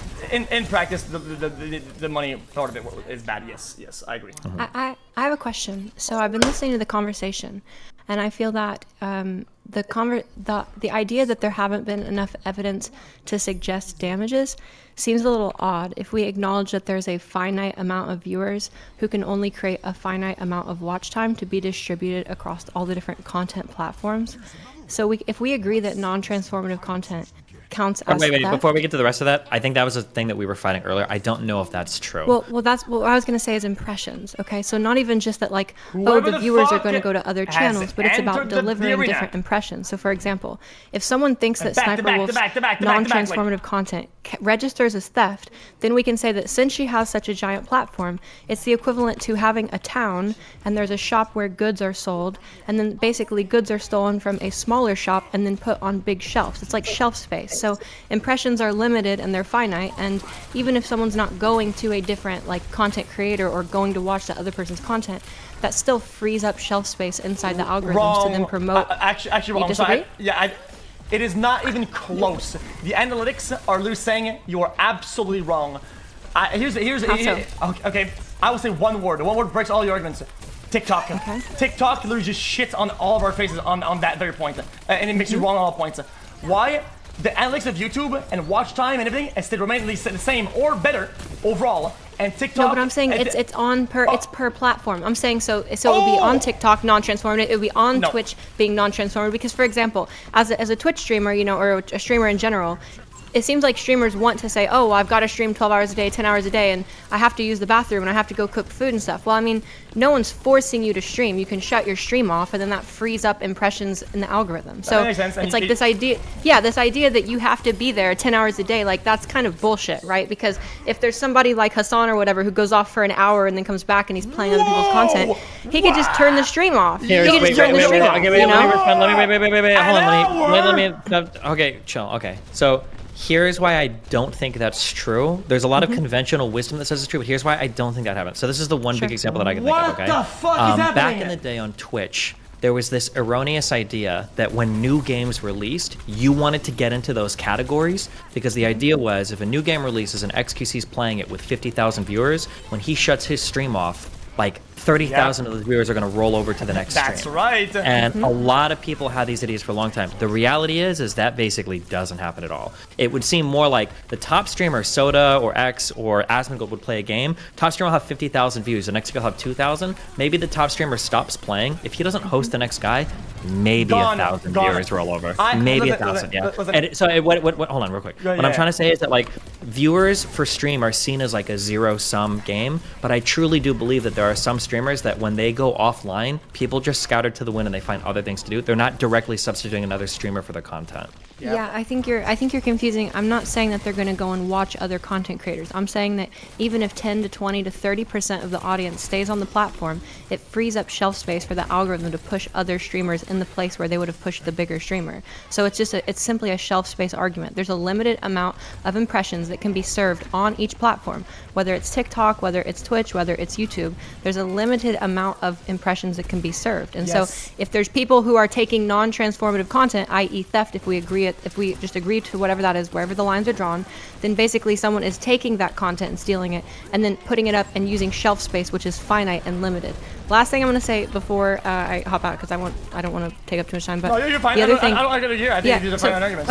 practice, the money part of it is bad. Yes, I agree. I have a question. So I've been listening to the conversation, and I feel that the idea that there haven't been enough evidence to suggest damages seems a little odd if we acknowledge that there's a finite amount of viewers who can only create a finite amount of watch time to be distributed across all the different content platforms. So if we agree that non-transformative content counts as wait, theft, before we get to the rest of that, I think that was a thing that we were fighting earlier. I don't know if that's true. Well, that's what I was going to say is impressions. Okay, so not even just that, like, Whoever the the viewers are fuck going to go to other has channels, but it's about entered the delivering arena. different impressions. So, for example, if someone thinks that Back to Sniper back to Wolf's back to back to back to back, like- non-transformative content registers as theft, then we can say that since she has such a giant platform, it's the equivalent to having a town and there's a shop where goods are sold, and then basically goods are stolen from a smaller shop and then put on big shelves. It's like shelf space. So impressions are limited and they're finite, and even if someone's not going to a different like content creator or going to watch that other person's content, that still frees up shelf space inside the algorithms to then promote. Actually wrong. You Sorry. disagree? It is not even close. The analytics are literally saying you are absolutely wrong. Okay. I will say one word. One word breaks all your arguments. TikTok. Okay. TikTok literally just shits on all of our faces on that very point, and it makes you wrong on all points. Why? The analytics of YouTube and watch time and everything has stayed remain at least the same or better overall. And TikTok. No, but I'm saying it's per platform. I'm saying so it would be on TikTok non-transformative. It would be on Twitch being non-transformative because, for example, as a Twitch streamer, or a streamer in general, it seems like streamers want to say, oh, well, I've got to stream 12 hours a day, 10 hours a day, and I have to use the bathroom and I have to go cook food and stuff. Well, I mean, no one's forcing you to stream. You can shut your stream off, and then that frees up impressions in the algorithm. So that makes sense. it's like this idea that you have to be there 10 hours a day, like that's kind of bullshit, right? Because if there's somebody like Hassan or whatever who goes off for an hour and then comes back and he's playing other people's content, he could just turn the stream off. Here, he could just turn the stream off. Okay, let me respond. Hold on. Okay, chill. Okay, so here's why I don't think that's true. There's a lot of conventional wisdom that says it's true, but here's why I don't think that happens. So this is the one big example that I can think of, okay? What the fuck is happening? Back in the day on Twitch, there was this erroneous idea that when new games released, you wanted to get into those categories because the idea was if a new game releases and XQC's playing it with 50,000 viewers, when he shuts his stream off, like 30,000 of the viewers are going to roll over to the next stream. That's right. And a lot of people had these ideas for a long time. The reality is that basically doesn't happen at all. It would seem more like the top streamer, Soda or X or Asmongold, would play a game. Top streamer will have 50,000 views. The next guy will have 2,000. Maybe the top streamer stops playing. If he doesn't host the next guy, maybe 1,000 viewers roll over. Maybe 1,000, yeah. And so hold on real quick. What I'm trying to say is that like viewers for stream are seen as like a zero-sum game, but I truly do believe that there are some streamers that when they go offline, people just scatter to the wind and they find other things to do. They're not directly substituting another streamer for their content. Yeah, I think you're confusing. I'm not saying that they're going to go and watch other content creators. I'm saying that even if 10 to 20 to 30% of the audience stays on the platform, it frees up shelf space for the algorithm to push other streamers in the place where they would have pushed the bigger streamer. So it's simply a shelf space argument. There's a limited amount of impressions that can be served on each platform, whether it's TikTok, whether it's Twitch, whether it's YouTube. There's a limited amount of impressions that can be served. And so if there's people who are taking non-transformative content, i.e. theft, if we agree just agree to whatever that is, wherever the lines are drawn, then basically someone is taking that content and stealing it, and then putting it up and using shelf space, which is finite and limited. Last thing I'm going to say before I hop out, because I don't want to take up too much time. But no, you're fine. The other thing, I don't like it here. I think these are fine arguments.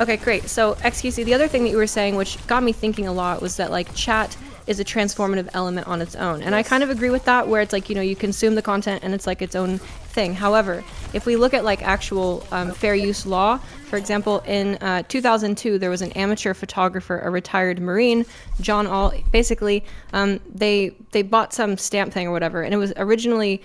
Okay, great. So XQC, the other thing that you were saying, which got me thinking a lot, was that like chat is a transformative element on its own. And I kind of agree with that, where it's like, you consume the content and it's like its own thing. However, if we look at like actual fair use law, for example, in 2002, there was an amateur photographer, a retired Marine, John All. Basically, they bought some stamp thing or whatever, and it was originally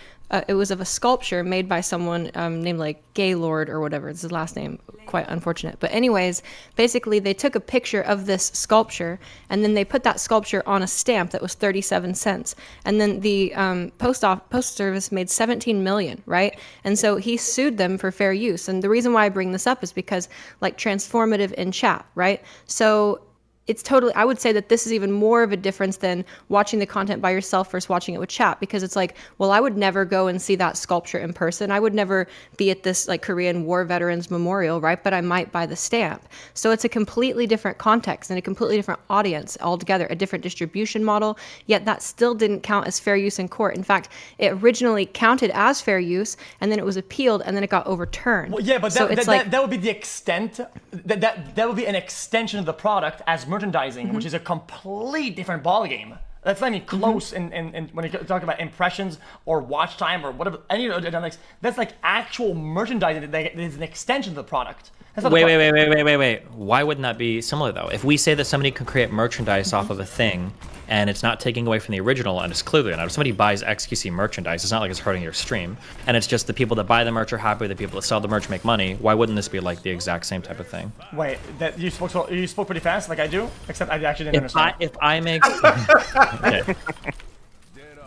it was of a sculpture made by someone named like Gaylord or whatever. It's his last name, quite unfortunate. But anyways, basically they took a picture of this sculpture and then they put that sculpture on a stamp that was 37 cents. And then the post service made 17 million, right? And so he sued them for fair use. And the reason why I bring this up is because like transformative in chat, right? So it's totally, I would say that this is even more of a difference than watching the content by yourself versus watching it with chat, because it's like, well, I would never go and see that sculpture in person. I would never be at this like Korean War Veterans Memorial, right? But I might buy the stamp. So it's a completely different context and a completely different audience altogether, a different distribution model, yet that still didn't count as fair use in court. In fact, it originally counted as fair use and then it was appealed and then it got overturned. Well, yeah, but that would be the extent, that would be an extension of the product as merchandising, which is a complete different ballgame. That's not even close in when you talk about impressions or watch time or whatever, any of the dynamics. That's like actual merchandising that is an extension of the product. Wait. Why wouldn't that be similar though? If we say that somebody can create merchandise off of a thing and it's not taking away from the original and it's clearly not. If somebody buys XQC merchandise, it's not like it's hurting your stream. And it's just the people that buy the merch are happy, the people that sell the merch make money. Why wouldn't this be like the exact same type of thing? Wait, that you spoke pretty fast like I do, except I actually didn't understand. If I make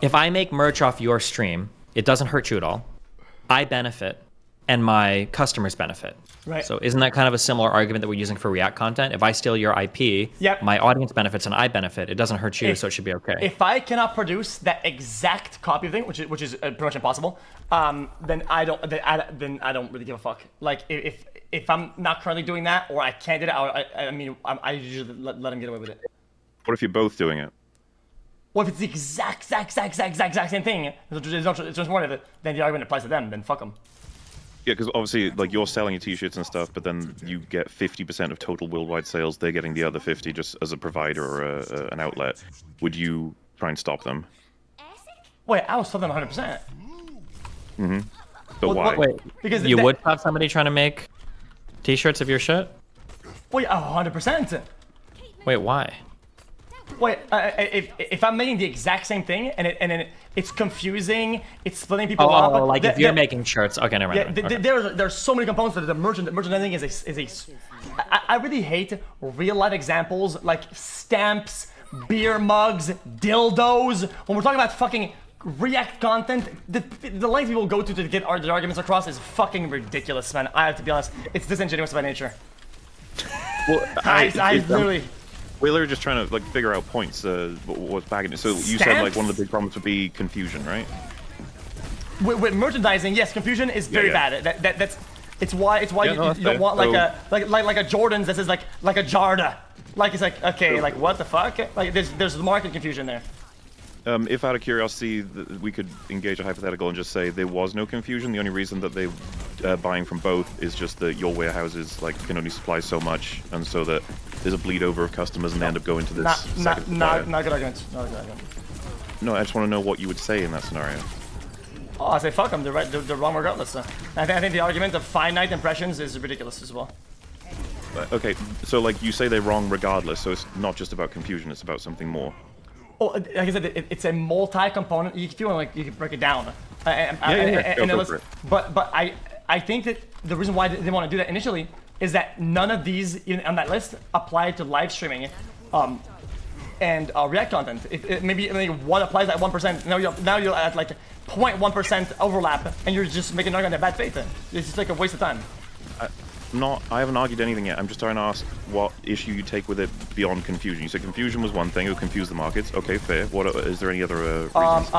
if I make merch off your stream, it doesn't hurt you at all. I benefit and my customers benefit. Right. So isn't that kind of a similar argument that we're using for React content? If I steal your IP, yep, my audience benefits and I benefit. It doesn't hurt you, so it should be okay. If I cannot produce that exact copy of thing, which is pretty much impossible, then I don't really give a fuck. Like if I'm not currently doing that or I can't do that, I usually let them get away with it. What if you're both doing it? Well, if it's the exact same thing, it's just one of it, then the argument applies to them. Then fuck them. Yeah, because obviously, like, you're selling your t-shirts and stuff, but then you get 50% of total worldwide sales. They're getting the other 50 just as a provider or an outlet. Would you try and stop them? Wait, I would stop them 100%. Mm-hmm. But why? Wait, because you would stop somebody trying to make t-shirts of your shit? Wait, 100%. Wait, why? Wait, if I'm making the exact same thing and it's confusing, it's splitting people up. Oh, like if you're making shirts. Okay, never mind. Yeah, there's so many components that the merchandising is a. I really hate real life examples like stamps, beer mugs, dildos. When we're talking about fucking React content, the length people go to get their arguments across is fucking ridiculous, man. I have to be honest, it's disingenuous by nature. Well, I literally. We're literally just trying to like figure out points. What's bagging it? So you said like one of the big problems would be confusion, right? With merchandising, yes, confusion is very bad. It's why you don't want like a Jordans that says like a Jarda. Like it's like okay, like what the fuck? Like there's market confusion there. If out of curiosity we could engage a hypothetical and just say there was no confusion, the only reason that they buying from both is just that your warehouses like can only supply so much, and so that there's a bleed over of customers and they end up going to this. Not good argument. No, I just want to know what you would say in that scenario. Oh, I say fuck them. They're right. They're wrong regardless. I think the argument of finite impressions is ridiculous as well. Okay, so like you say they're wrong regardless, so it's not just about confusion; it's about something more. Oh, like I said, it's a multi-component. If you want, like, you can break it down. But I think that the reason why they want to do that initially is that none of these on that list apply to live streaming, and React content. Maybe one applies at 1%. Now you're at like 0.1% overlap, and you're just making an argument of bad faith. It's just like a waste of time. I haven't argued anything yet. I'm just trying to ask what issue you take with it beyond confusion. You said confusion was one thing, it would confuse the markets. Okay, fair. What is there any other reasons?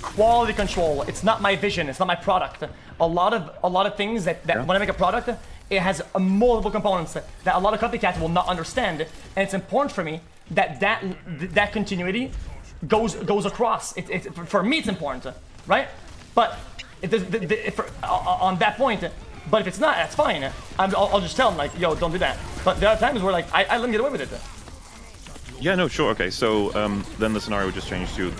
Quality control. It's not my vision. It's not my product. A lot of things that when I make a product, it has multiple components that a lot of copycats will not understand, and it's important for me that continuity goes across. For me, it's important, right? But on that point, but if it's not, that's fine. I'll just tell them like, yo, don't do that. But there are times where like I let them get away with it. Yeah, no, sure, okay. So then the scenario would just change to